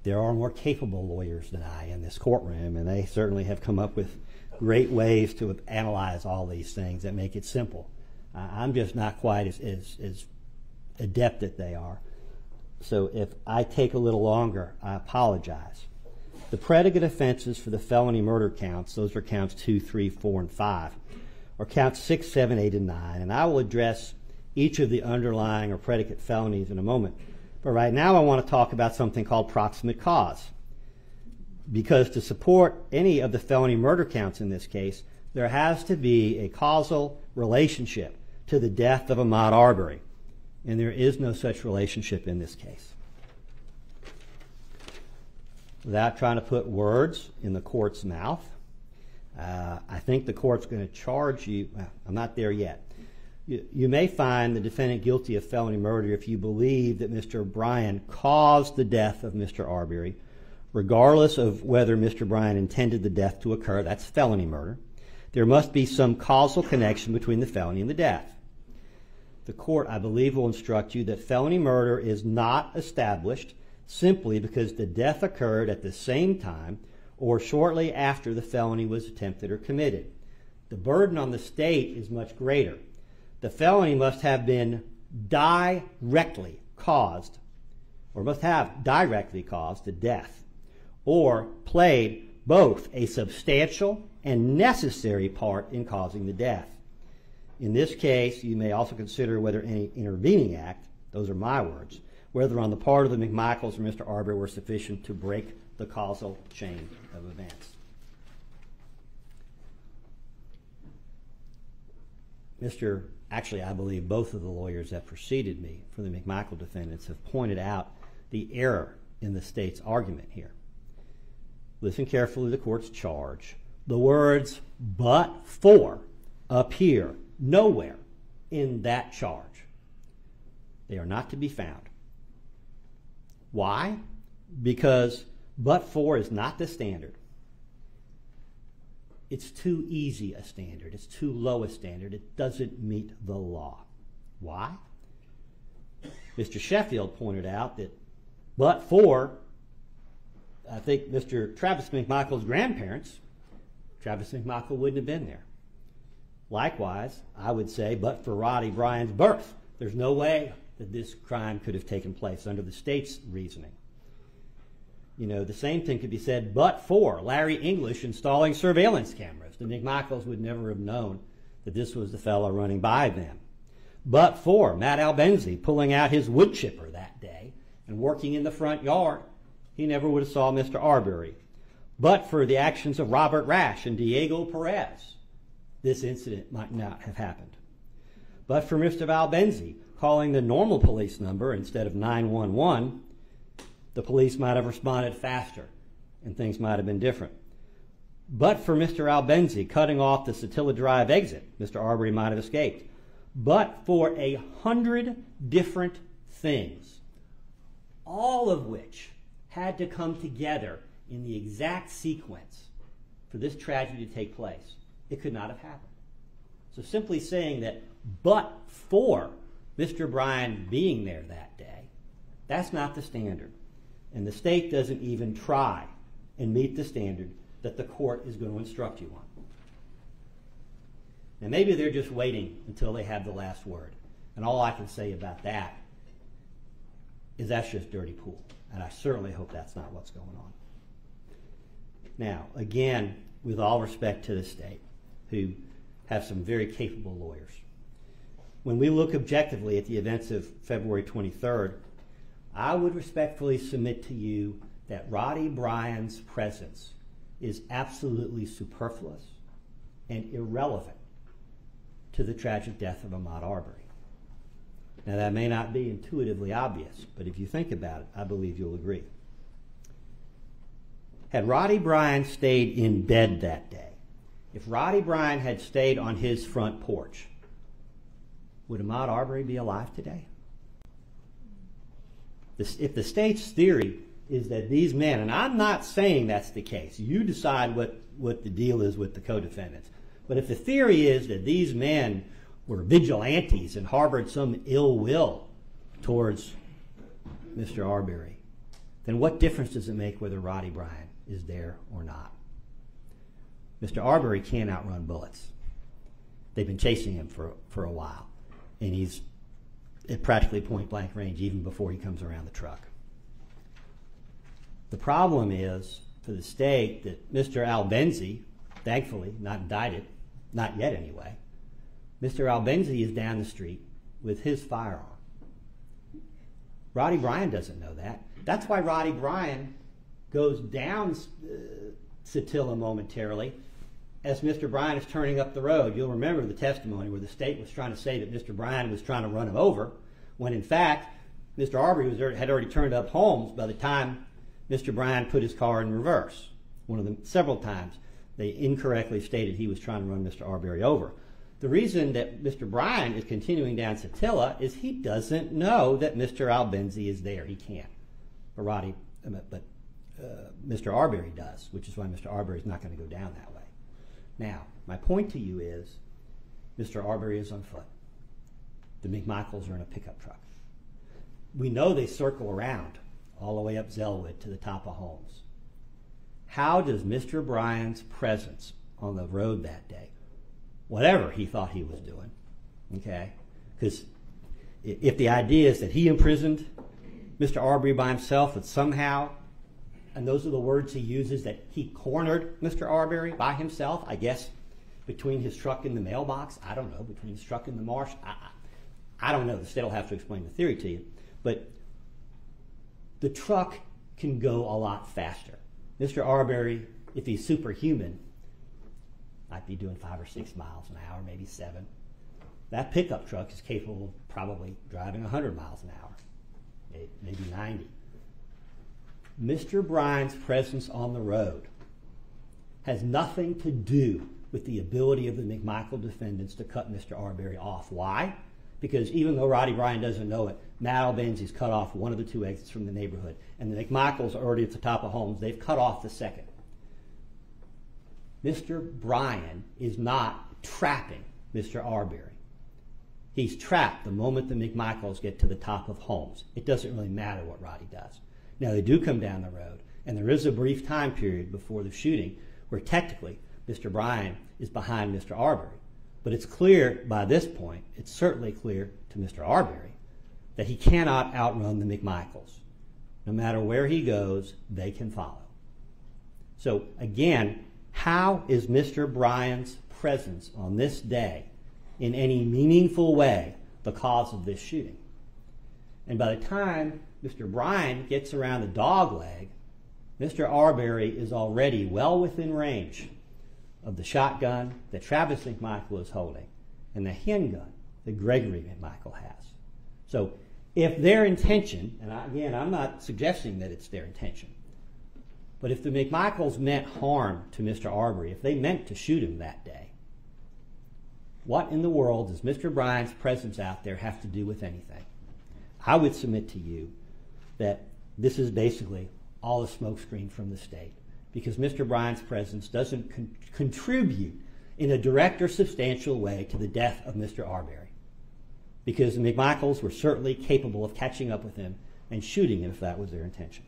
I: there are more capable lawyers than I in this courtroom, and they certainly have come up with great ways to analyze all these things that make it simple. I'm just not quite as adept as they are. So if I take a little longer, I apologize. The predicate offenses for the felony murder counts, those are counts 2, 3, 4, and 5, or counts 6, 7, 8, and 9. And I will address each of the underlying or predicate felonies in a moment. But right now I want to talk about something called proximate cause. Because to support any of the felony murder counts in this case, there has to be a causal relationship to the death of Ahmaud Arbery. And there is no such relationship in this case. Without trying to put words in the court's mouth, I think the court's going to charge you. I'm not there yet. You may find the defendant guilty of felony murder if you believe that Mr. Bryan caused the death of Mr. Arbery, regardless of whether Mr. Bryan intended the death to occur. That's felony murder. There must be some causal connection between the felony and the death. The court, I believe, will instruct you that felony murder is not established simply because the death occurred at the same time or shortly after the felony was attempted or committed. The burden on the state is much greater. The felony must have been directly caused, or must have directly caused the death, or played both a substantial and necessary part in causing the death. In this case, you may also consider whether any intervening act, those are my words, whether on the part of the McMichaels or Mr. Arbery were sufficient to break the causal chain of events. Actually, I believe both of the lawyers that preceded me for the McMichael defendants have pointed out the error in the state's argument here. Listen carefully to the court's charge. The words "but for" appear nowhere in that charge. They are not to be found. Why? Because "but for" is not the standard. It's too easy a standard. It's too low a standard. It doesn't meet the law. Why? Mr. Sheffield pointed out that but for, I think, Mr. Travis McMichael's grandparents, Travis McMichael wouldn't have been there. Likewise, I would say, but for Roddy Bryan's birth, there's no way that this crime could have taken place under the state's reasoning. You know, the same thing could be said, but for Larry English installing surveillance cameras. The McMichaels would never have known that this was the fellow running by them. But for Matt Albenzi pulling out his wood chipper that day and working in the front yard, he never would have saw Mr. Arbery. But for the actions of Robert Rash and Diego Perez, this incident might not have happened. But for Mr. Albenzi calling the normal police number instead of 911, the police might have responded faster and things might have been different. But for Mr. Albenzi cutting off the Satilla Drive exit, Mr. Arbery might have escaped. But for 100 different things, all of which had to come together in the exact sequence for this tragedy to take place, it could not have happened. So simply saying that but for Mr. Bryan being there that day, that's not the standard. And the state doesn't even try and meet the standard that the court is going to instruct you on. Now maybe they're just waiting until they have the last word. And all I can say about that is that's just dirty pool. And I certainly hope that's not what's going on. Now, again, with all respect to the state, who have some very capable lawyers, when we look objectively at the events of February 23rd, I would respectfully submit to you that Roddy Bryan's presence is absolutely superfluous and irrelevant to the tragic death of Ahmaud Arbery. Now that may not be intuitively obvious, but if you think about it, I believe you'll agree. Had Roddy Bryan stayed in bed that day, if Roddy Bryan had stayed on his front porch, would Ahmaud Arbery be alive today? If the state's theory is that these men, and I'm not saying that's the case, you decide what the deal is with the co-defendants, but if the theory is that these men were vigilantes and harbored some ill will towards Mr. Arbery, then what difference does it make whether Roddy Bryan is there or not? Mr. Arbery can't outrun bullets. They've been chasing him for a while, and he's at practically point-blank range even before he comes around the truck. The problem is, for the state, that Mr. Albenzi, thankfully not indicted, not yet anyway, Mr. Albenzi is down the street with his firearm. Roddy Bryan doesn't know that. That's why Roddy Bryan goes down Satilla momentarily as Mr. Bryan is turning up the road. You'll remember the testimony where the state was trying to say that Mr. Bryan was trying to run him over, when in fact Mr. Arbery had already turned up Holmes by the time Mr. Bryan put his car in reverse. One of them, several times, they incorrectly stated he was trying to run Mr. Arbery over. The reason that Mr. Bryan is continuing down Satilla is he doesn't know that Mr. Albenzi is there. He can't. But Mr. Arbery does, which is why Mr. Arbery is not going to go down that way. Now, my point to you is Mr. Arbery is on foot. The McMichaels are in a pickup truck. We know they circle around all the way up Zellwood to the top of Holmes. How does Mr. Bryan's presence on the road that day, whatever he thought he was doing, okay, because if the idea is that he imprisoned Mr. Arbery by himself, that somehow, and those are the words he uses, that he cornered Mr. Arbery by himself, I guess, between his truck and the mailbox, I don't know, between his truck and the marsh, I don't know, the state will have to explain the theory to you, but the truck can go a lot faster. Mr. Arbery, if he's superhuman, might be doing 5 or 6 miles an hour, maybe 7. That pickup truck is capable of probably driving 100 miles an hour, maybe 90. Mr. Bryan's presence on the road has nothing to do with the ability of the McMichael defendants to cut Mr. Arbery off. Why? Because even though Roddy Bryan doesn't know it, Matt Albenzi's cut off one of the 2 exits from the neighborhood, and the McMichaels are already at the top of Holmes. They've cut off the second. Mr. Bryan is not trapping Mr. Arbery. He's trapped the moment the McMichaels get to the top of Holmes. It doesn't really matter what Roddy does. Now, they do come down the road, and there is a brief time period before the shooting where technically Mr. Bryan is behind Mr. Arbery. But it's clear by this point, it's certainly clear to Mr. Arbery, that he cannot outrun the McMichaels. No matter where he goes, they can follow. So again, how is Mr. Bryan's presence on this day in any meaningful way the cause of this shooting? And by the time Mr. Bryan gets around the dog leg, Mr. Arbery is already well within range of the shotgun that Travis McMichael is holding and the handgun that Gregory McMichael has. So if their intention, and again, I'm not suggesting that it's their intention, but if the McMichaels meant harm to Mr. Arbery, if they meant to shoot him that day, what in the world does Mr. Bryant's presence out there have to do with anything? I would submit to you that this is basically all a smokescreen from the state, because Mr. Bryant's presence doesn't contribute in a direct or substantial way to the death of Mr. Arbery, because the McMichaels were certainly capable of catching up with him and shooting him if that was their intention.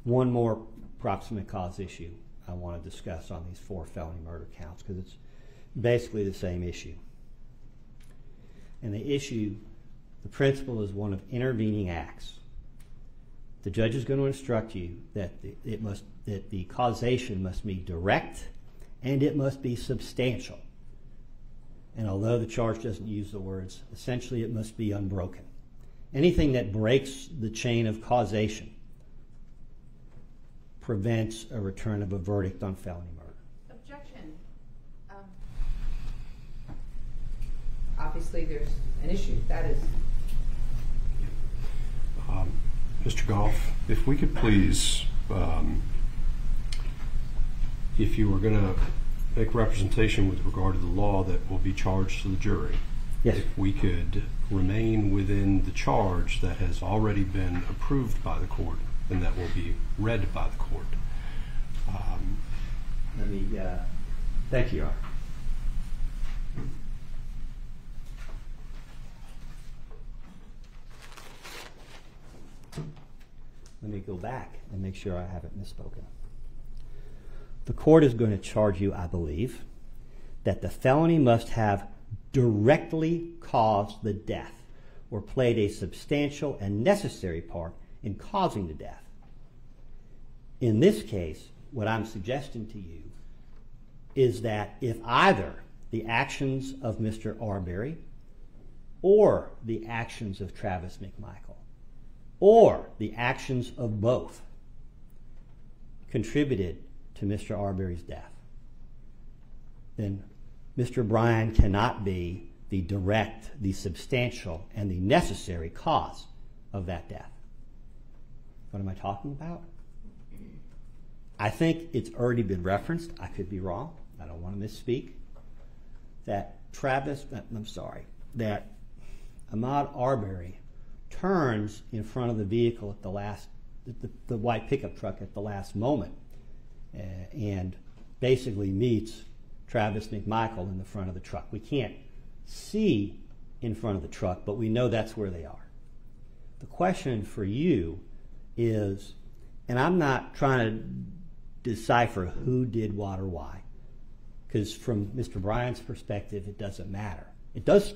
I: One more proximate cause issue I want to discuss on these 4 felony murder counts, because it's basically the same issue. And the issue, the principle is one of intervening acts. The judge is going to instruct you that the causation must be direct and it must be substantial. And although the charge doesn't use the words, essentially it must be unbroken. Anything that breaks the chain of causation prevents a return of a verdict on felony murder.
E: Objection. Obviously there's an issue. That is.
A: Mr. Goff, if we could please, if you were going to make representation with regard to the law that will be charged to the jury,
I: yes,
A: if we could remain within the charge that has already been approved by the court and that will be read by the court.
I: Let me, thank you, Your Honor. Let me go back and make sure I haven't misspoken. The court is going to charge you, I believe, that the felony must have directly caused the death or played a substantial and necessary part in causing the death. In this case, what I'm suggesting to you is that if either the actions of Mr. Arbery or the actions of Travis McMichael or the actions of both contributed to Mr. Arbery's death, then Mr. Bryan cannot be the direct, the substantial, and the necessary cause of that death. What am I talking about? I think it's already been referenced. I could be wrong. I don't want to misspeak. That Ahmaud Arbery turns in front of the vehicle at the white pickup truck at the last moment and basically meets Travis McMichael in the front of the truck. We can't see in front of the truck, but we know that's where they are. The question for you is, and I'm not trying to decipher who did what or why, because from Mr. Bryan's perspective, it doesn't matter. It does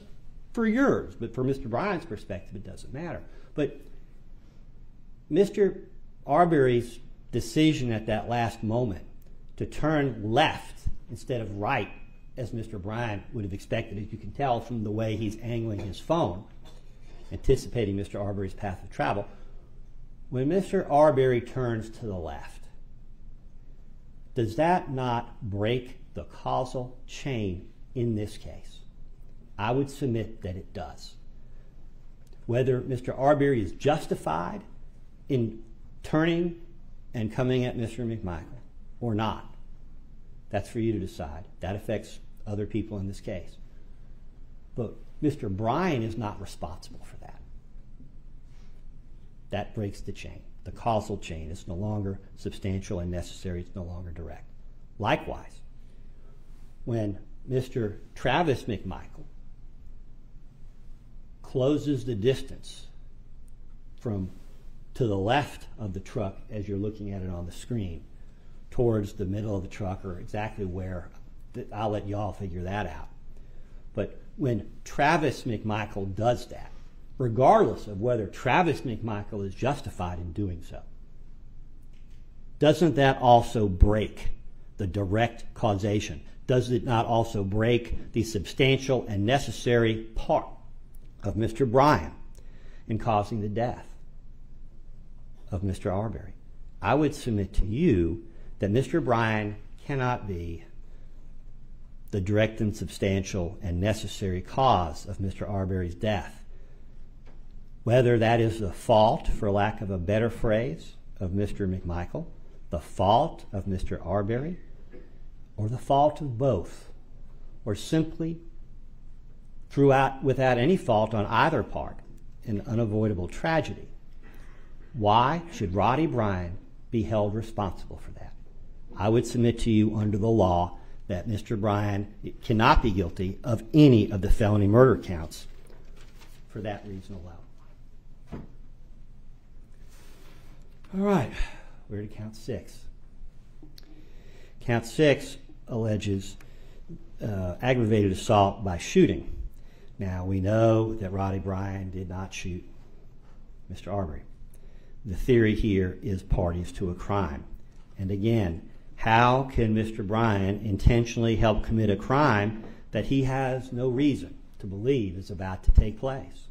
I: for yours, but from Mr. Bryan's perspective, it doesn't matter. But Mr. Arbery's decision at that last moment to turn left instead of right, as Mr. Bryan would have expected, as you can tell from the way he's angling his phone, anticipating Mr. Arbery's path of travel, when Mr. Arbery turns to the left, does that not break the causal chain in this case? I would submit that it does. Whether Mr. Arbery is justified in turning and coming at Mr. McMichael or not, that's for you to decide. That affects other people in this case. But Mr. Bryan is not responsible for that. That breaks the chain. The causal chain is no longer substantial and necessary. It's no longer direct. Likewise, when Mr. Travis McMichael closes the distance from to the left of the truck as you're looking at it on the screen towards the middle of the truck, or exactly where, I'll let y'all figure that out. But when Travis McMichael does that, regardless of whether Travis McMichael is justified in doing so, doesn't that also break the direct causation? Does it not also break the substantial and necessary part of Mr. Bryan in causing the death of Mr. Arbery. I would submit to you that Mr. Bryan cannot be the direct and substantial and necessary cause of Mr. Arbery's death. Whether that is the fault, for lack of a better phrase, of Mr. McMichael, the fault of Mr. Arbery, or the fault of both, or simply without any fault on either part, an unavoidable tragedy, why should Roddy Bryan be held responsible for that? I would submit to you under the law that Mr. Bryan cannot be guilty of any of the felony murder counts for that reason alone. All right, we're to count 6. Count 6 alleges aggravated assault by shooting. Now, we know that Roddy Bryan did not shoot Mr. Arbery. The theory here is parties to a crime. And again, how can Mr. Bryan intentionally help commit a crime that he has no reason to believe is about to take place?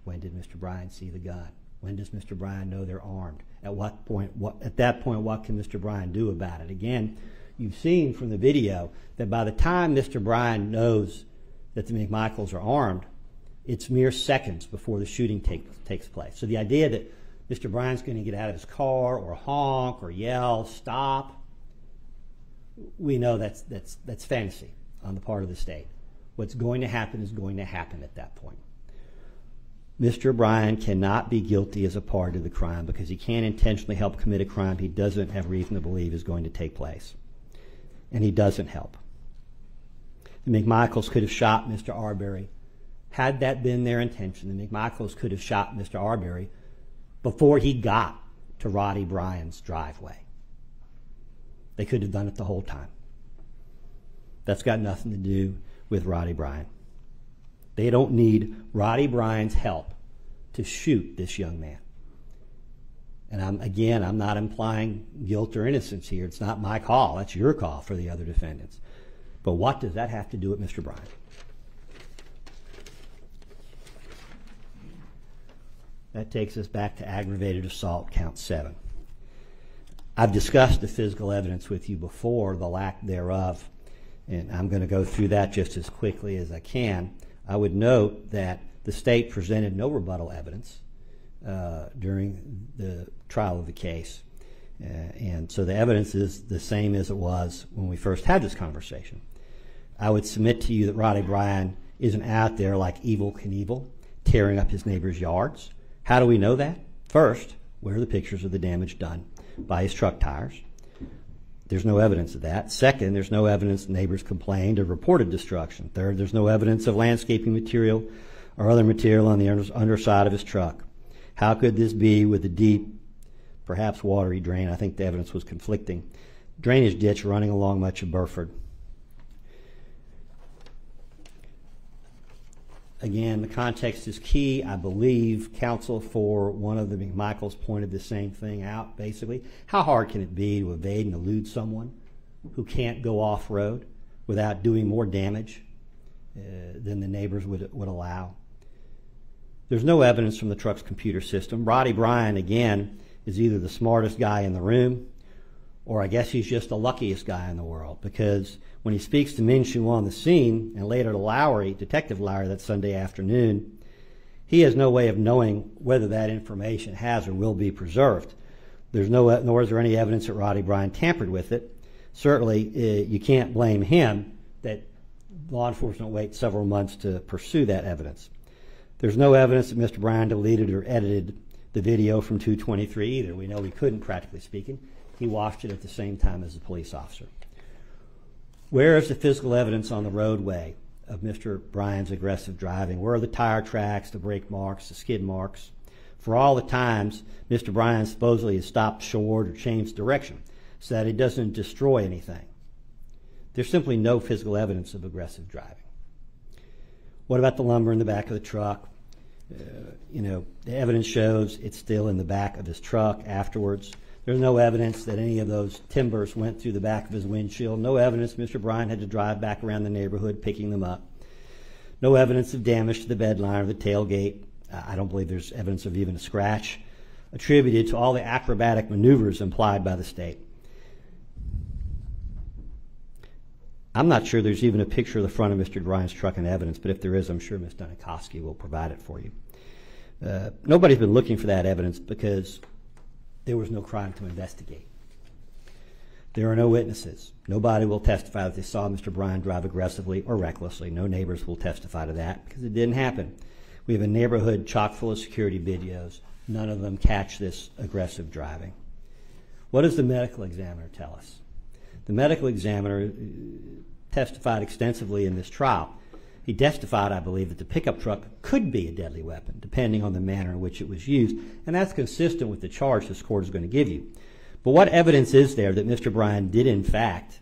I: When did Mr. Bryan see the gun? When does Mr. Bryan know they're armed? At what point? At that point, what can Mr. Bryan do about it? Again, you've seen from the video that by the time Mr. Bryan knows that the McMichaels are armed, it's mere seconds before the shooting takes place. So the idea that Mr. Bryan's going to get out of his car or honk or yell, stop, we know that's fantasy on the part of the state. What's going to happen is going to happen at that point. Mr. Bryan cannot be guilty as a part of the crime because he can't intentionally help commit a crime he doesn't have reason to believe is going to take place. And he doesn't help. The McMichaels could have shot Mr. Arbery. Had that been their intention, the McMichaels could have shot Mr. Arbery before he got to Roddy Bryan's driveway. They could have done it the whole time. That's got nothing to do with Roddy Bryan. They don't need Roddy Bryan's help to shoot this young man. And I'm not implying guilt or innocence here. It's not my call. That's your call for the other defendants. But what does that have to do with Mr. Bryan? That takes us back to aggravated assault, count 7. I've discussed the physical evidence with you before, the lack thereof, and I'm going to go through that just as quickly as I can. I would note that the state presented no rebuttal evidence during the trial of the case. And so the evidence is the same as it was when we first had this conversation. I would submit to you that Roddy Bryan isn't out there like Evel Knievel, tearing up his neighbor's yards. How do we know that? First, where are the pictures of the damage done by his truck tires? There's no evidence of that. Second, there's no evidence neighbors complained or reported destruction. Third, there's no evidence of landscaping material or other material on the underside of his truck. How could this be with the deep, perhaps watery drain? I think the evidence was conflicting. Drainage ditch running along much of Burford. Again, the context is key. I believe counsel for one of the McMichaels pointed the same thing out, basically. How hard can it be to evade and elude someone who can't go off-road without doing more damage than the neighbors would allow? There's no evidence from the truck's computer system. Roddy Bryan, again, is either the smartest guy in the room, or I guess he's just the luckiest guy in the world, because when he speaks to Minshew on the scene, and later to Lowry, Detective Lowry, that Sunday afternoon, he has no way of knowing whether that information has or will be preserved. Nor is there any evidence that Roddy Bryan tampered with it. Certainly, you can't blame him that law enforcement wait several months to pursue that evidence. There's no evidence that Mr. Bryan deleted or edited the video from 223 either. We know he couldn't, practically speaking. He watched it at the same time as the police officer. Where is the physical evidence on the roadway of Mr. Bryan's aggressive driving? Where are the tire tracks, the brake marks, the skid marks? For all the times Mr. Bryan supposedly has stopped short or changed direction so that he doesn't destroy anything. There's simply no physical evidence of aggressive driving. What about the lumber in the back of the truck? The evidence shows it's still in the back of his truck afterwards. There's no evidence that any of those timbers went through the back of his windshield. No evidence Mr. Bryan had to drive back around the neighborhood picking them up. No evidence of damage to the bed line or the tailgate. I don't believe there's evidence of even a scratch attributed to all the acrobatic maneuvers implied by the state. I'm not sure there's even a picture of the front of Mr. Bryant's truck in evidence, but if there is, I'm sure Ms. Dunikowski will provide it for you. Nobody's been looking for that evidence because there was no crime to investigate. There are no witnesses. Nobody will testify that they saw Mr. Bryant drive aggressively or recklessly. No neighbors will testify to that because it didn't happen. We have a neighborhood chock full of security videos. None of them catch this aggressive driving. What does the medical examiner tell us? The medical examiner testified extensively in this trial. He testified, I believe, that the pickup truck could be a deadly weapon, depending on the manner in which it was used, and that's consistent with the charge this court is going to give you. But what evidence is there that Mr. Bryant did, in fact,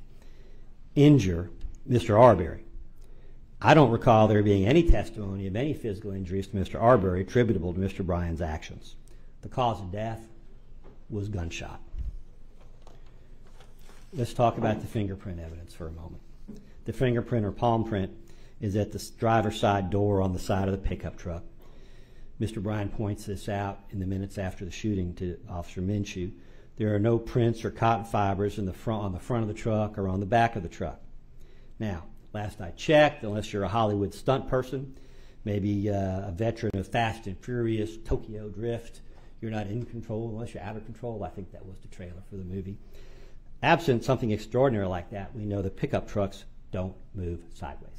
I: injure Mr. Arbery? I don't recall there being any testimony of any physical injuries to Mr. Arbery attributable to Mr. Bryant's actions. The cause of death was gunshot. Let's talk about the fingerprint evidence for a moment. The fingerprint or palm print is at the driver's side door on the side of the pickup truck. Mr. Bryant points this out in the minutes after the shooting to Officer Minshew. There are no prints or cotton fibers on the front of the truck or on the back of the truck. Now, last I checked, unless you're a Hollywood stunt person, maybe a veteran of Fast and Furious, Tokyo Drift, you're not in control unless you're out of control. I think that was the trailer for the movie. Absent something extraordinary like that, we know that pickup trucks don't move sideways.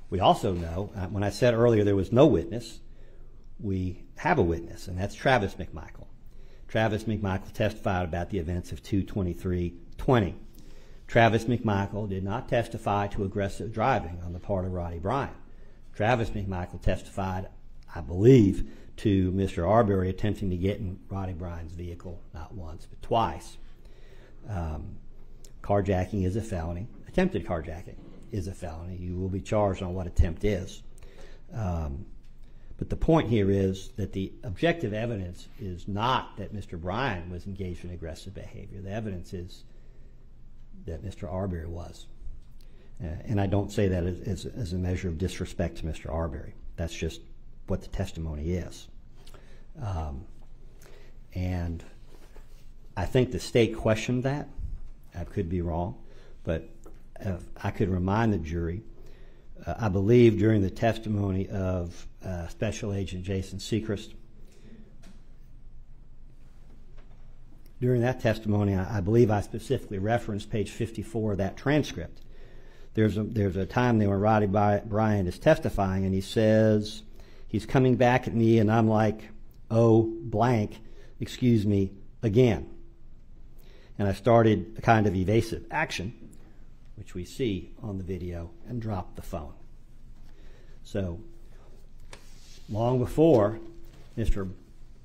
I: We also know, when I said earlier there was no witness, we have a witness, and that's Travis McMichael. Travis McMichael testified about the events of 2/23/20. Travis McMichael did not testify to aggressive driving on the part of Roddy Bryant. Travis McMichael testified, I believe, to Mr. Arbery attempting to get in Roddy Bryant's vehicle not once but twice. Carjacking is a felony. Attempted carjacking is a felony. You will be charged on what attempt is. But the point here is that the objective evidence is not that Mr. Bryant was engaged in aggressive behavior. The evidence is that Mr. Arbery was. And I don't say that as a measure of disrespect to Mr. Arbery. That's just what the testimony is. And I think the state questioned that. I could be wrong, but I could remind the jury, I believe during the testimony of Special Agent Jason Sechrist, during that testimony, I believe I specifically referenced page 54 of that transcript. There's a time there when Roddy Bryant is testifying and he says, he's coming back at me and I'm like, oh, blank, excuse me, again. And I started a kind of evasive action, which we see on the video, and dropped the phone. So, long before Mr.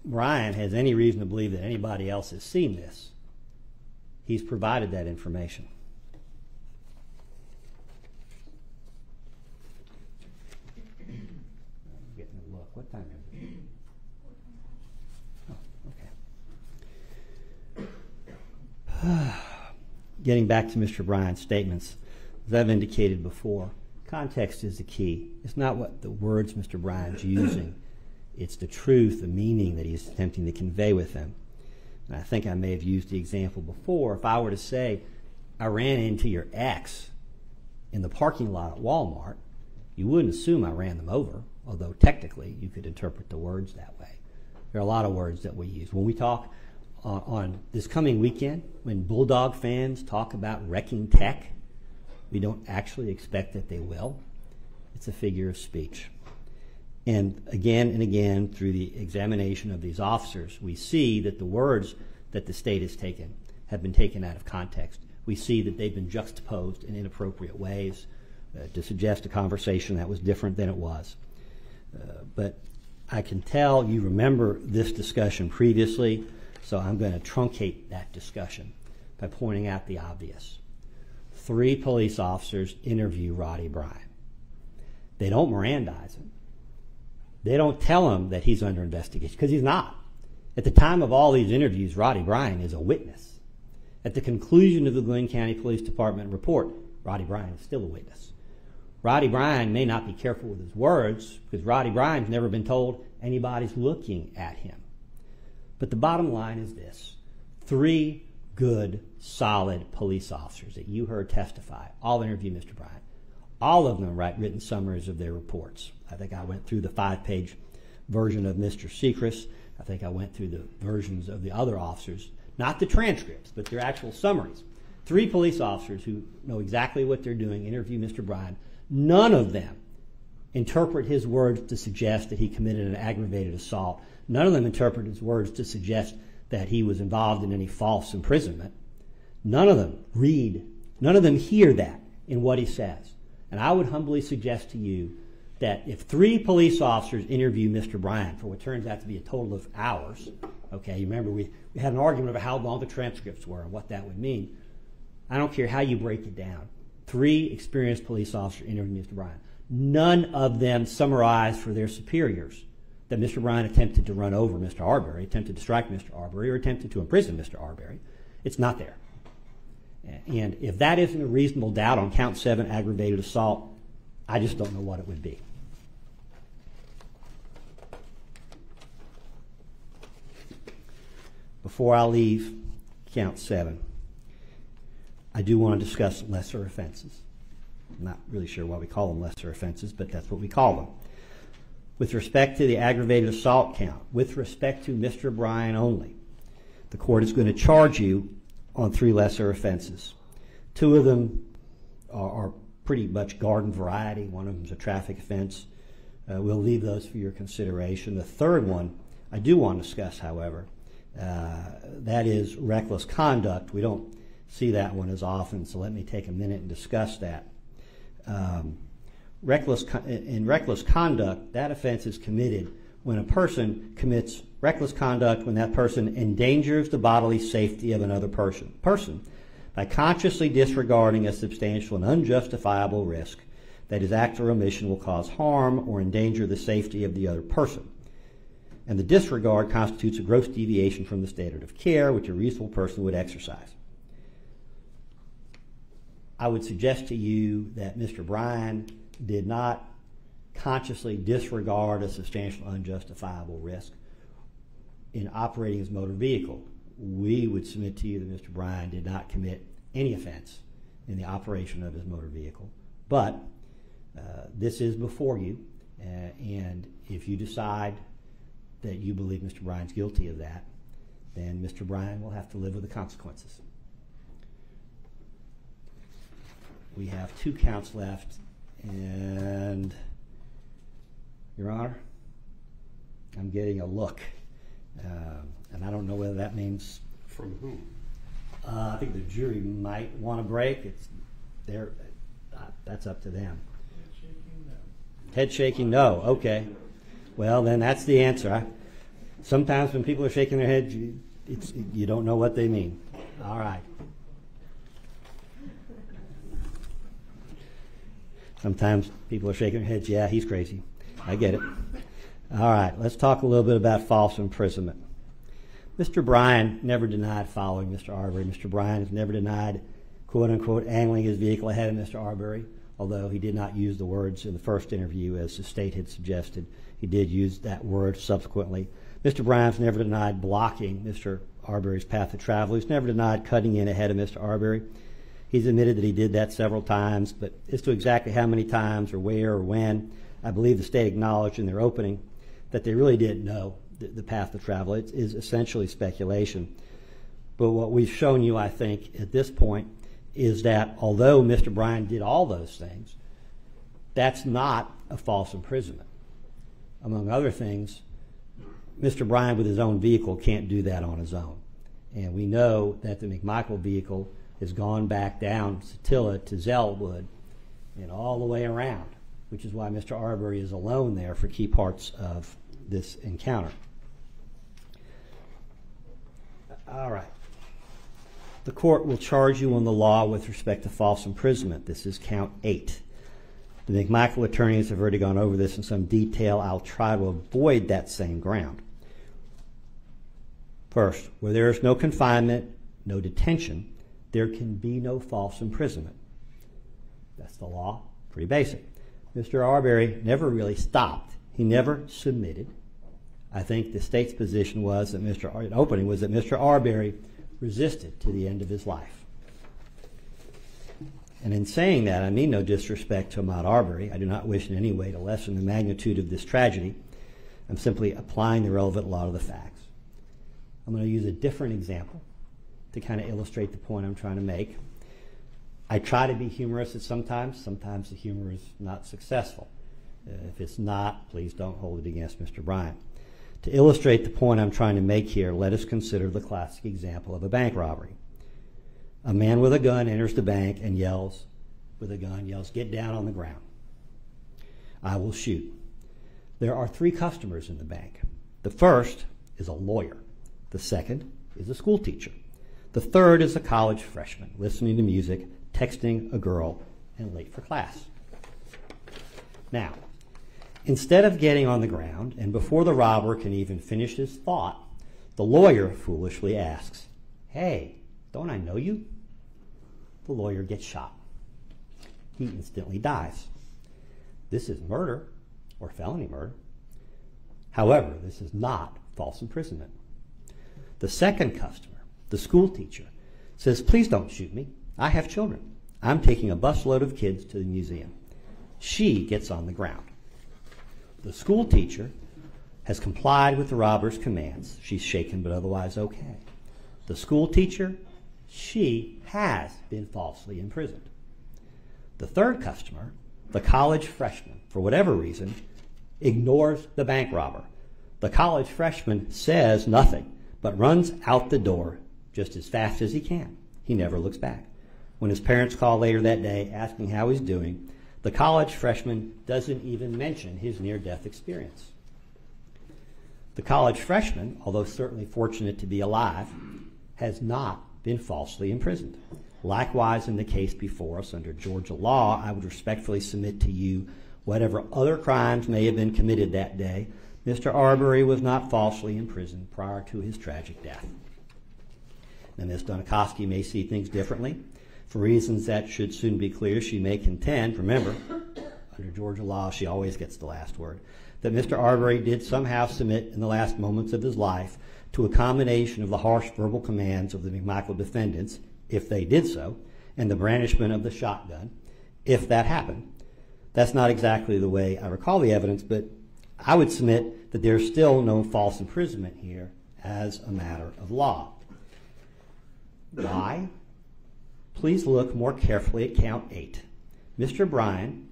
I: Bryant has any reason to believe that anybody else has seen this, he's provided that information. I'm getting a look. What time is it? Oh, okay. Getting back to Mr. Bryant's statements, as I've indicated before, context is the key. It's not what the words Mr. Bryant's using. It's the truth, the meaning that he's attempting to convey with them. And I think I may have used the example before. If I were to say, I ran into your ex in the parking lot at Walmart, you wouldn't assume I ran them over, although technically you could interpret the words that way. There are a lot of words that we use. When we talk on this coming weekend, when Bulldog fans talk about wrecking tech, we don't actually expect that they will. It's a figure of speech. And again, through the examination of these officers, we see that the words that the state has taken have been taken out of context. We see that they've been juxtaposed in inappropriate ways to suggest a conversation that was different than it was. But I can tell you remember this discussion previously, so I'm going to truncate that discussion by pointing out the obvious. 3 police officers interview Roddy Bryant. They don't Mirandize him. They don't tell him that he's under investigation, because he's not. At the time of all these interviews, Roddy Bryant is a witness. At the conclusion of the Glenn County Police Department report, Roddy Bryan is still a witness. Roddy Bryan may not be careful with his words because Roddy Bryan's never been told anybody's looking at him. But the bottom line is this. 3 good, solid police officers that you heard testify all interview Mr. Bryan. All of them write written summaries of their reports. I think I went through the 5-page version of Mr. Sechrest. I think I went through the versions of the other officers, not the transcripts, but their actual summaries. 3 police officers who know exactly what they're doing interview Mr. Bryan. None of them interpret his words to suggest that he committed an aggravated assault. None of them interpret his words to suggest that he was involved in any false imprisonment. None of them hear that in what he says. And I would humbly suggest to you that if 3 police officers interview Mr. Bryan for what turns out to be a total of hours, okay, you remember we had an argument about how long the transcripts were and what that would mean. I don't care how you break it down. 3 experienced police officers interviewing Mr. Bryan. None of them summarized for their superiors that Mr. Bryan attempted to run over Mr. Arbery, attempted to strike Mr. Arbery, or attempted to imprison Mr. Arbery. It's not there. And if that isn't a reasonable doubt on count 7 aggravated assault, I just don't know what it would be. Before I leave count 7, I do want to discuss lesser offenses. I'm not really sure why we call them lesser offenses, but that's what we call them. With respect to the aggravated assault count, with respect to Mr. Bryan only, the court is going to charge you on 3 lesser offenses. 2 of them are pretty much garden variety. One of them is a traffic offense. We'll leave those for your consideration. The 3rd one I do want to discuss, however, that is reckless conduct. We don't see that one as often, so let me take a minute and discuss that. In reckless conduct, that offense is committed when a person commits reckless conduct when that person endangers the bodily safety of another person by consciously disregarding a substantial and unjustifiable risk that his act or omission will cause harm or endanger the safety of the other person. And the disregard constitutes a gross deviation from the standard of care which a reasonable person would exercise. I would suggest to you that Mr. Bryan did not consciously disregard a substantial unjustifiable risk in operating his motor vehicle. We would submit to you that Mr. Bryan did not commit any offense in the operation of his motor vehicle. But this is before you, and if you decide that you believe Mr. Bryan's guilty of that, then Mr. Bryan will have to live with the consequences. We have 2 counts left, and Your Honor, I'm getting a look, and I don't know whether that means
A: from whom.
I: I think the jury might want a break. It's there. That's up to them. Head shaking no. Okay. Well, then that's the answer. Sometimes when people are shaking their heads, you don't know what they mean. All right. Sometimes people are shaking their heads. Yeah, he's crazy. I get it. All right. Let's talk a little bit about false imprisonment. Mr. Bryan never denied following Mr. Arbery. Mr. Bryan has never denied, quote unquote, angling his vehicle ahead of Mr. Arbery, although he did not use the words in the first interview as the state had suggested. He did use that word subsequently. Mr. Bryan's never denied blocking Mr. Arbery's path of travel. He's never denied cutting in ahead of Mr. Arbery. He's admitted that he did that several times, but as to exactly how many times or where or when, I believe the state acknowledged in their opening that they really didn't know the path of travel. It is essentially speculation. But what we've shown you, I think, at this point is that although Mr. Bryan did all those things, that's not a false imprisonment. Among other things, Mr. Bryan with his own vehicle can't do that on his own. And we know that the McMichael vehicle has gone back down Satilla to Zellwood and all the way around, which is why Mr. Arbery is alone there for key parts of this encounter. All right. The court will charge you on the law with respect to false imprisonment. This is count 8. The McMichael attorneys have already gone over this in some detail. I'll try to avoid that same ground. First, where there is no confinement, no detention, there can be no false imprisonment. That's the law, pretty basic. Mr. Arbery never really stopped. He never submitted. I think the state's position was that Mr. Arbery resisted to the end of his life. And in saying that, I mean no disrespect to Ahmaud Arbery. I do not wish in any way to lessen the magnitude of this tragedy. I'm simply applying the relevant law to the facts. I'm going to use a different example to kind of illustrate the point I'm trying to make. I try to be humorous at sometimes. Sometimes the humor is not successful. If it's not, please don't hold it against Mr. Bryant. To illustrate the point I'm trying to make here, let us consider the classic example of a bank robbery. A man with a gun enters the bank and yells, "Get down on the ground. I will shoot." There are 3 customers in the bank. The first is a lawyer. The second is a school teacher. The third is a college freshman listening to music, texting a girl, and late for class. Now, instead of getting on the ground, and before the robber can even finish his thought, the lawyer foolishly asks, "Hey, don't I know you?" The lawyer gets shot. He instantly dies. This is murder, or felony murder. However, this is not false imprisonment. The second customer, the school teacher, says, "Please don't shoot me. I have children. I'm taking a busload of kids to the museum." She gets on the ground. The school teacher has complied with the robber's commands. She's shaken but otherwise okay. The school teacher, she has been falsely imprisoned. The third customer, the college freshman, for whatever reason, ignores the bank robber. The college freshman says nothing, but runs out the door just as fast as he can. He never looks back. When his parents call later that day asking how he's doing, the college freshman doesn't even mention his near-death experience. The college freshman, although certainly fortunate to be alive, has not been falsely imprisoned. Likewise, in the case before us under Georgia law, I would respectfully submit to you whatever other crimes may have been committed that day, Mr. Arbery was not falsely imprisoned prior to his tragic death. Now, Ms. Donikoski may see things differently. For reasons that should soon be clear, she may contend, remember, under Georgia law, she always gets the last word, that Mr. Arbery did somehow submit in the last moments of his life to a combination of the harsh verbal commands of the McMichael defendants, if they did so, and the brandishment of the shotgun, if that happened. That's not exactly the way I recall the evidence, but I would submit that there's still no false imprisonment here as a matter of law. Why? Please look more carefully at count 8. Mr. Bryan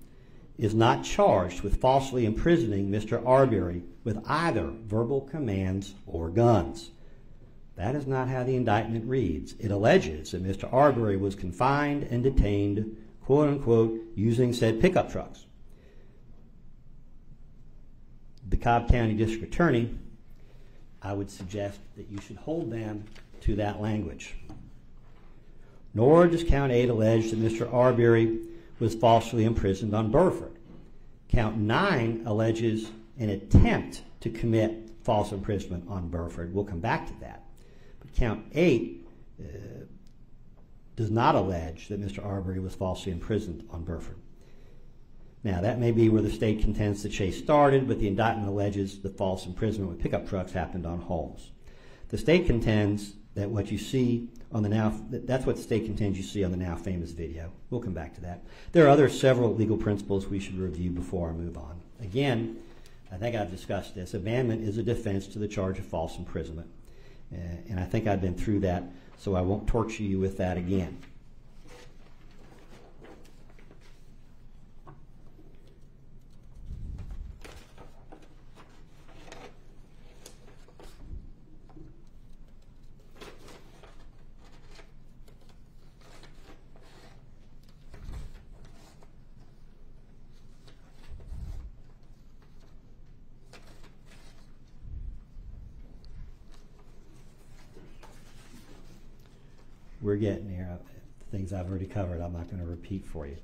I: is not charged with falsely imprisoning Mr. Arbery with either verbal commands or guns. That is not how the indictment reads. It alleges that Mr. Arbery was confined and detained, quote unquote, using said pickup trucks. The Cobb County District Attorney, I would suggest that you should hold them to that language. Nor does count 8 allege that Mr. Arbery was falsely imprisoned on Burford. Count 9 alleges an attempt to commit false imprisonment on Burford. We'll come back to that. But count 8 does not allege that Mr. Arbery was falsely imprisoned on Burford. Now, that may be where the state contends the chase started, but the indictment alleges the false imprisonment with pickup trucks happened on Holmes. The state contends that what you see on the that's what the state contends you see on the now famous video. We'll come back to that. There are several legal principles we should review before I move on. Again, I think I've discussed this. Abandonment is a defense to the charge of false imprisonment. And I think I've been through that, so I won't torture you with that again. We're getting there. The things I've already covered, I'm not going to repeat for you.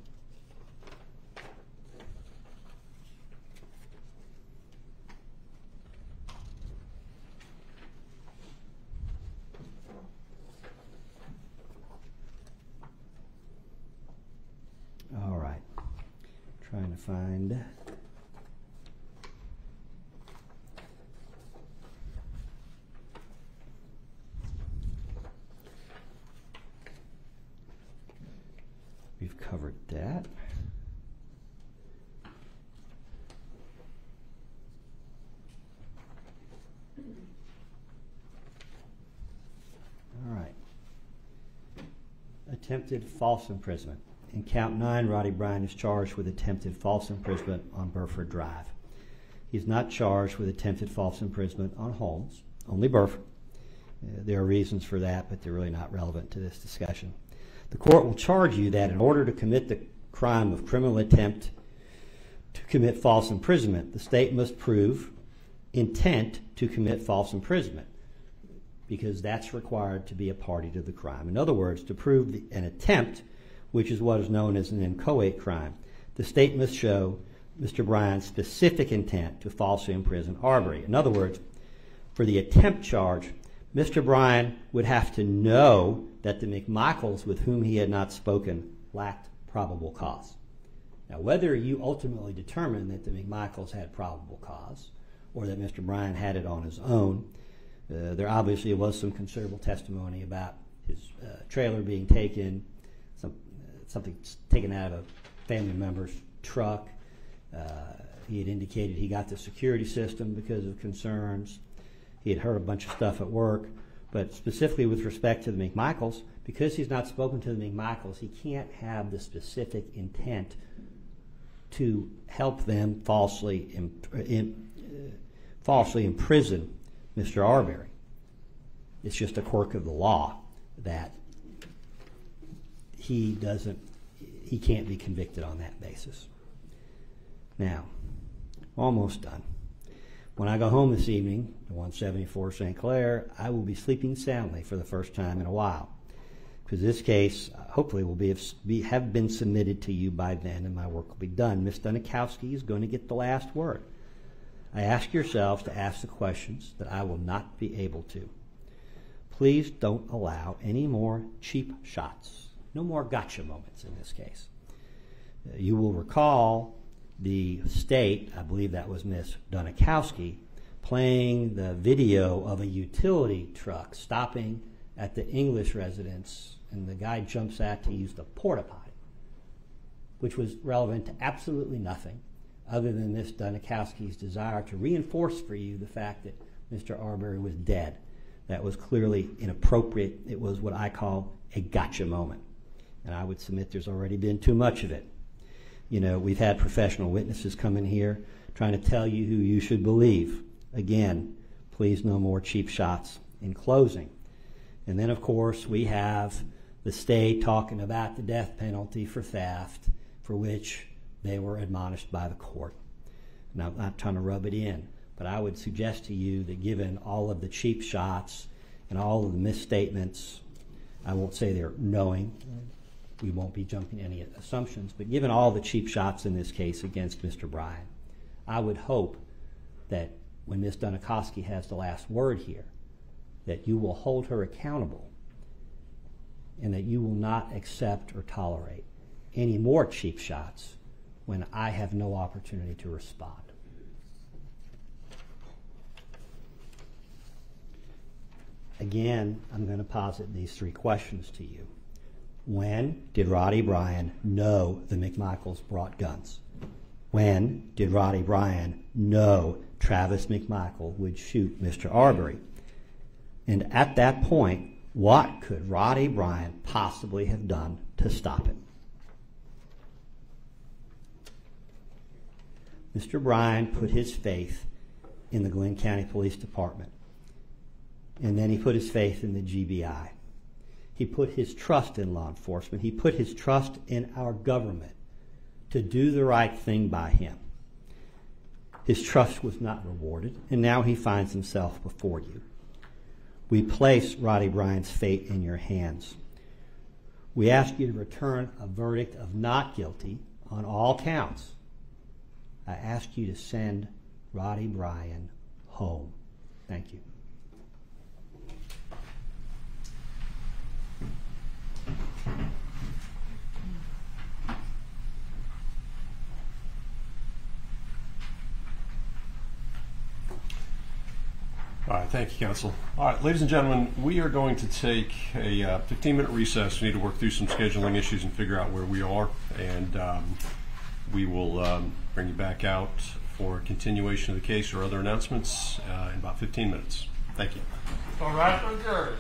I: All right. find. We've covered that. All right. Attempted false imprisonment. In count 9, Roddy Bryan is charged with attempted false imprisonment on Burford Drive. He's not charged with attempted false imprisonment on Holmes, only Burford. There are reasons for that, but they're really not relevant to this discussion. The court will charge you that in order to commit the crime of criminal attempt to commit false imprisonment, the state must prove intent to commit false imprisonment, because that's required to be a party to the crime. In other words, to prove an attempt, which is what is known as an inchoate crime, the state must show Mr. Bryan's specific intent to falsely imprison Arbery. In other words, for the attempt charge, Mr. Bryan would have to know that the McMichaels with whom he had not spoken lacked probable cause. Now, whether you ultimately determine that the McMichaels had probable cause or that Mr. Bryan had it on his own, there obviously was some considerable testimony about his trailer being taken, something taken out of a family member's truck. He had indicated he got the security system because of concerns. He had heard a bunch of stuff at work. But specifically with respect to the McMichaels, because he's not spoken to the McMichaels, he can't have the specific intent to help them falsely imprison Mr. Arbery. It's just a quirk of the law that he can't be convicted on that basis. Now, almost done. When I go home this evening to 174 St. Clair, I will be sleeping soundly for the first time in a while, because this case hopefully will have been submitted to you by then, and my work will be done. Ms. Dunikowski is going to get the last word. I ask yourselves to ask the questions that I will not be able to. Please don't allow any more cheap shots. No more gotcha moments in this case. You will recall the state, I believe that was Ms. Dunikowski, playing the video of a utility truck stopping at the English residence, and the guy jumps out to use the porta potty, which was relevant to absolutely nothing other than Ms. Dunikowski's desire to reinforce for you the fact that Mr. Arbery was dead. That was clearly inappropriate. It was what I call a gotcha moment, and I would submit there's already been too much of it. You know, we've had professional witnesses come in here trying to tell you who you should believe. Again, please no more cheap shots in closing. And then, of course, we have the state talking about the death penalty for theft, for which they were admonished by the court. Now, I'm not trying to rub it in, but I would suggest to you that given all of the cheap shots and all of the misstatements, I won't say they're knowing, we won't be jumping any assumptions, but given all the cheap shots in this case against Mr. Bryan, I would hope that when Ms. Dunikowski has the last word here, that you will hold her accountable and that you will not accept or tolerate any more cheap shots when I have no opportunity to respond. Again, I'm going to posit these three questions to you. When did Roddy Bryan know the McMichaels brought guns? When did Roddy Bryan know Travis McMichael would shoot Mr. Arbery? And at that point, what could Roddy Bryan possibly have done to stop it? Mr. Bryan put his faith in the Glenn County Police Department, and then he put his faith in the GBI. He put his trust in law enforcement. He put his trust in our government to do the right thing by him. His trust was not rewarded, and now he finds himself before you. We place Roddy Bryan's fate in your hands. We ask you to return a verdict of not guilty on all counts. I ask you to send Roddy Bryan home. Thank you.
A: All right, thank you, counsel. All right, ladies and gentlemen, we are going to take a 15-minute recess. We need to work through some scheduling issues and figure out where we are, and we will bring you back out for a continuation of the case or other announcements in about 15 minutes. Thank you.
C: All right for the jury.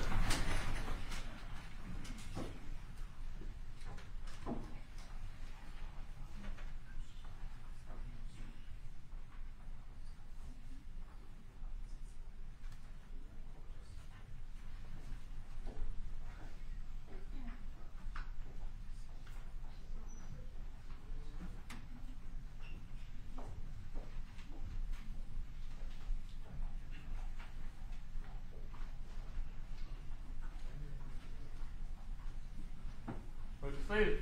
C: Seated.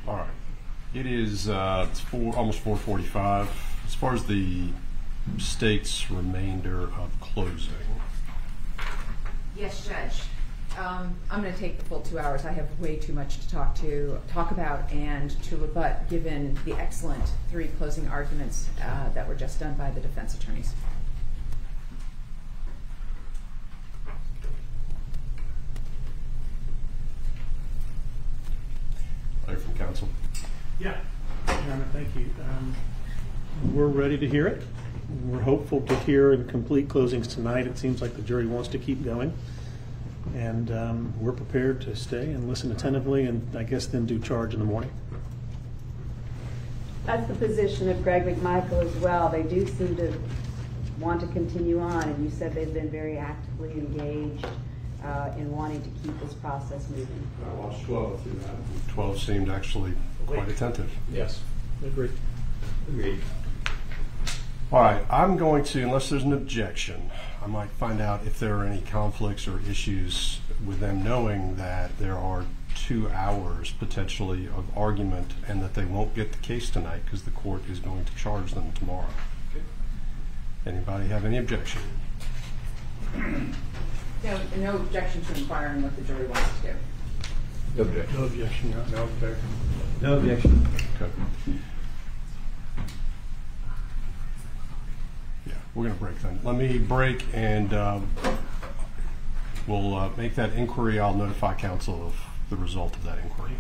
A: All right. It is it's almost 4:45. As far as the state's remainder of closing.
E: Yes, Judge. I'm going to take the full 2 hours. I have way too much to talk about and to rebut, given the excellent 3 closing arguments that were just done by the defense attorneys.
A: From counsel.
H: Yeah, Your Honor, thank you. We're ready to hear it. We're hopeful to hear and complete closings tonight. It seems like the jury wants to keep going. And we're prepared to stay and listen attentively and I guess then do charge in the morning.
N: That's the position of Greg McMichael as well. They do seem to want to continue on, and you said they've been very actively engaged in wanting to keep this process moving.
A: I watched 12 through that. 12 seemed actually quite attentive.
H: Yes, agreed.
D: Agreed.
A: All right, I'm going to, unless there's an objection, I might find out if there are any conflicts or issues with them knowing that there are 2 hours potentially of argument and that they won't get the case tonight because the court is going to charge them tomorrow. Okay. Anybody have any objection?
E: No objection to inquiring what the jury wants to do.
A: No objection.
H: No objection, Your Honor.
A: No objection.
D: No objection.
A: Okay. Yeah, we're going to break then. Let me break and we'll make that inquiry. I'll notify counsel of the result of that inquiry.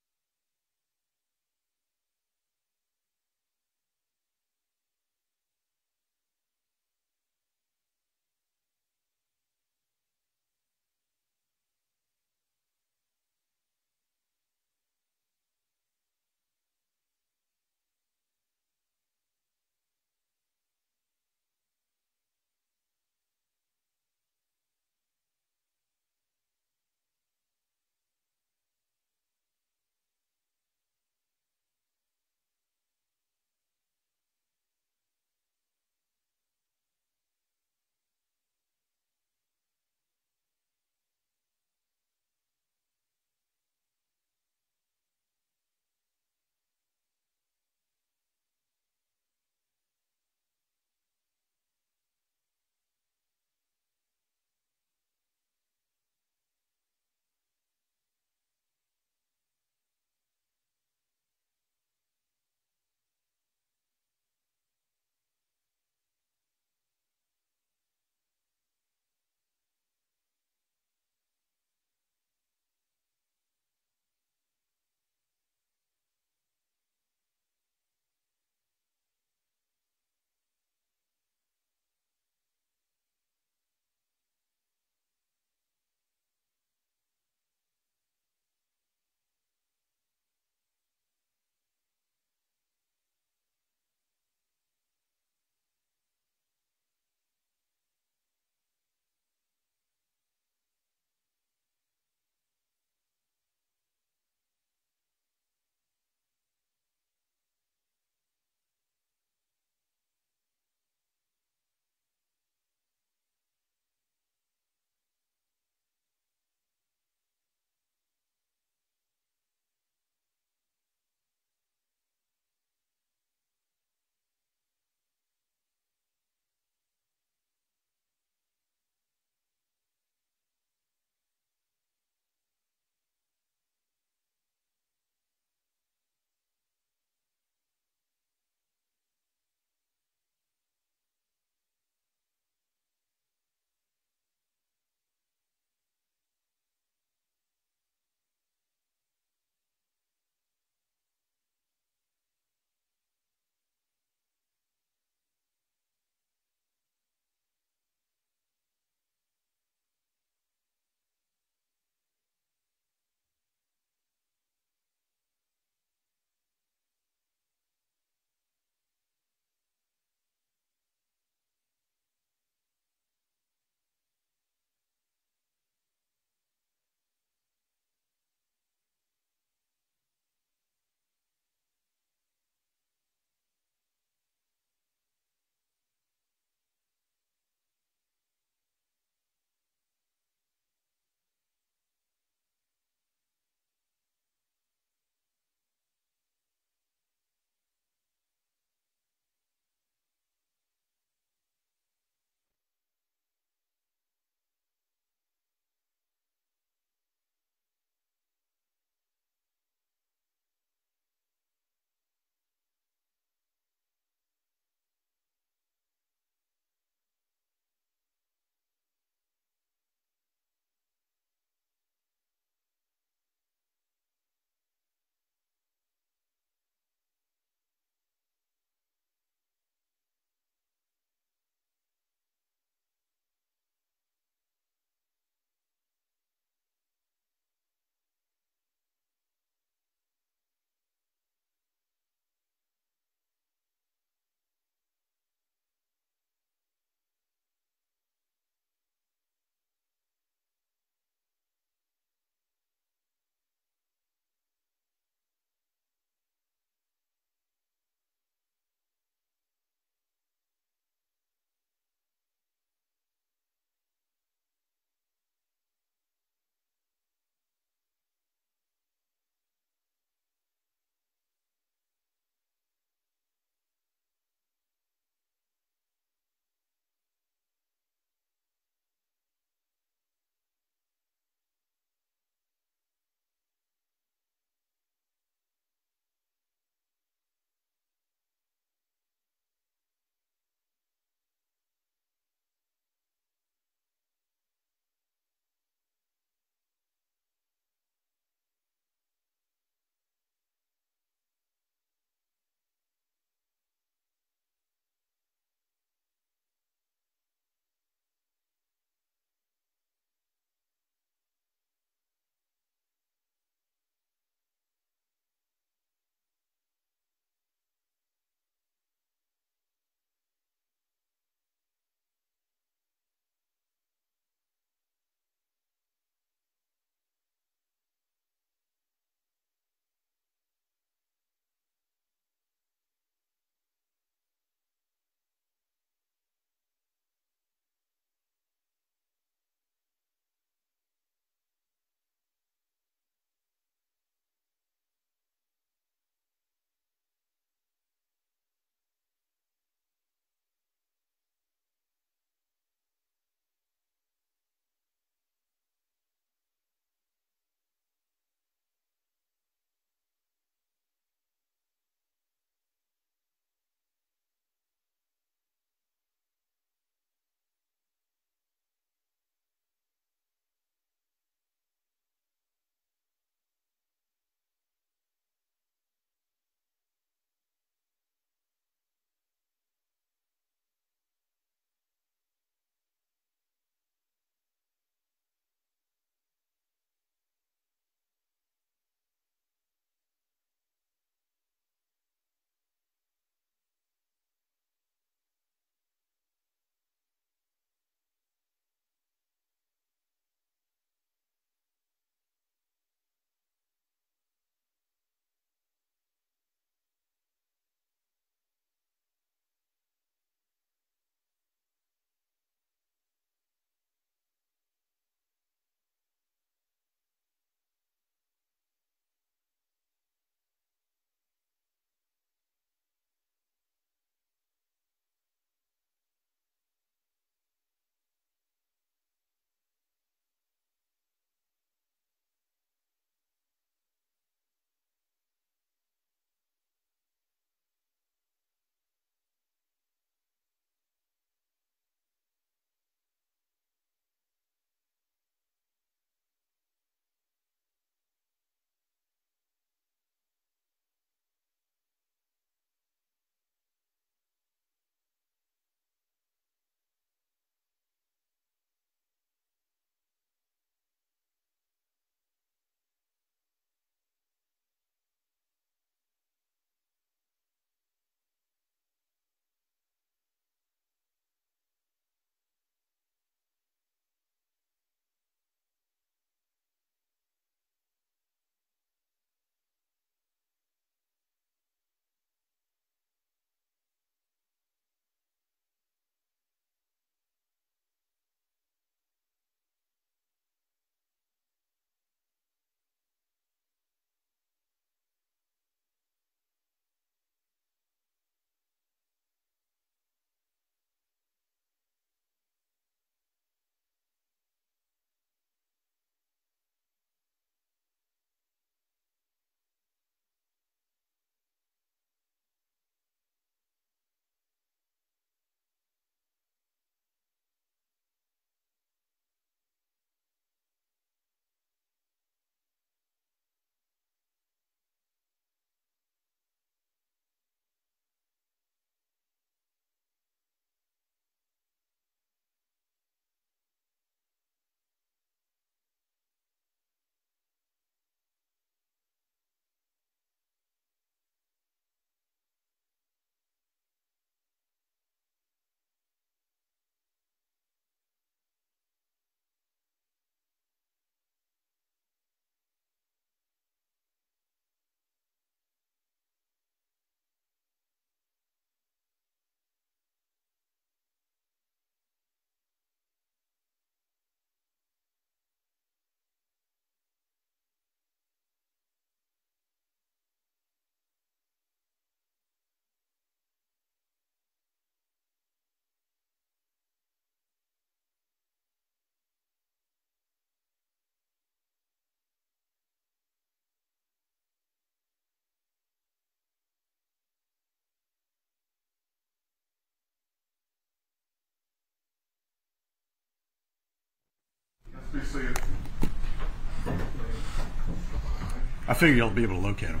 A: I figure you'll be able to locate them.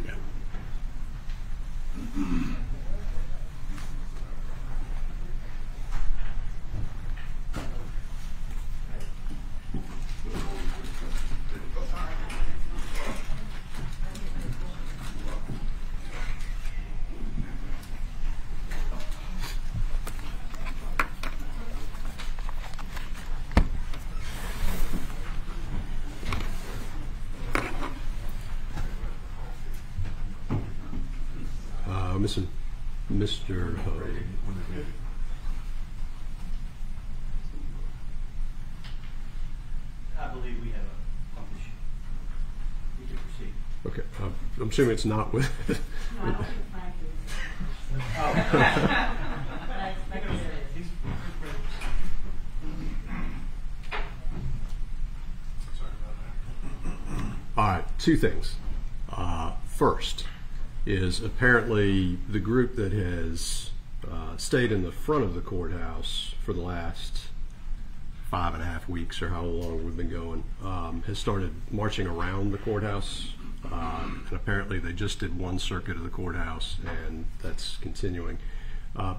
A: Yeah. Mr.
O: I believe we have a issue. We can proceed.
A: Okay, I'm assuming it's not with.
E: No, I don't think Frank is.
A: All right, two things. First is apparently the group that has stayed in the front of the courthouse for the last 5.5 weeks or how long we've been going has started marching around the courthouse, and apparently they just did one circuit of the courthouse, and that's continuing.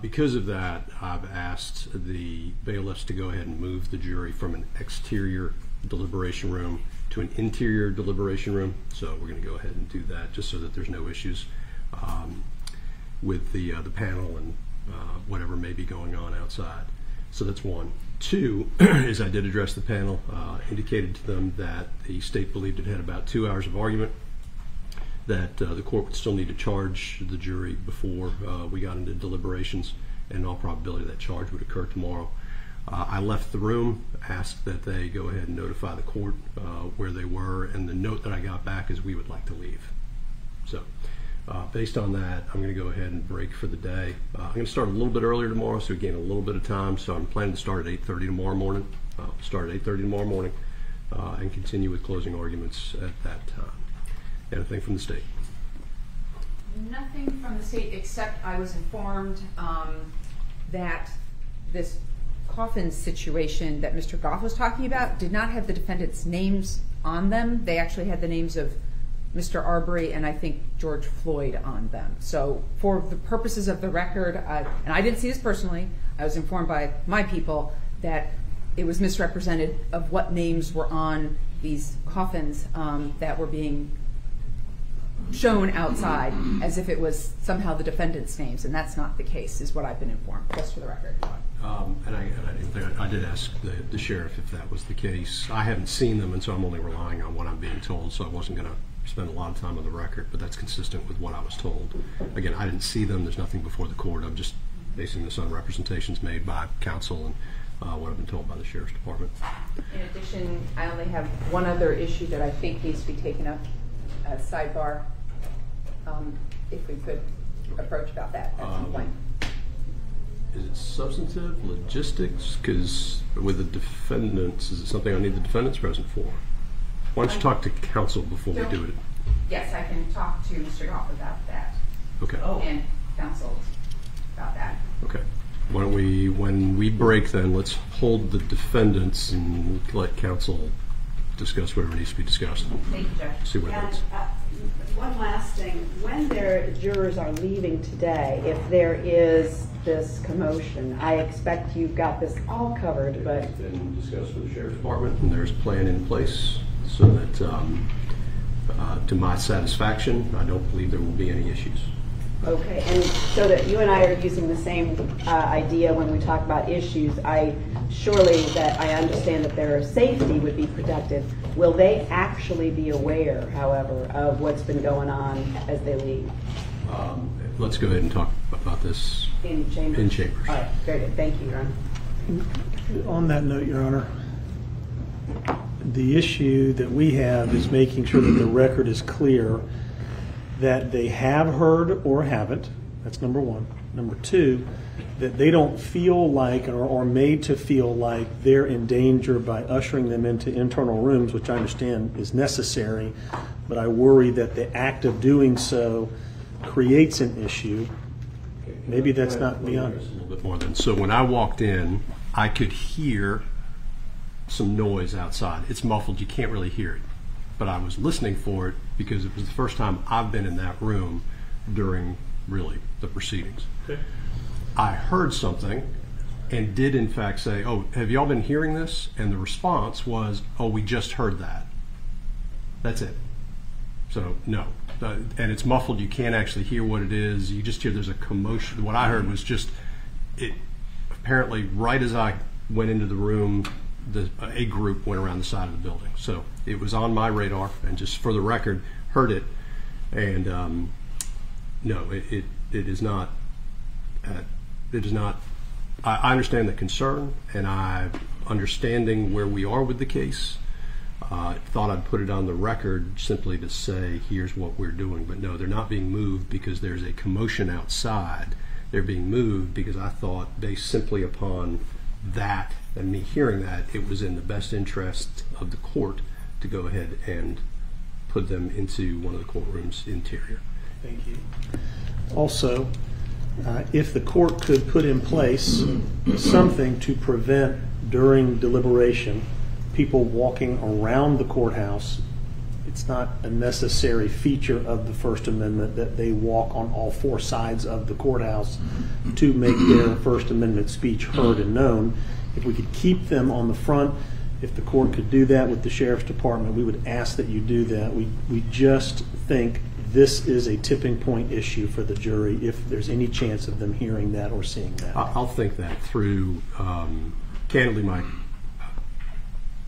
A: Because of that, I've asked the bailiffs to go ahead and move the jury from an exterior deliberation room to an interior deliberation room. So we're going to go ahead and do that just so that there's no issues with the panel and whatever may be going on outside. So that's one. Two is I did address the panel, indicated to them that the state believed it had about 2 hours of argument, that the court would still need to charge the jury before we got into deliberations, and in all probability that charge would occur tomorrow. I left the room, asked that they go ahead and notify the court where they were, and the note that I got back is we would like to leave. So based on that, I'm going to go ahead and break for the day. I'm going to start a little bit earlier tomorrow so we gain a little bit of time, so I'm planning to start at 8:30 tomorrow morning. Start at 8:30 tomorrow morning and continue with closing arguments at that time. Anything from the state?
E: Nothing from the state, except I was informed that this coffin situation that Mr. Goff was talking about did not have the defendants' names on them. They actually had the names of Mr. Arbery and I think George Floyd on them. So for the purposes of the record, and I didn't see this personally, I was informed by my people that it was misrepresented of what names were on these coffins that were being shown outside as if it was somehow the defendant's names, and that's not the case, is what I've been informed, just for the record.
A: I did ask the sheriff if that was the case. I haven't seen them, and so I'm only relying on what I'm being told, so I wasn't going to spend a lot of time on the record, but that's consistent with what I was told. Again, I didn't see them. There's nothing before the court. I'm just basing this on representations made by counsel and what I've been told by the sheriff's department.
E: In addition, I only have one other issue that I think needs to be taken up as sidebar, if we could approach about that at some point.
A: Is it substantive, logistics? Because with the defendants, is it something I need the defendants present for? Why don't you talk to counsel before we do it?
E: Yes, I can talk to Mr. Goff about that.
A: Okay.
E: And counsel about that.
A: Okay. Why don't we, when we break then, let's hold the defendants and let counsel discuss whatever needs to be discussed.
E: Thank you, Judge.
A: See what happens.
B: One last thing. When their jurors are leaving today, if there is this commotion, I expect you've got this all covered, but...
A: Then discuss with the sheriff's department, and there's a plan in place so that, to my satisfaction, I don't believe there will be any issues.
B: Okay, and so that you and I are using the same idea when we talk about issues, surely that I understand that their safety would be protected. Will they actually be aware, however, of what's been going on as they leave?
A: Let's go ahead and talk about this
B: in chambers.
A: In chambers.
B: All right, very good. Thank you, Your Honor.
H: On that note, Your Honor, the issue that we have is making sure that the record is clear that they have heard or haven't. That's number one. Number two, that they don't feel like or made to feel like they're in danger by ushering them into internal rooms, which I understand is necessary, but I worry that the act of doing so creates an issue. Maybe that's not beyond us.
A: A little bit more than. So when I walked in, I could hear some noise outside. It's muffled. You can't really hear it. but I was listening for it because it was the first time I've been in that room during really the proceedings.
H: Okay.
A: I heard something and did in fact say, "Oh, have y'all been hearing this?" And the response was, "Oh, we just heard that." That's it. So no, and it's muffled. You can't actually hear what it is. You just hear there's a commotion. What I heard was just it. Apparently, right as I went into the room, a group went around the side of the building. So it was on my radar, and just for the record, heard it. And no, it is not. It is not. I understand the concern, and I'm understanding where we are with the case. I thought I'd put it on the record simply to say, here's what we're doing. But no, they're not being moved because there's a commotion outside. They're being moved because I thought, based simply upon that and me hearing that, it was in the best interest of the court to go ahead and put them into one of the courtroom's interior.
H: Thank you. Also, if the court could put in place something to prevent during deliberation people walking around the courthouse, it's not a necessary feature of the First Amendment that they walk on all four sides of the courthouse to make their First Amendment speech heard and known. If we could keep them on the front, if the court could do that with the Sheriff's Department, we would ask that you do that. We just think this is a tipping point issue for the jury if there's any chance of them hearing that or seeing that.
A: I'll think that through. Candidly,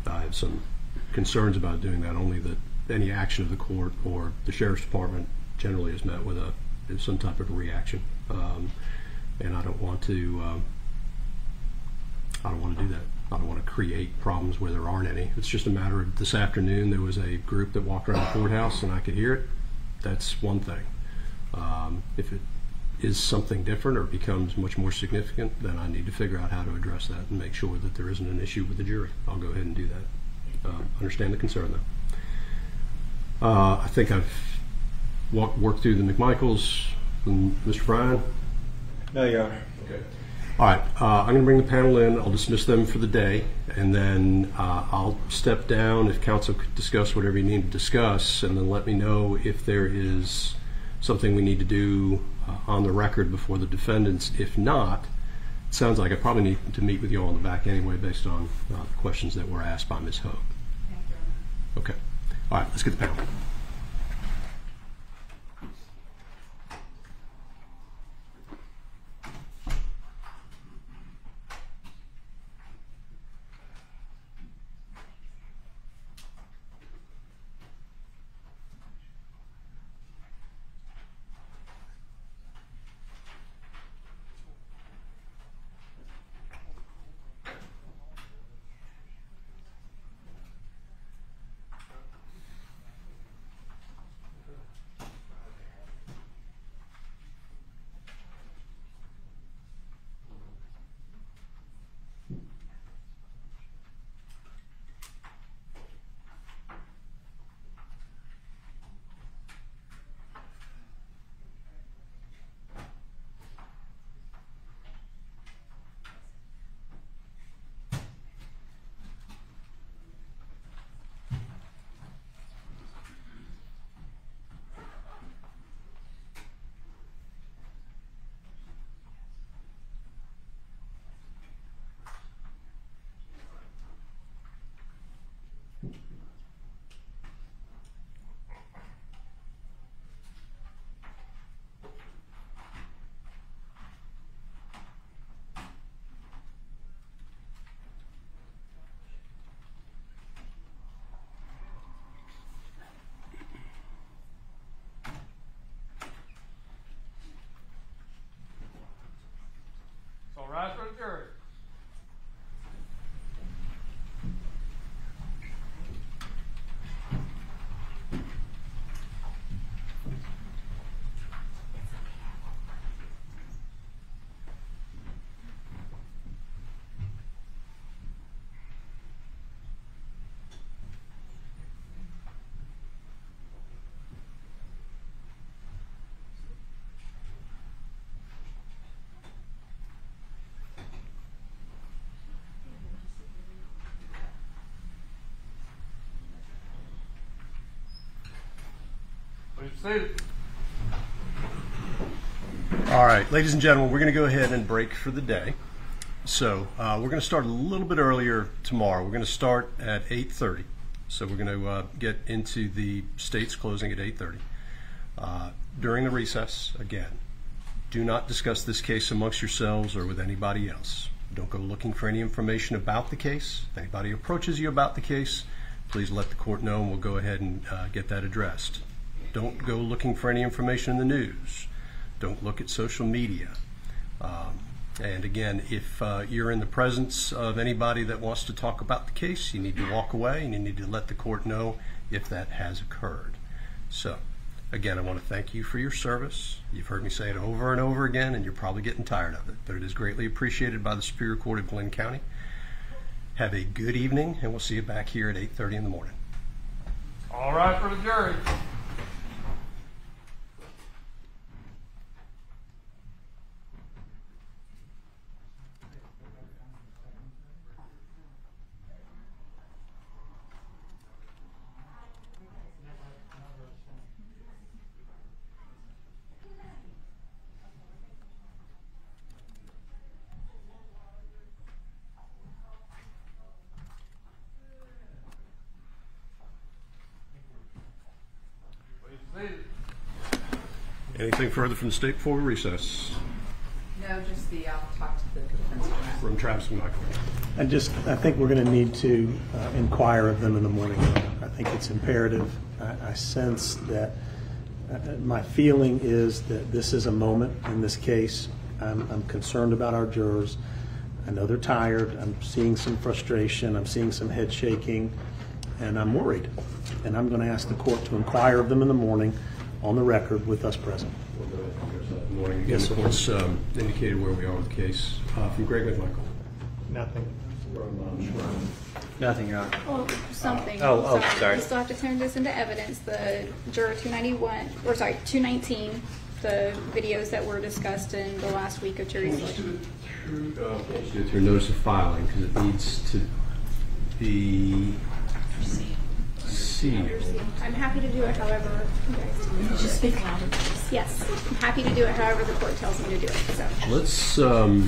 A: I have some concerns about doing that, only that any action of the court or the Sheriff's Department generally is met with some type of reaction. And I don't want to do that. I don't want to create problems where there aren't any. It's just a matter of this afternoon there was a group that walked around the courthouse and I could hear it. That's one thing. If it is something different or becomes much more significant, then I need to figure out how to address that and make sure that there isn't an issue with the jury. I'll go ahead and do that. Understand the concern, though. I think I've worked through the McMichaels and Mr. Bryan.
P: No, Your Honor.
A: Okay. All right. I'm going to bring the panel in. I'll dismiss them for the day, and then I'll step down if counsel could discuss whatever you need to discuss, and then let me know if there is something we need to do on the record before the defendants. If not, it sounds like I probably need to meet with you all in the back anyway based on the questions that were asked by Ms. Hogue. Okay. All right, let's get the panel. All right, ladies and gentlemen, we're going to go ahead and break for the day. So we're going to start a little bit earlier tomorrow. We're going to start at 8:30. So we're going to get into the state's closing at 8:30. During the recess, again, do not discuss this case amongst yourselves or with anybody else. Don't go looking for any information about the case. If anybody approaches you about the case, please let the court know and we'll go ahead and get that addressed. Don't go looking for any information in the news. Don't look at social media. And again, if you're in the presence of anybody that wants to talk about the case, you need to walk away and you need to let the court know if that has occurred. So, again, I want to thank you for your service. You've heard me say it over and over again, and you're probably getting tired of it, but it is greatly appreciated by the Superior Court of Glynn County. Have a good evening, and we'll see you back here at 8:30 in the morning.
C: All right for the jury.
A: Anything further from the state before we recess?
E: No, just I'll talk to the principal.
A: From Travis and Michael.
H: I think we're going to need to inquire of them in the morning. I think it's imperative. I sense that my feeling is that this is a moment in this case. I'm concerned about our jurors. I know they're tired. I'm seeing some frustration. I'm seeing some head shaking, and I'm worried. And I'm going to ask the court to inquire of them in the morning on the record with us present.
A: We'll go ahead and address that in the morning. Again, the court's indicated where we are with the case. From Greg McMichael.
F: Nothing.
P: Nothing, Your Honor.
Q: Well, something.
P: Sorry.
Q: We still have to turn this into evidence. The juror 219, the videos that were discussed in the last week of jury selection.
A: Let's do it through notice of filing because it needs to be sealed.
Q: I'm happy to do it however you guys do.
B: Just speak louder.
Q: Yes, I'm happy to do it however the court tells me to do it. So.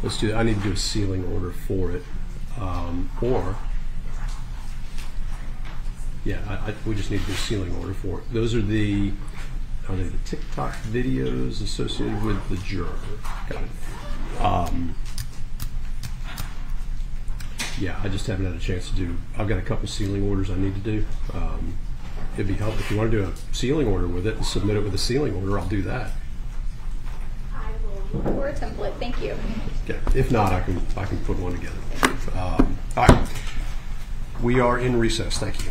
A: Let's do. I need to do a sealing order for it, we just need to do a sealing order for it. Those are the TikTok videos associated with the juror? Got it. Yeah, I just haven't had a chance to do. I've got a couple sealing orders I need to do. It'd be helpful if you want to do a sealing order with it and submit it with a sealing order. I'll do that.
Q: I will. Or a template. Thank you.
A: Okay. If not, I can put one together. All right. We are in recess. Thank you.